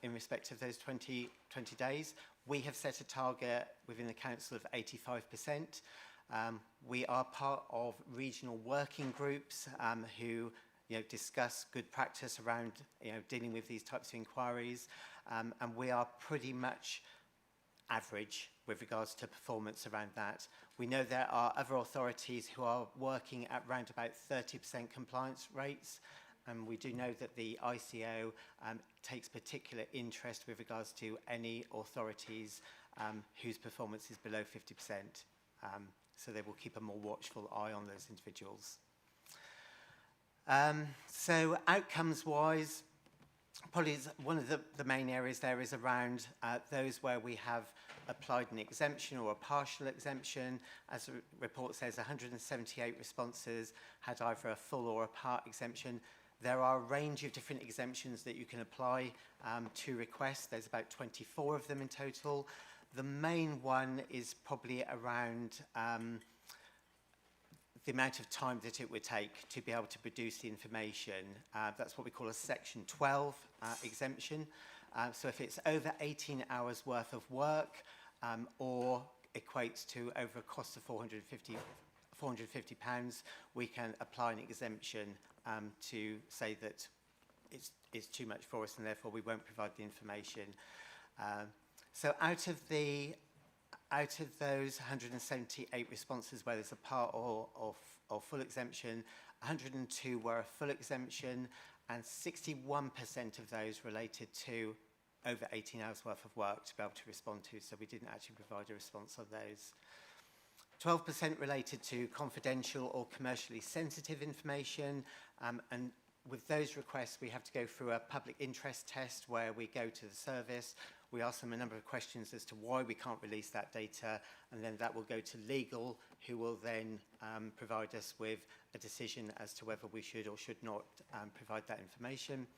in respect of those 20 days. We have set a target within the council of 85%. We are part of regional working groups who, you know, discuss good practice around, you know, dealing with these types of inquiries, and we are pretty much average with regards to performance around that. We know there are other authorities who are working at around about 30% compliance rates, and we do know that the ICO takes particular interest with regards to any authorities whose performance is below 50%. So they will keep a more watchful eye on those individuals. So outcomes-wise, probably one of the main areas there is around those where we have applied an exemption or a partial exemption. As the report says, 178 responses had either a full or a part exemption. There are a range of different exemptions that you can apply to requests. There's about 24 of them in total. The main one is probably around the amount of time that it would take to be able to produce the information. That's what we call a Section 12 exemption. So if it's over 18 hours worth of work or equates to over a cost of £450, we can apply an exemption to say that it's too much for us and therefore we won't provide the information. So out of those 178 responses where there's a part or full exemption, 102 were a full exemption, and 61% of those related to over 18 hours worth of work to be able to respond to, so we didn't actually provide a response on those. 12% related to confidential or commercially sensitive information, and with those requests we have to go through a public interest test where we go to the service, we ask them a number of questions as to why we can't release that data, and then that will go to legal, who will then provide us with a decision as to whether we should or should not provide that information.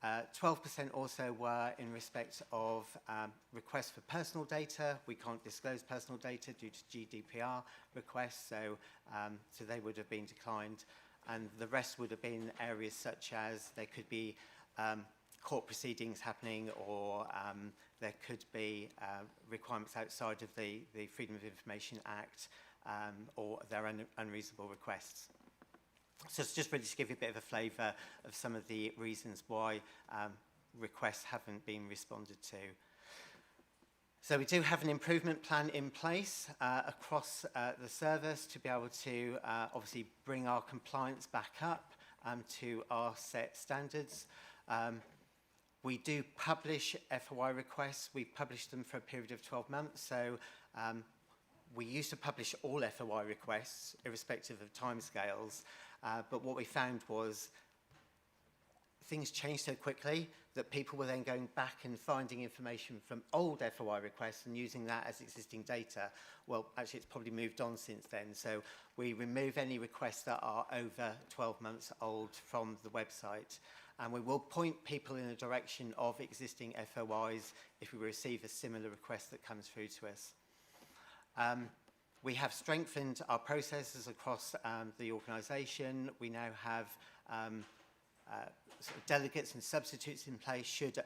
12% also were in respect of requests for personal data. We can't disclose personal data due to GDPR requests, so they would have been declined. And the rest would have been areas such as there could be court proceedings happening, or there could be requirements outside of the Freedom of Information Act, or their unreasonable requests. So it's just really to give you a bit of a flavour of some of the reasons why requests haven't been responded to. So we do have an improvement plan in place across the service to be able to obviously bring our compliance back up to our set standards. We do publish FOI requests. We publish them for a period of 12 months. So we used to publish all FOI requests, irrespective of timescales. But what we found was things changed so quickly that people were then going back and finding information from old FOI requests and using that as existing data. Well, actually, it's probably moved on since then. So we remove any requests that are over 12 months old from the website. And we will point people in the direction of existing FOIs if we receive a similar request that comes through to us. We have strengthened our processes across the organisation. We now have sort of delegates and substitutes in place. Should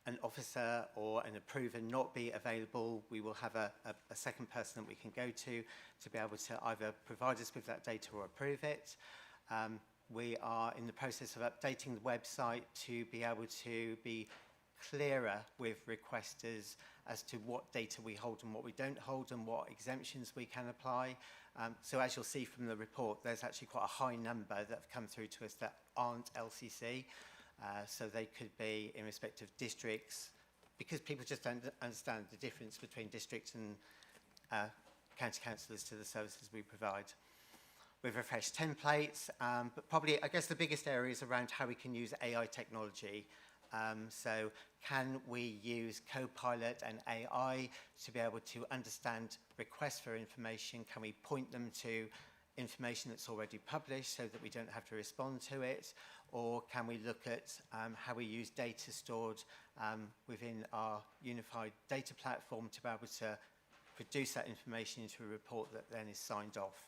an officer or an approver not be available, we will have a second person that we can go to be able to either provide us with that data or approve it. We are in the process of updating the website to be able to be clearer with requesters as to what data we hold and what we don't hold and what exemptions we can apply. So as you'll see from the report, there's actually quite a high number that have come through to us that aren't LCC. So they could be in respect of districts, because people just don't understand the difference between districts and county councillors to the services we provide. We've refreshed templates, but probably, I guess, the biggest area is around how we can use AI technology. So can we use Copilot and AI to be able to understand requests for information? Can we point them to information that's already published so that we don't have to respond to it? Or can we look at how we use data stored within our unified data platform to be able to produce that information into a report that then is signed off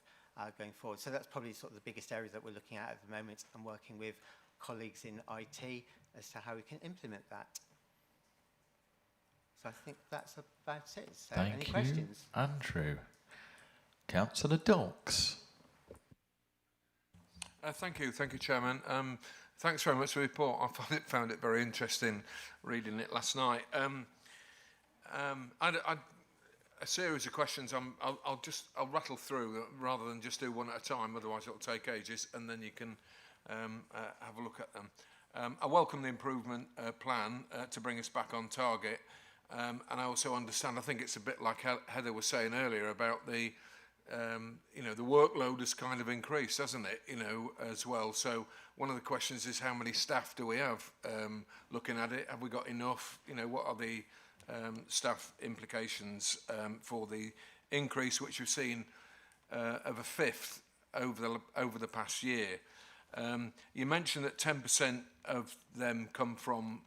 going forward? So that's probably sort of the biggest area that we're looking at the moment and working with colleagues in IT as to how we can implement that. So I think that's about it. So Thank any you, questions? Andrew. Councillor Dawkes. Thank you, Chairman. Thanks very much for the report. I found it very interesting reading it last night. A series of questions. I'll rattle through rather than just do one at a time. Otherwise, it'll take ages, and then you can have a look at them. I welcome the improvement plan to bring us back on target, and I also understand. I think it's a bit like Heather was saying earlier about the the workload has kind of increased, hasn't it? As well. So one of the questions is how many staff do we have looking at it? Have we got enough? What are the staff implications for the increase, which we've seen of a fifth over the past year? You mentioned that 10% of them come from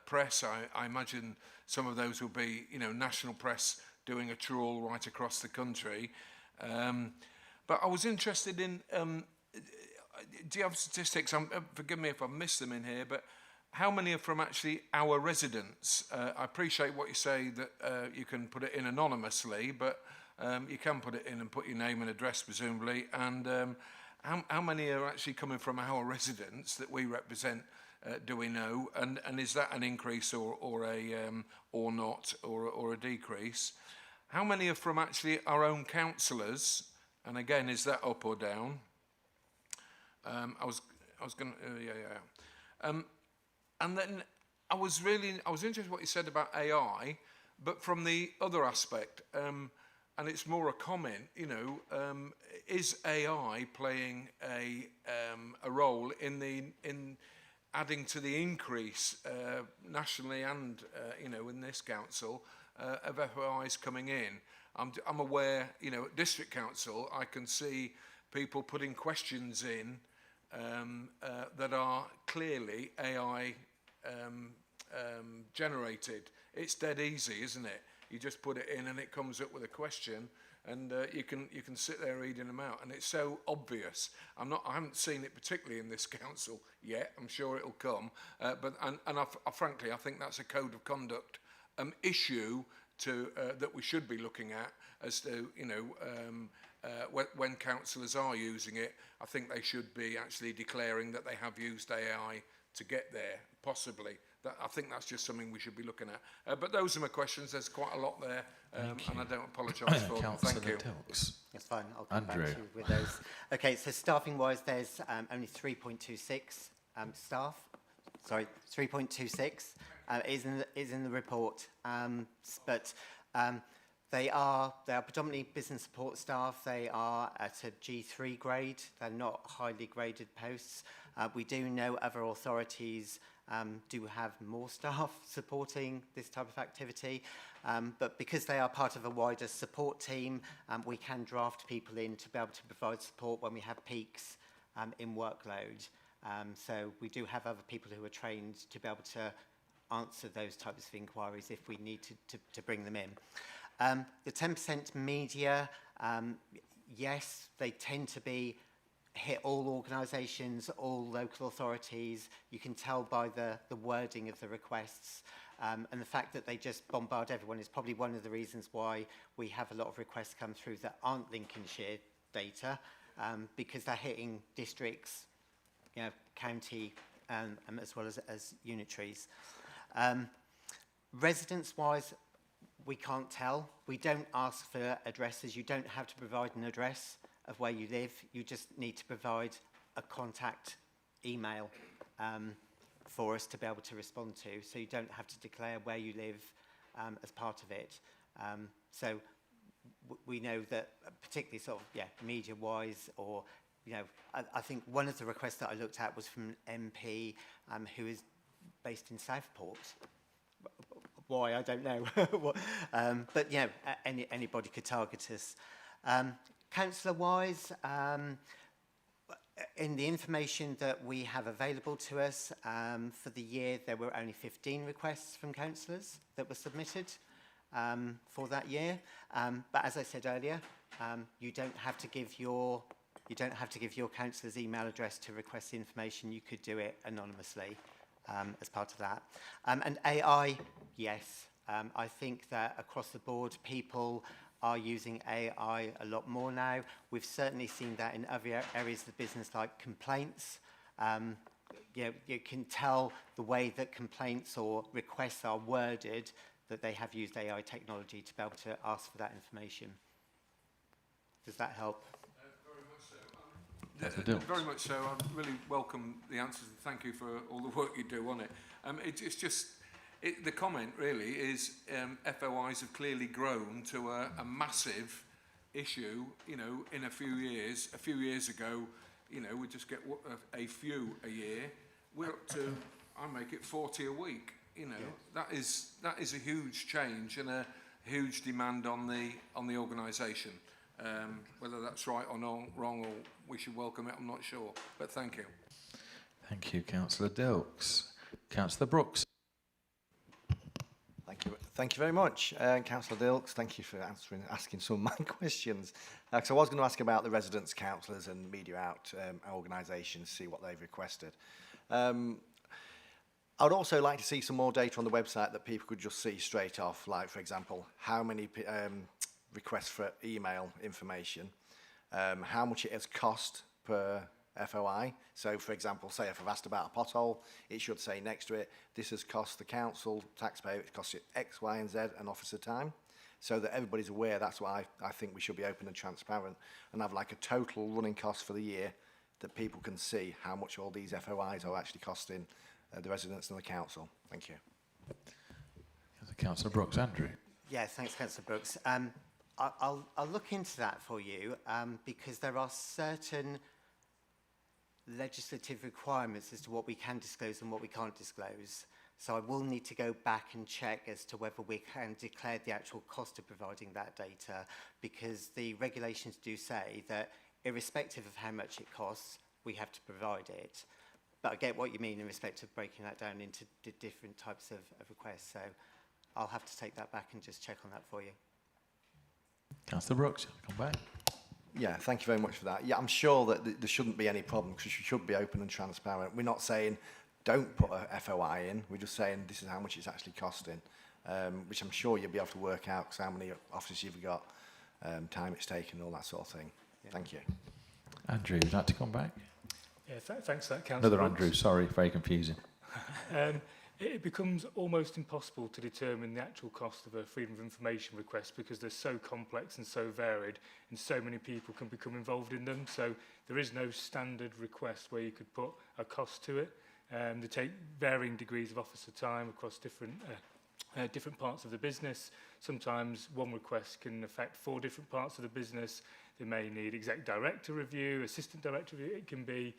press. I imagine some of those will be, national press doing a trawl right across the country. But I was interested in, do you have statistics? Forgive me if I've missed them in here, but how many are from actually our residents? I appreciate what you say that you can put it in anonymously, but you can put it in and put your name and address, presumably. And how many are actually coming from our residents that we represent? Do we know? And is that an increase or not or a decrease? How many are from actually our own councillors? And again, is that up or down? I was going to and then I was interested in what you said about AI, but from the other aspect, and it's more a comment. Is AI playing a role in adding to the increase nationally and in this council of FOIs coming in? I'm aware, at district council, I can see people putting questions in that are clearly AI generated. It's dead easy, isn't it? You just put it in and it comes up with a question, and you can sit there reading them out, and it's so obvious. I haven't seen it particularly in this council yet. I'm sure it'll come, but frankly, I think that's a code of conduct issue that we should be looking at as to when councillors are using it. I think they should be actually declaring that they have used AI to get there, possibly I think that's just something we should be looking at. But those are my questions. There's quite a lot there, and I don't apologise for them. Thank you. That's fine. I'll come Andrew. back to you with those. Okay, so staffing-wise, there's only 3.26 staff. Sorry, 3.26 is in the report, but they are predominantly business support staff. They are at a G3 grade. They're not highly graded posts. We do know other authorities do have more staff supporting this type of activity, but because they are part of a wider support team, we can draft people in to be able to provide support when we have peaks in workload. So we do have other people who are trained to be able to answer those types of inquiries if we need to bring them in. The 10% media, yes, they tend to hit all organisations, all local authorities. You can tell by the wording of the requests. And the fact that they just bombard everyone is probably one of the reasons why we have a lot of requests come through that aren't Lincolnshire data, because they're hitting districts, county, as well as unitaries. Residence-wise, we can't tell. We don't ask for addresses. You don't have to provide an address of where you live. You just need to provide a contact email for us to be able to respond to. So you don't have to declare where you live as part of it. So we know that particularly sort of, media-wise, or, I think one of the requests that I looked at was from an MP who is based in Southport. Why, I don't know. But, anybody could target us. Councillor-wise, in the information that we have available to us for the year, there were only 15 requests from councillors that were submitted for that year. But as I said earlier, you don't have to give your councillor's email address to request the information. You could do it anonymously as part of that. And AI, yes. I think that across the board, people are using AI a lot more now. We've certainly seen that in other areas of the business, like complaints. You can tell the way that complaints or requests are worded that they have used AI technology to be able to ask for that information. Does that help? Very much so. I really welcome the answers and thank you for all the work you do on it. It's just, the comment really is FOIs have clearly grown to a massive issue, in a few years. A few years ago, we just get a few a year. We're up to, I make it 40 a week. That is a huge change and a huge demand on the organisation. Whether that's right or not, wrong, or we should welcome it, I'm not sure. But thank you. Thank you, Councillor Dilks. Councillor Brooks. Thank you very much, Councillor Dilks. Thank you for asking some of my questions. Because I was going to ask about the residents, councillors and media out organisations, see what they've requested. I would also like to see some more data on the website that people could just see straight off, like, for example, how many requests for email information, how much it has cost per FOI. So, for example, say if I've asked about a pothole, it should say next to it, this has cost the council, taxpayer, it costs it X, Y and Z and officer time. So that everybody's aware. That's why I think we should be open and transparent and have like a total running cost for the year that people can see how much all these FOIs are actually costing the residents and the council. Thank you. Councillor Brooks. Andrew. Yeah, thanks, Councillor Brooks. I'll look into that for you because there are certain legislative requirements as to what we can disclose and what we can't disclose. So I will need to go back and check as to whether we can declare the actual cost of providing that data, because the regulations do say that irrespective of how much it costs, we have to provide it. But I get what you mean in respect of breaking that down into different types of requests. So I'll have to take that back and just check on that for you. Councillor Brooks, come back. Yeah, thank you very much for that. Yeah, I'm sure that there shouldn't be any problem because you should be open and transparent. We're not saying don't put a FOI in. We're just saying this is how much it's actually costing, which I'm sure you'll be able to work out because how many offices you've got, time it's taken, all that sort of thing. Yeah. Thank you. Andrew, would you like to come back? Yeah, thanks for that, Councillor Another Brooks. Andrew, sorry, very confusing. it becomes almost impossible to determine the actual cost of a freedom of information request because they're so complex and so varied and so many people can become involved in them. So there is no standard request where you could put a cost to it. They take varying degrees of officer time across different parts of the business. Sometimes one request can affect 4 different parts of the business. They may need exec director review, assistant director review. It can be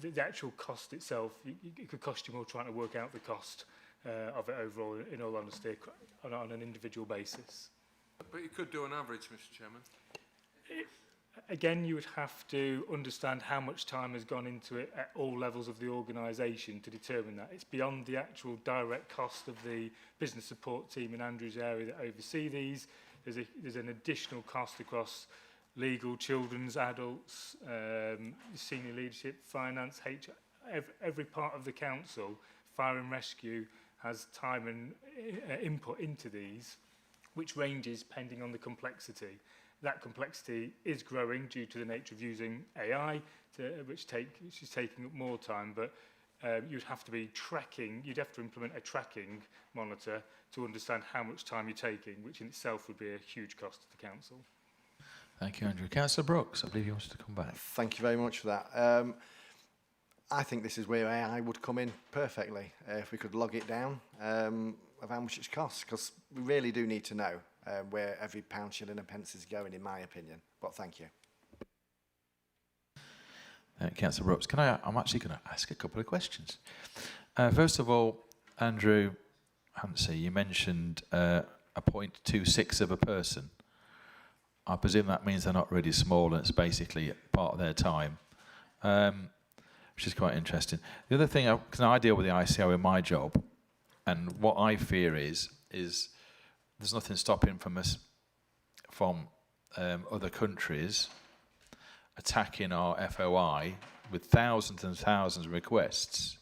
the actual cost itself. It could cost you more trying to work out the cost of it overall, in all honesty, on an individual basis. But you could do an average, Mr. Chairman. Again, you would have to understand how much time has gone into it at all levels of the organisation to determine that. It's beyond the actual direct cost of the business support team in Andrew's area that oversee these. There's an additional cost across legal, children's, adults, senior leadership, finance, HR, every part of the council, fire and rescue, has time and input into these, which ranges pending on the complexity. That complexity is growing due to the nature of using AI, which is taking up more time, but you'd have to be tracking, you'd have to implement a tracking monitor to understand how much time you're taking, which in itself would be a huge cost to the council. Thank you, Andrew. Councillor Brooks, I believe you wanted to come back. Thank you very much for that. I think this is where AI would come in perfectly, if we could log it down of how much it costs, because we really do need to know where every pound, shilling and pence is going, in my opinion. But thank you. Councillor Brooks, I'm actually going to ask a couple of questions. First of all, Andrew, you mentioned a 0.26 of a person. I presume that means they're not really small and it's basically part of their time, which is quite interesting. The other thing, because I deal with the ICO in my job, and what I fear is there's nothing stopping from other countries attacking our FOI with thousands and thousands of requests,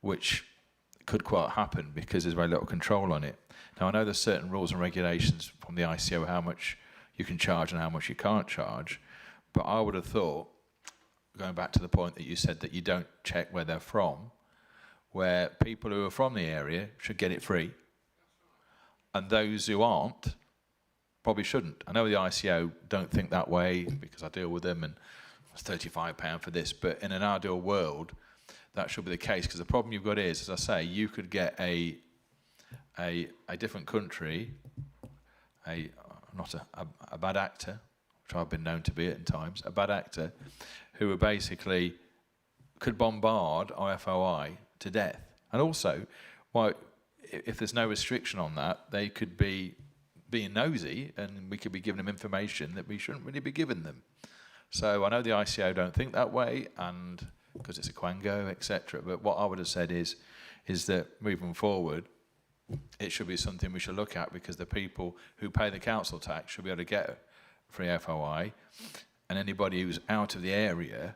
which could quite happen because there's very little control on it. Now, I know there's certain rules and regulations from the ICO how much you can charge and how much you can't charge, but I would have thought, going back to the point that you said that you don't check where they're from, where people who are from the area should get it free, and those who aren't probably shouldn't. I know the ICO don't think that way because I deal with them and it's £35 for this, but in an ideal world, that should be the case, because the problem you've got is, as I say, you could get a different country, not a bad actor, which I've been known to be at times, a bad actor, who are basically could bombard our FOI to death. And also, if there's no restriction on that, they could be being nosy and we could be giving them information that we shouldn't really be giving them. So I know the ICO don't think that way, and because it's a quango, etc. But what I would have said is that moving forward, it should be something we should look at, because the people who pay the council tax should be able to get a free FOI, and anybody who's out of the area,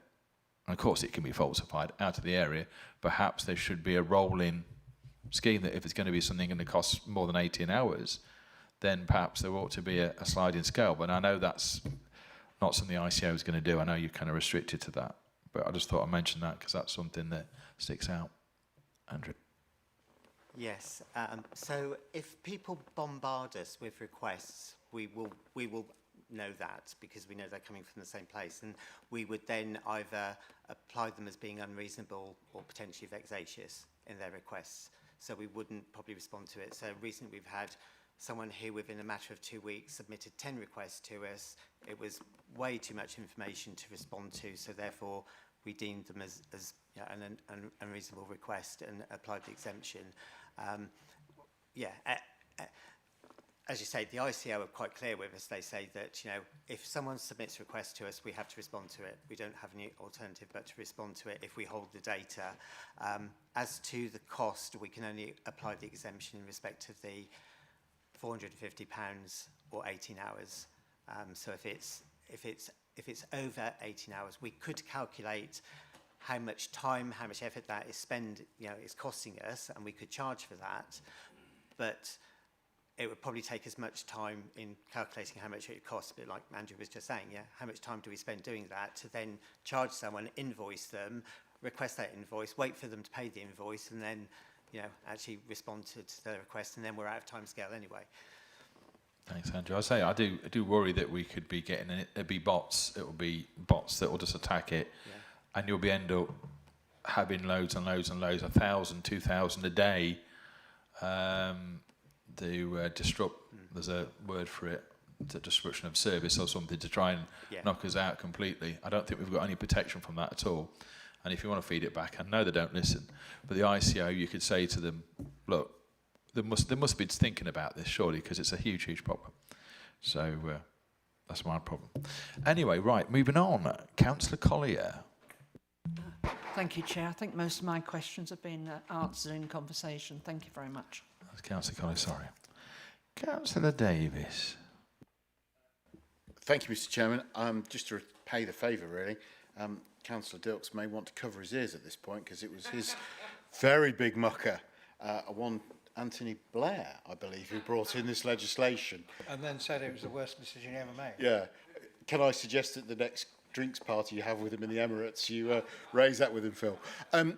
and of course it can be falsified, out of the area, perhaps there should be a rolling scheme that if it's going to be something going to cost more than 18 hours, then perhaps there ought to be a sliding scale. But I know that's not something the ICO is going to do. I know you're kind of restricted to that. But I just thought I'd mention that because that's something that sticks out. Andrew? Yes. So if people bombard us with requests, we will know that, because we know they're coming from the same place, and we would then either apply them as being unreasonable or potentially vexatious in their requests. So we wouldn't probably respond to it. So recently we've had someone who within a matter of 2 weeks submitted 10 requests to us. It was way too much information to respond to, so therefore we deemed them as an unreasonable request and applied the exemption. As you say, the ICO are quite clear with us. They say that, if someone submits a request to us, we have to respond to it. We don't have any alternative but to respond to it if we hold the data. As to the cost, we can only apply the exemption in respect of the £450 or 18 hours. So if it's over 18 hours, we could calculate how much time, how much effort that is is costing us, and we could charge for that. But it would probably take as much time in calculating how much it would cost, a bit like Andrew was just saying, how much time do we spend doing that to then charge someone, invoice them, request that invoice, wait for them to pay the invoice, and then actually respond to the request, and then we're out of time scale anyway. Thanks, Andrew. I do worry that we could be getting it'll be bots. It will be bots that will just attack it, and you'll be end up having loads and loads and loads, 1,000, 2,000 a day, to disrupt. There's a word for it, the disruption of service or something, to try and knock us out completely. I don't think we've got any protection from that at all. And if you want to feed it back, I know they don't listen, but the ICO, you could say to them, look, they must be thinking about this, surely, because it's a huge, huge problem. So that's my problem. Anyway, right, moving on. Councillor Collier. Thank you, Chair. I think most of my questions have been answered in conversation. Thank you very much. That's Councillor Collier, sorry. Councillor Davis. Thank you, Mr. Chairman. Just to repay the favour, really, Councillor Dilks may want to cover his ears at this point, because it was his very big mucker, one Anthony Blair, I believe, who brought in this legislation. And then said it was the worst decision he ever made. Yeah. Can I suggest that the next drinks party you have with him in the Emirates, you raise that with him, Phil? I'm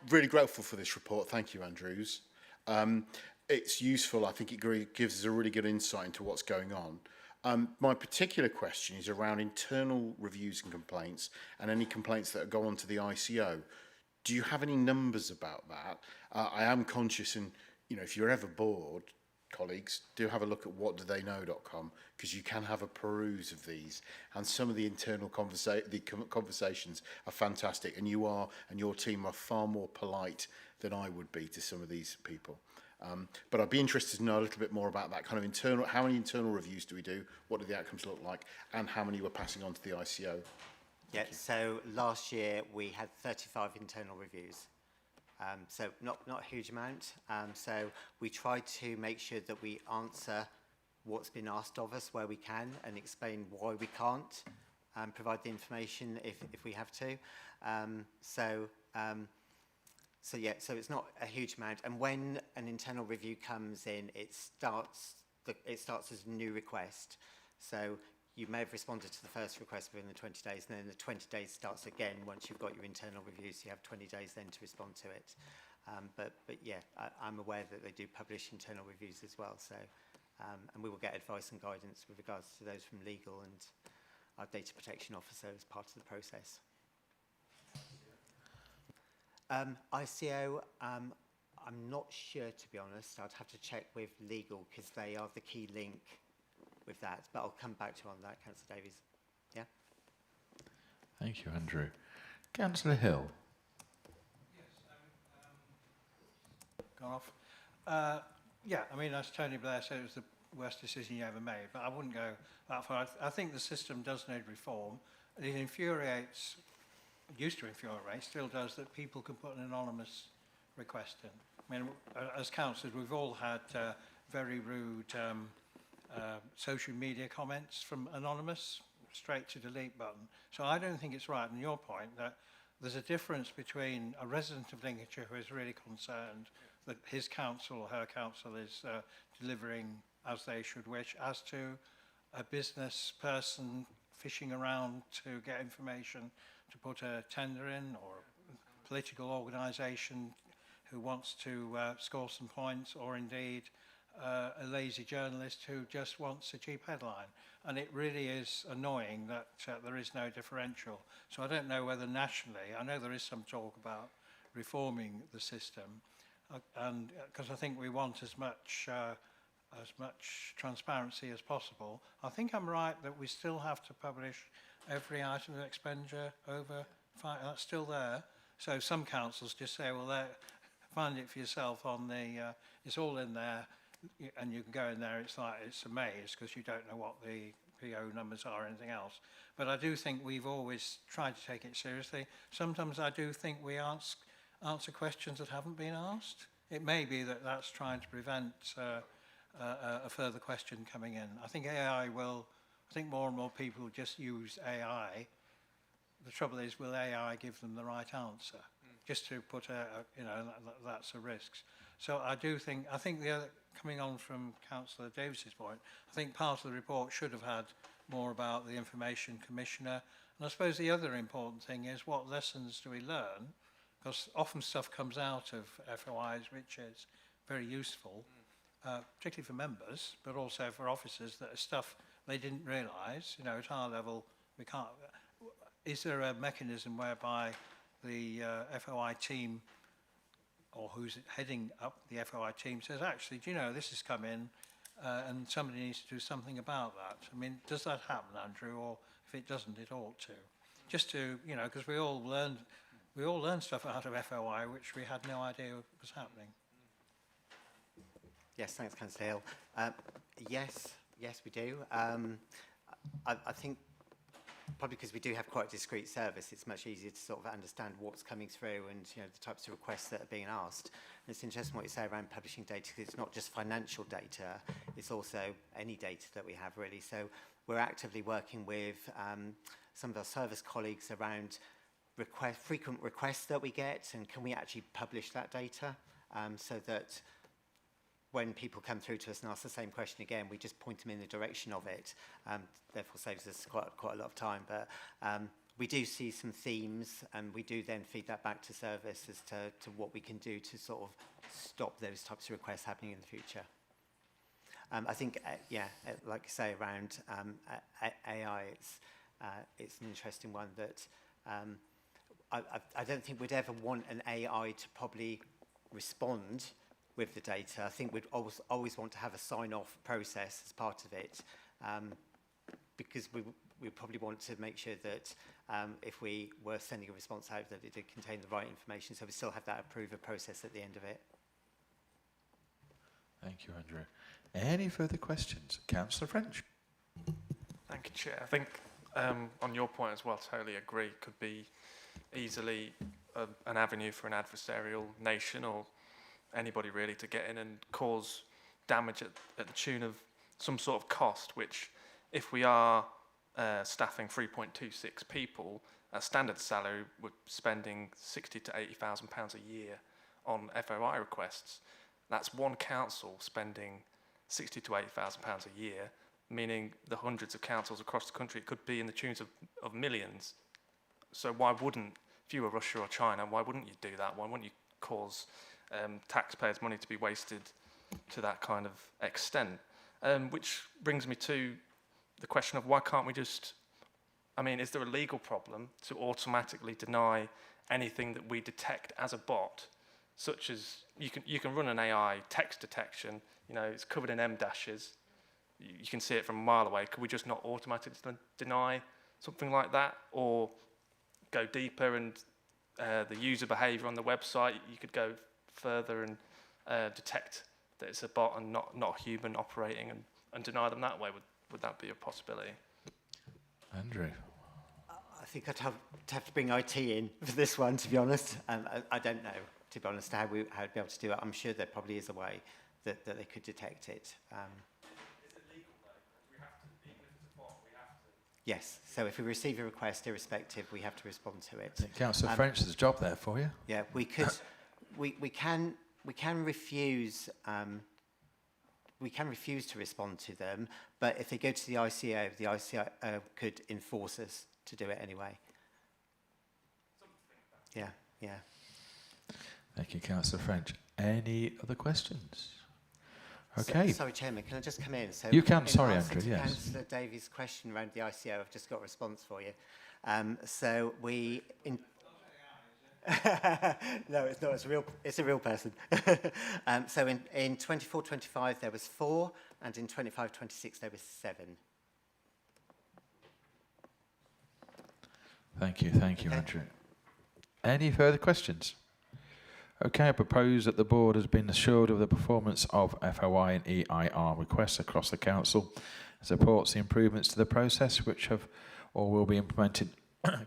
really grateful for this report. Thank you, Andrews. It's useful. I think it gives us a really good insight into what's going on. My particular question is around internal reviews and complaints, and any complaints that go on to the ICO. Do you have any numbers about that? I am conscious, and if you're ever bored, colleagues, do have a look at whatdotheyknow.com, because you can have a peruse of these, and some of the internal conversations are fantastic, and you and your team are far more polite than I would be to some of these people. But I'd be interested to know a little bit more about that kind of internal. How many internal reviews do we do? What do the outcomes look like? And how many we're passing on to the ICO? Yeah, so last year we had 35 internal reviews. So not a huge amount. So we try to make sure that we answer what's been asked of us where we can, and explain why we can't provide the information if we have to. So it's not a huge amount. And when an internal review comes in, it starts as a new request. So you may have responded to the first request within the 20 days, and then the 20 days starts again once you've got your internal review, so you have 20 days then to respond to it. But yeah, I'm aware that they do publish internal reviews as well, so and we will get advice and guidance with regards to those from legal and our data protection officer as part of the process. ICO, I'm not sure, to be honest. I'd have to check with legal, because they are the key link with that, but I'll come back to you on that, Councillor Davies. Yeah. Thank you, Andrew. Councillor Hill. Gone off. Yeah, I mean, as Tony Blair said, it was the worst decision he ever made, but I wouldn't go that far. I think the system does need reform. It infuriates, used to infuriate, still does, that people can put an anonymous request in. I mean, as councillors, we've all had very rude social media comments from anonymous, straight to delete button. So I don't think it's right, and your point, that there's a difference between a resident of Lincolnshire who is really concerned that his council or her council is delivering as they should wish, as to a business person fishing around to get information to put a tender in, or a political organisation who wants to score some points, or indeed a lazy journalist who just wants a cheap headline. And it really is annoying that there is no differential. So I don't know whether nationally, I know there is some talk about reforming the system, and because I think we want as much transparency as possible. I think I'm right that we still have to publish every item of expenditure over 5, that's still there. So some councils just say, well, find it for yourself on the, it's all in there, and you can go in there, it's like, it's a maze, because you don't know what the PO numbers are or anything else. But I do think we've always tried to take it seriously. Sometimes I do think we answer questions that haven't been asked. It may be that that's trying to prevent a further question coming in. I think I think more and more people just use AI. The trouble is, will AI give them the right answer? Just to put that's a risk. So I think the other, coming on from Councillor Davis's point, I think part of the report should have had more about the Information Commissioner. And I suppose the other important thing is, what lessons do we learn because often stuff comes out of FOIs which is very useful, particularly for members, but also for officers, that are stuff they didn't realise. You know, at our level, we can't. Is there a mechanism whereby the FOI team, or who's heading up the FOI team, says, actually, do you know, this has come in, and somebody needs to do something about that? I mean, does that happen, Andrew? Or if it doesn't, it ought to. Just to, you know, because we all learned stuff out of FOI which we had no idea was happening. Yes, thanks, Councillor Hill. Yes, we do. I think probably because we do have quite a discrete service, it's much easier to sort of understand what's coming through and, you know, the types of requests that are being asked. And it's interesting what you say around publishing data, because it's not just financial data, it's also any data that we have, really. So we're actively working with some of our service colleagues around frequent requests that we get, and can we actually publish that data so that when people come through to us and ask the same question again, we just point them in the direction of it. Therefore saves us quite a lot of time. But we do see some themes, and we do then feed that back to service as to what we can do to sort of stop those types of requests happening in the future. I think, like you say, around AI, it's an interesting one that I don't think we'd ever want an AI to probably respond with the data. I think we'd always want to have a sign-off process as part of it, because we probably want to make sure that if we were sending a response out, that it did contain the right information, so we still have that approval process at the end of it. Thank you, Andrew. Any further questions? Councillor French. Thank you, Chair. I think on your point as well, totally agree, could be easily an avenue for an adversarial nation or anybody really to get in and cause damage at the tune of some sort of cost, which if we are staffing 3.26 people at standard salary, we're spending £60,000 to £80,000 a year on FOI requests. That's one council spending £60,000 to £80,000 a year, meaning the hundreds of councils across the country, it could be in the tunes of millions. So why wouldn't, if you were Russia or China, why wouldn't you do that? Why wouldn't you cause taxpayers' money to be wasted to that kind of extent? Which brings me to the question of why can't we just, I mean, is there a legal problem to automatically deny anything that we detect as a bot, such as you can run an AI text detection, you know, it's covered in M-dashes, you can see it from a mile away. Could we just not automatically deny something like that, or go deeper and the user behaviour on the website, you could go further and detect that it's a bot and not a human operating and deny them that way? Would that be a possibility? Andrew. I think I'd have to bring IT in for this one, to be honest. I don't know, to be honest, how we'd be able to do it. I'm sure there probably is a way that they could detect it. Is it legal though? Do we have to, even if it's a bot, we have to? Yes, so if we receive a request, irrespective, we have to respond to it. Councillor French, there's a job there for you. Yeah, we could, we can refuse. We can refuse to respond to them, but if they go to the ICO could enforce us to do it anyway. Yeah. Thank you, Councillor French. Any other questions? Okay. Sorry, Chairman, can I just come in? So you can, sorry, Andrew, yes. Councillor Davies' question around the ICO, I've just got a response for you. So we... No, it's not. It's a real person. So in 24-25 there was 4, and in 25-26 there was 7. Thank you, Andrew. Any further questions? Okay, I propose that the board has been assured of the performance of FOI and EIR requests across the council, supports the improvements to the process which have or will be implemented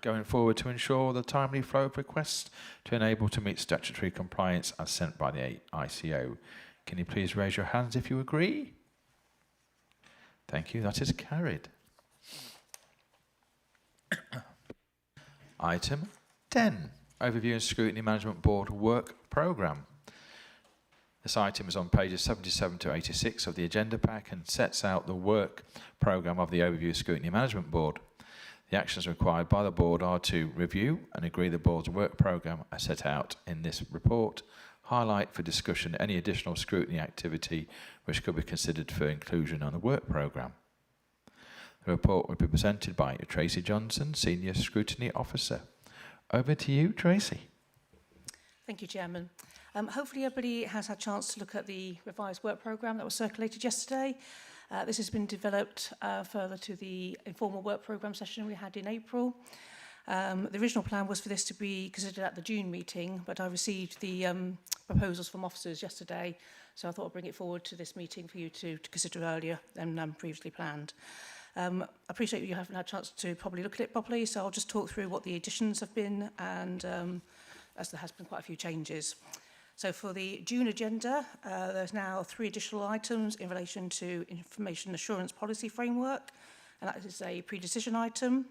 going forward to ensure the timely flow of requests to enable to meet statutory compliance as sent by the ICO. Can you please raise your hands if you agree? Thank you, that is carried. Item 10, Overview and Scrutiny Management Board Work Programme. This item is on pages 77 to 86 of the agenda pack and sets out the work programme of the Overview Scrutiny Management Board. The actions required by the board are to review and agree the board's work programme as set out in this report, highlight for discussion any additional scrutiny activity which could be considered for inclusion on the work programme. The report will be presented by Tracy Johnson, Senior Scrutiny Officer. Over to you, Tracy. Thank you, Chairman. Hopefully everybody has had a chance to look at the revised work programme that was circulated yesterday. This has been developed further to the informal work programme session we had in April. The original plan was for this to be considered at the June meeting, but I received the proposals from officers yesterday, so I thought I'd bring it forward to this meeting for you to consider earlier than previously planned. I appreciate you haven't had a chance to probably look at it properly, so I'll just talk through what the additions have been, and as there has been quite a few changes. So for the June agenda, there's now 3 additional items in relation to information assurance policy framework, and that is a pre-decision item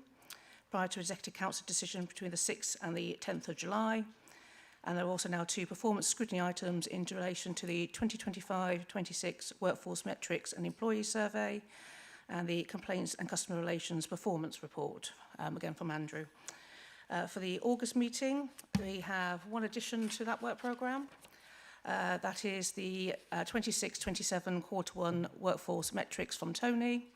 prior to Executive Council decision between the 6th and the 10th of July. And there are also now 2 performance scrutiny items in relation to the 2025-26 Workforce Metrics and Employee Survey and the Complaints and Customer Relations Performance Report, again from Andrew. For the August meeting, we have 1 addition to that work programme. That is the 26-27 Quarter 1 Workforce Metrics from Tony.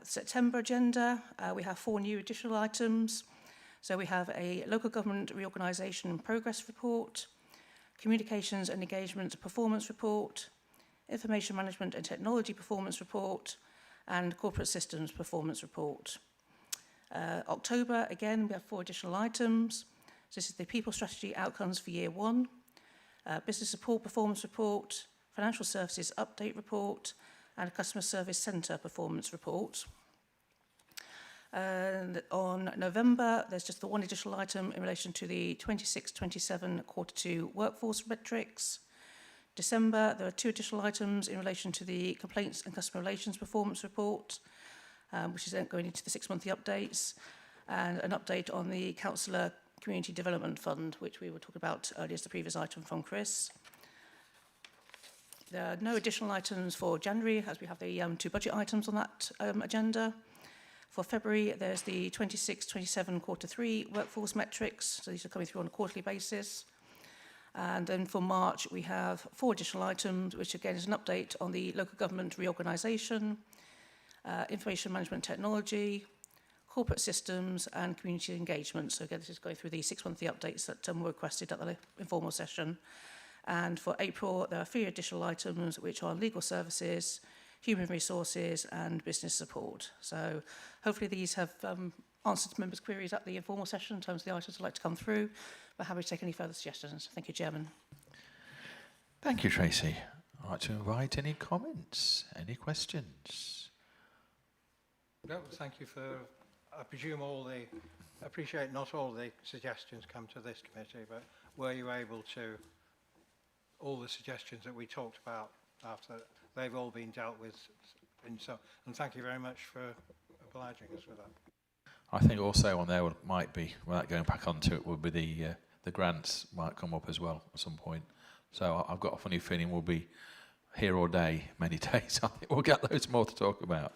September agenda, we have 4 new additional items. So we have a Local Government Reorganisation and Progress Report, Communications and Engagement Performance Report, Information Management and Technology Performance Report, and Corporate Systems Performance Report. October, again, we have 4 additional items. So this is the People Strategy Outcomes for Year 1, Business Support Performance Report, Financial Services Update Report, and a Customer Service Centre Performance Report. And on November, there's just the 1 additional item in relation to the 26-27 Quarter 2 Workforce Metrics. December, there are 2 additional items in relation to the Complaints and Customer Relations Performance Report, which is then going into the 6-monthly updates, and an update on the Councillor Community Development Fund, which we were talking about earlier as the previous item from Chris. There are no additional items for January, as we have the 2 budget items on that agenda. For February, there's the 26-27 Quarter 3 Workforce Metrics, so these are coming through on a quarterly basis. And then for March, we have 4 additional items, which again is an update on the local government reorganisation, information management technology, corporate systems, and community engagement. So again, this is going through the 6-monthly updates that were requested at the informal session. And for April, there are 3 additional items, which are legal services, human resources, and business support. So hopefully these have answered members' queries at the informal session in terms of the items I'd like to come through, but happy to take any further suggestions. Thank you, Chairman. Thank you, Tracy. I'd like to invite any comments, any questions. No, thank you for, I presume I appreciate not all the suggestions come to this committee, but were you able to, all the suggestions that we talked about after, they've all been dealt with, and thank you very much for obliging us with that. I think also on there might be, without going back onto it, would be the grants might come up as well at some point. So I've got a funny feeling we'll be here all day, many days. I think we'll get loads more to talk about.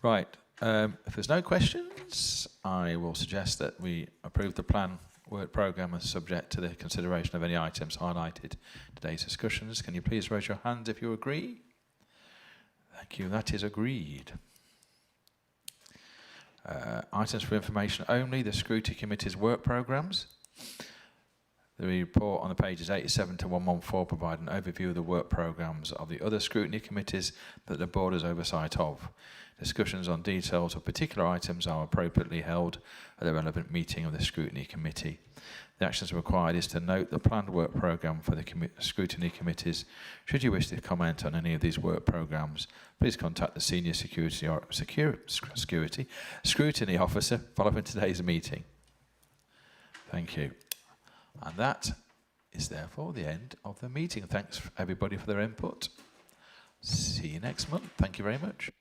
Right, if there's no questions, I will suggest that we approve the plan work programme as subject to the consideration of any items highlighted in today's discussions. Can you please raise your hands if you agree? Thank you, that is agreed. Items for information only, the Scrutiny Committee's work programmes. The report on the pages 87 to 114 provide an overview of the work programmes of the other scrutiny committees that the board has oversight of. Discussions on details of particular items are appropriately held at the relevant meeting of the Scrutiny Committee. The actions required is to note the planned work programme for the scrutiny committees. Should you wish to comment on any of these work programmes, please contact the Senior Scrutiny Officer following today's meeting. Thank you. And that is therefore the end of the meeting. Thanks everybody for their input. See you next month. Thank you very much.